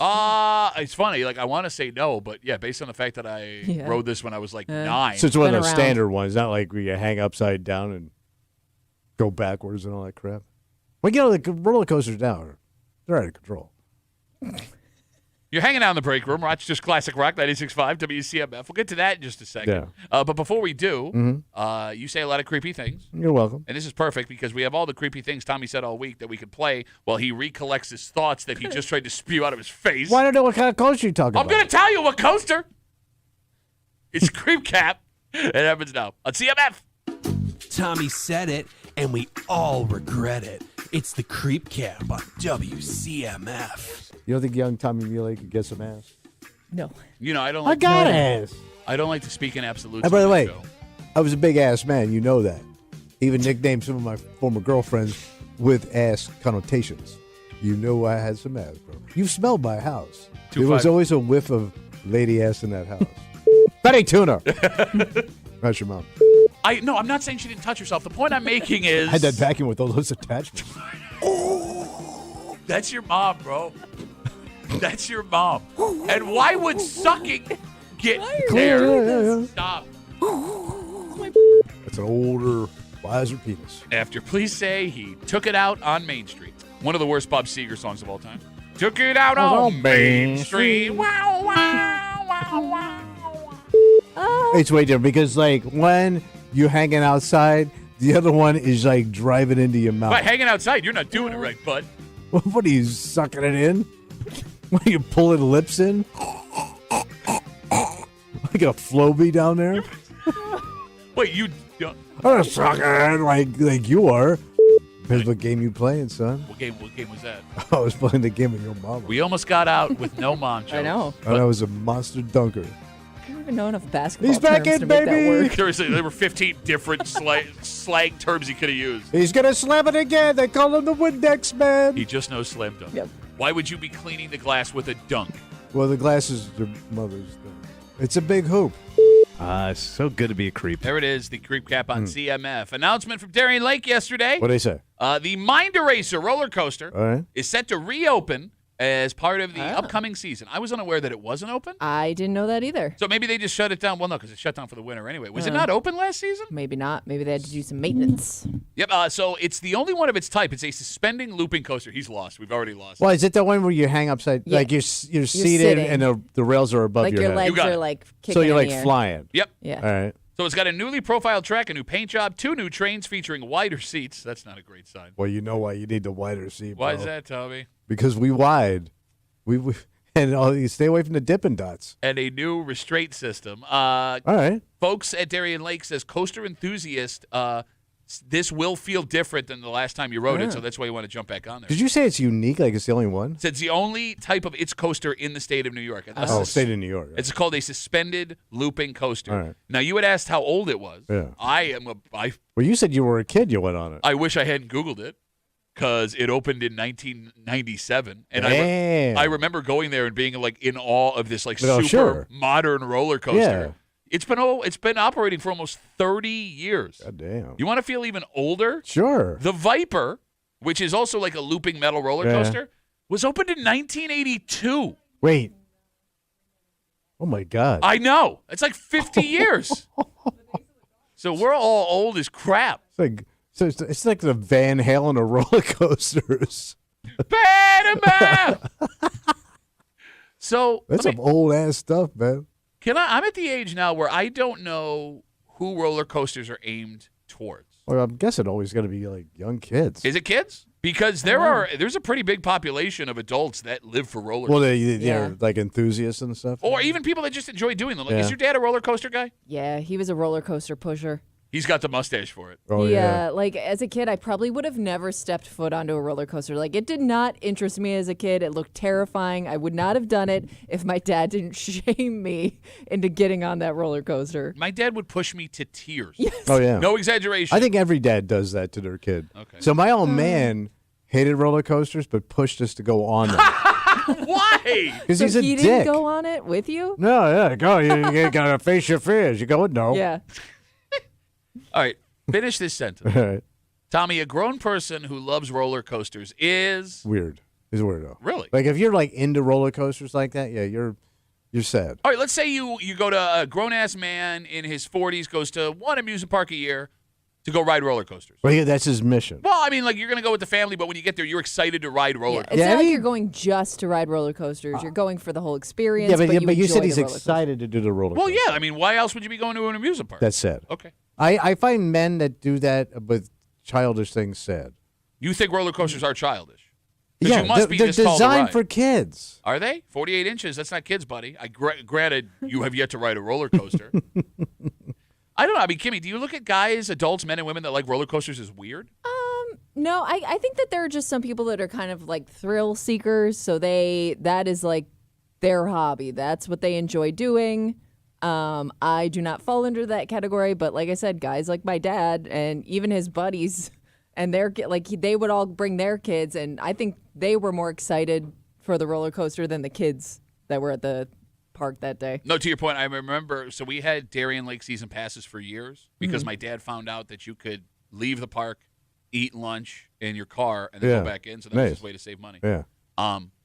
It's funny. Like, I want to say no, but yeah, based on the fact that I rode this when I was like 9. So it's one of those standard ones, not like where you hang upside down and go backwards and all that crap. Well, the roller coasters now, they're out of control. You're hanging out in the break room. Rochester's Classic Rock, 96.5 WCMF. We'll get to that in just a second. Yeah. But before we do, you say a lot of creepy things. You're welcome. And this is perfect because we have all the creepy things Tommy said all week that we could play while he recollects his thoughts that he just tried to spew out of his face. Well, I don't know what kind of coaster you're talking I'm about. going to tell you what coaster. It's Creep Cap. It happens now on CMF. Tommy said it, and we all regret it. It's the Creep Cap on WCMF. You don't think young Tommy Muley could get some ass? No. You know, I don't I like got ass. I don't like to speak in absolutes. And by the on way, this show. I was a big ass man. You know that. Even nicknamed some of my former girlfriends with ass connotations. You know I had some ass, bro. You smelled my house. There was always a whiff of lady ass in that house. Betty Tuna. That's your mom. No, I'm not saying she didn't touch herself. The point I'm making is I had that vacuum with all those attachments. That's your mom, bro. That's your mom. And why would sucking get there? Yeah. Stop. That's an older, wiser penis. After Please Say he took it out on Main Street. One of the worst Bob Seger songs of all time. Took it out on Main Street. Wow, wow, wow, wow. It's way different because, like, when you're hanging outside, the other one is, like, driving into your mouth. But hanging outside, you're not doing it right, bud. What are you, sucking it in? What are you pulling lips in? Like a Floby down there? Wait, you don't. I'm a sucker like you are. Depends what game you playing, son. What game was that? I was playing the game with your mama. We almost got out with no mom jokes. I know. And I was a monster dunker. I don't even know enough basketball He's back terms in, to make baby. that work. Seriously, there were 15 different slang terms he could have used. He's gonna slam it again. They call him the Windex man. He just knows slam dunk. Yep. Why would you be cleaning the glass with a dunk? Well, the glass is your mother's thing. It's a big hoop. It's so good to be a creep. There it is, the Creep Cap on CMF. Announcement from Darien Lake yesterday. What'd they say? The Mind Eraser roller coaster All right. is set to reopen as part of the upcoming season. I was unaware that it wasn't open. I didn't know that either. So maybe they just shut it down. Well, no, because it shut down for the winter anyway. Was it not open last season? Maybe not. Maybe they had to do some maintenance. Yep. So it's the only one of its type. It's a suspending looping coaster. He's lost. We've already lost. Well, is it the one where you hang upside, Yeah. like you're seated sitting. and the rails are above Like your your head? legs You got are it. like kicking So you're in like the air. flying. Yep. Yeah. All right. So it's got a newly profiled track, a new paint job, 2 new trains featuring wider seats. That's not a great sign. Well, you know why you need the wider seat. Why bro. is that, Tommy? Because we wide. We and you stay away from the Dippin' Dots. And a new restraint system. All right. Folks at Darien Lake says coaster enthusiast, this will feel different than the last time you rode it, so that's why you want to jump back on there. Did you say it's unique? Like it's the only one? So it's the only type of its coaster in the state of New York. State of New York. It's called a suspended looping coaster. All right. Now, you had asked how old it was. Yeah. Well, you said you were a kid. You went on it. I wish I hadn't Googled it because it opened in 1997. And Damn. I remember going there and being like in awe of this like Oh, super sure. modern roller coaster. Yeah. It's been operating for almost 30 years. God damn. You want to feel even older? Sure. The Viper, which is also like a looping metal roller Yeah. coaster, was opened in 1982. Wait. Oh my God. I know. It's like 50 years. So we're all old as crap. It's like the Van Halen of roller coasters. So That's some old ass stuff, man. I'm at the age now where I don't know who roller coasters are aimed towards. Well, I'm guessing always going to be like young kids. Is it kids? Because there's a pretty big population of adults that live for roller Well, coasters. they're like enthusiasts and stuff. Or even people that just enjoy doing them. Like, Yeah. is your dad a roller coaster guy? Yeah, he was a roller coaster pusher. He's got the mustache for it. Oh, yeah. Like as a kid, I probably would have never stepped foot onto a roller coaster. Like it did not interest me as a kid. It looked terrifying. I would not have done it if my dad didn't shame me into getting on that roller coaster. My dad would push me to tears. Yes. Oh, yeah. No exaggeration. I think every dad does that to their kid. Okay. So my old man hated roller coasters, but pushed us to go on them. Why? Because So he's a he dick. didn't go on it with you? No, yeah, go. You gotta face your fears. You go, no. Yeah. All right, finish this sentence. All right. Tommy, a grown person who loves roller coasters is Weird. He's weird though. Really? Like if you're like into roller coasters like that, yeah, you're sad. All right, let's say you go to a grown-ass man in his 40s, goes to one amusement park a year to go ride roller coasters. Well, yeah, that's his mission. Well, I mean, like, you're going to go with the family, but when you get there, you're excited to ride roller It's coasters. not like you're going just to ride roller coasters. You're going for the whole experience. Yeah, but you enjoy said the he's roller coaster. excited to do the roller Well, coaster. yeah. I mean, why else would you be going to an amusement park? That's sad. Okay. I find men that do that with childish things sad. You think roller coasters are childish? 'Cause Yeah, you must be they're this tall to designed ride. for kids. Are they? 48 inches. That's not kids, buddy. Granted, you have yet to ride a roller coaster. I don't know. I mean, Kimmy, do you look at guys, adults, men and women that like roller coasters as weird? No, I think that there are just some people that are kind of like thrill seekers. So that is like their hobby. That's what they enjoy doing. I do not fall into that category, but like I said, guys like my dad and even his buddies, and they would all bring their kids, and I think they were more excited for the roller coaster than the kids that were at the park that day. No, to your point, I remember, so we had Darien Lake season passes for years because Mm-hmm. my dad found out that you could leave the park, eat lunch in your car, and then Yeah. go back in. So that was Nice. his way to save money. Yeah.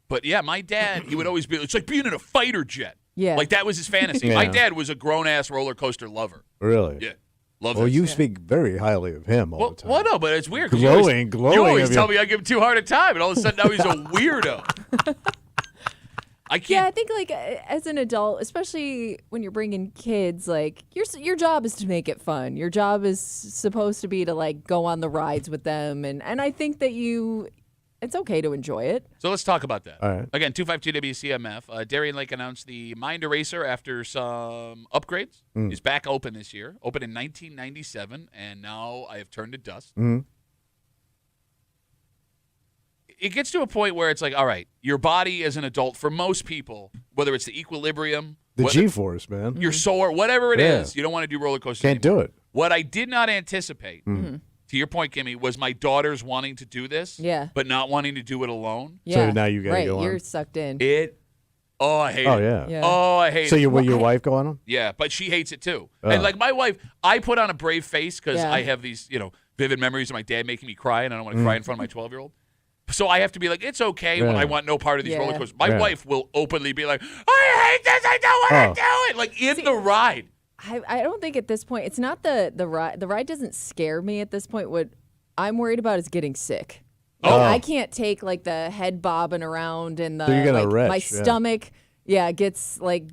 But yeah, my dad, he would always be, it's like being in a fighter jet. Yeah. Like that was his fantasy. Yeah. My dad was a grown-ass roller coaster lover. Really? Yeah. Love Well, that you stuff. speak very highly of him all the time. Well, no, but it's weird. 'cause Glowing you always of tell you. me I give him too hard a time, and all of a sudden now he's a weirdo. I Yeah, can't. I think like as an adult, especially when you're bringing kids, like your job is to make it fun. Your job is supposed to be to like go on the rides with them, and I think that it's okay to enjoy it. So let's talk about that. All right. Again, 252 WCMF. Darien Lake announced the Mind Eraser after some upgrades. Is back open this year. Opened in 1997, and now I have turned to dust. Mhm. It gets to a point where it's like, all right, your body as an adult, for most people, whether it's the equilibrium, The whether G-force, man. you're sore, whatever it Yeah. is, you don't want to do roller coasters Can't anymore. do it. What I did not anticipate, to your point, Kimmy, was my daughters wanting to do this, Yeah. but not wanting to do it alone. Yeah. now you gotta right, go on. you're sucked in. I hate Oh, it. yeah. Yeah. Oh, I hate So it. you will your wife go on them? Yeah, but she hates it too. Oh. And like my wife, I put on a brave face because Yeah. I have these, vivid memories of my dad making me cry, and I don't want to cry in front of my 12-year-old. So I have to be like, it's okay when Yeah. I want no part of these Yeah. roller coasters. My Yeah. wife will openly be like, I hate this. I don't want to Oh. do it. Like in the ride. I don't think at this point it's not the ride. The ride doesn't scare me at this point. What I'm worried about is getting sick. Like, Oh. I can't take like the head bobbing around and the So you're gonna like, retch, my yeah. stomach. Yeah, gets like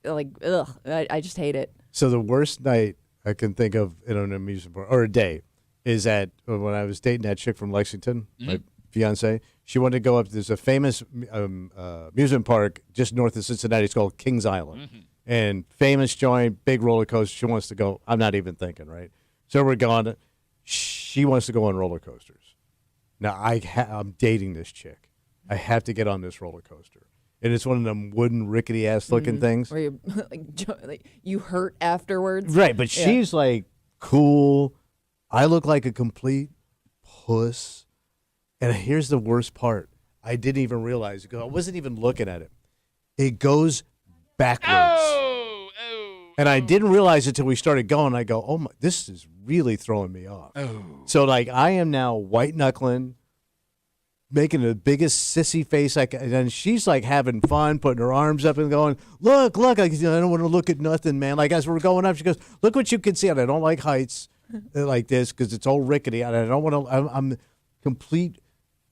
ugh. I just hate it. So the worst night I can think of in an amusement park, or a day, is when I was dating that chick from Lexington, my fiance. She wanted to go up. There's a famous amusement park just north of Cincinnati. It's called Kings Island. And famous joint, big roller coaster. She wants to go. I'm not even thinking, right? So we're going. She wants to go on roller coasters. Now, I'm dating this chick. I have to get on this roller coaster. And it's one of them wooden, rickety-ass looking things. Where you like you hurt afterwards. Right, but Yeah. she's like cool. I look like a complete puss. And here's the worst part. I didn't even realize it. I wasn't even looking at it. It goes backwards. And I didn't realize it till we started going. I go, oh my, this is really throwing me off. So like I am now white knuckling, making the biggest sissy face I can, and then she's like having fun, putting her arms up and going, look, I don't want to look at nothing, man. Like as we're going up, she goes, look what you can see. And I don't like heights like this because it's all rickety, and I don't want to. I'm complete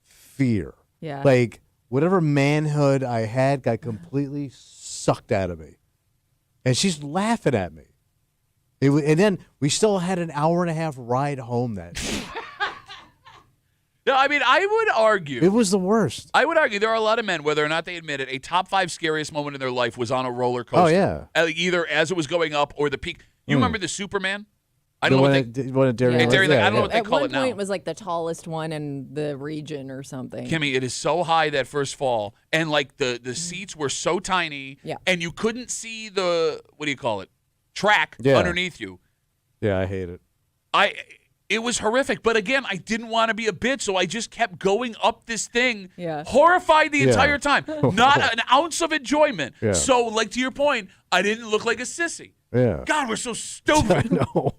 fear. Yeah. Like whatever manhood I had got completely sucked out of me, and she's laughing at me. And then we still had an hour and a half ride home that day. No, I mean, I would argue. It was the worst. I would argue there are a lot of men, whether or not they admit it, a top 5 scariest moment in their life was on a roller coaster. Oh, yeah. Either as it was going up or the peak. You remember the Superman? I The don't know one what they. at- one at Darien Yeah. Lake? Darien Lake, I don't know Yeah, what they At call one it now. point, it was like the tallest one in the region or something. Kimmy, it is so high that first fall, and like the seats were so tiny, Yeah. and you couldn't see the, what do you call it, track Yeah. underneath you. Yeah, I hate it. It was horrific. But again, I didn't want to be a bitch, so I just kept going up this thing, Yeah. horrified the entire time. Not an ounce of enjoyment. Yeah. So, like, to your point, I didn't look like a sissy. Yeah. God, we're so stupid. No.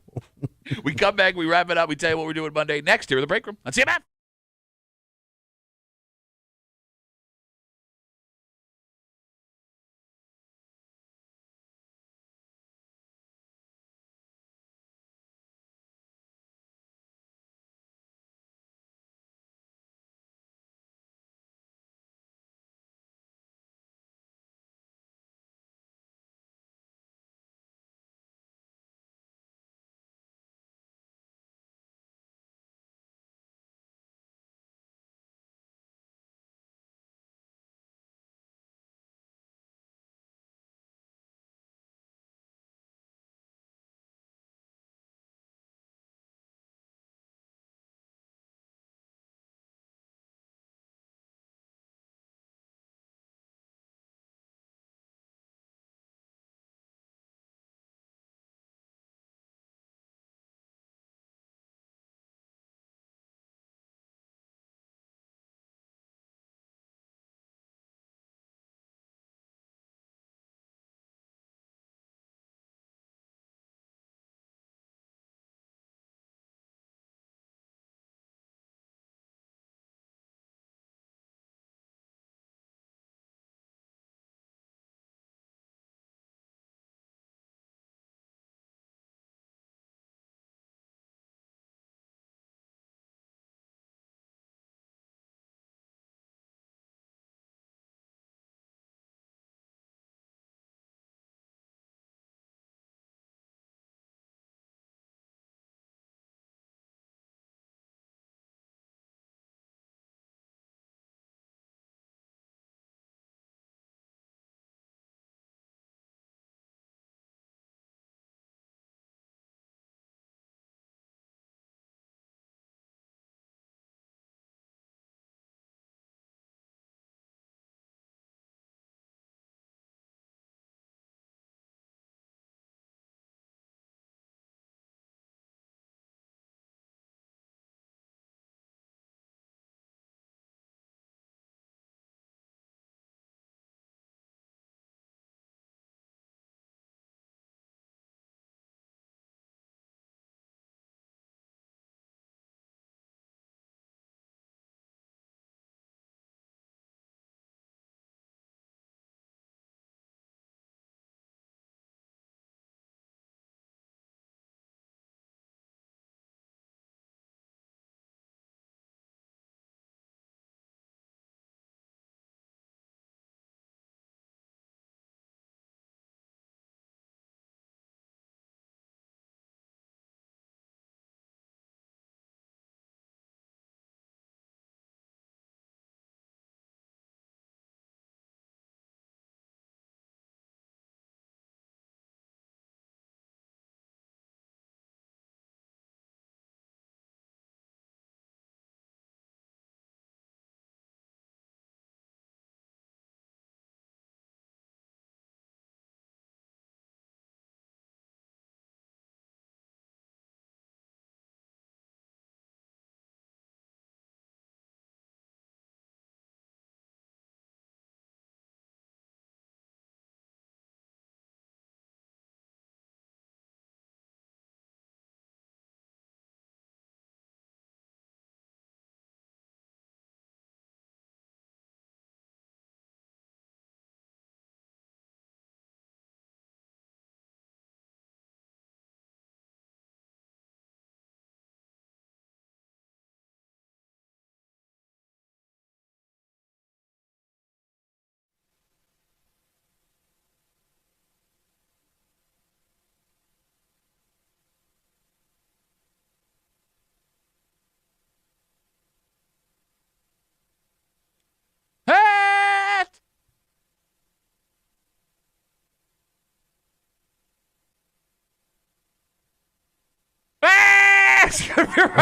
We come back, we wrap it up, we tell you what we're doing Monday next here in the break room on CMF.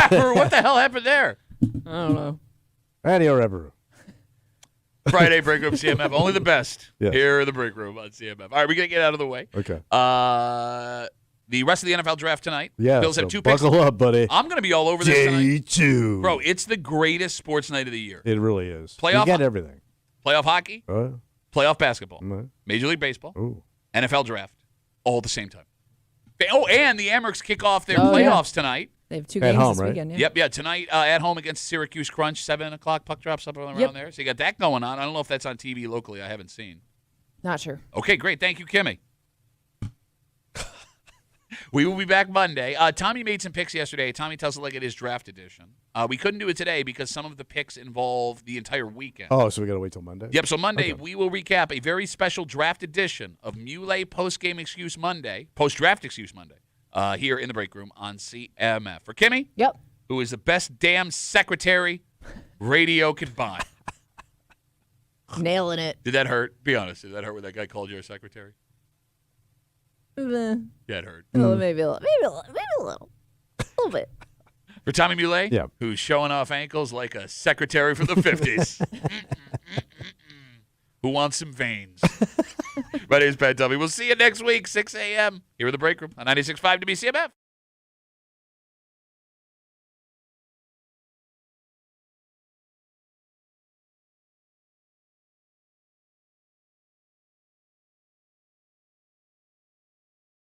What the hell happened there? I don't know. Radio Reverie. Friday break room CMF, only the best Yes. here in the break room on CMF. All right, we're gonna get out of the way. Okay. The rest of the NFL draft tonight. Yeah, Bills so have 2 picks. buckle up, buddy. I'm going to be all over this tonight. J2. Bro, it's the greatest sports night of the year. It really is. Playoff, you get everything. Playoff hockey, playoff basketball, Major League Baseball, NFL draft, all at the same time. Oh, and the Amerks kick off their playoffs tonight. They have 2 games home, this right? weekend. Yeah. Yep, tonight at home against Syracuse Crunch, 7 o'clock puck drop, something around there. So you got that going on. I don't know if that's on TV locally. I haven't seen. Not sure. Okay, great. Thank you, Kimmy. We will be back Monday. Tommy made some picks yesterday. Tommy tells it like it is draft edition. We couldn't do it today because some of the picks involve the entire weekend. Oh, so we got to wait till Monday? Yep, so Monday we will recap a very special draft edition of Muley Post-Game Excuse Monday, Post-Draft Excuse Monday, here in the break room on CMF. For Kimmy, who is the best damn secretary radio could buy. Nailing it. Did that hurt? Be honest. Did that hurt when that guy called you a secretary? Yeah, it hurt. Maybe a little bit. For Tommy Muley, who's showing off ankles like a secretary from the 50s. Who wants some veins? My name's Pat Dummy. We'll see you next week, 6 a.m. here in the break room on 96.5 WCMF.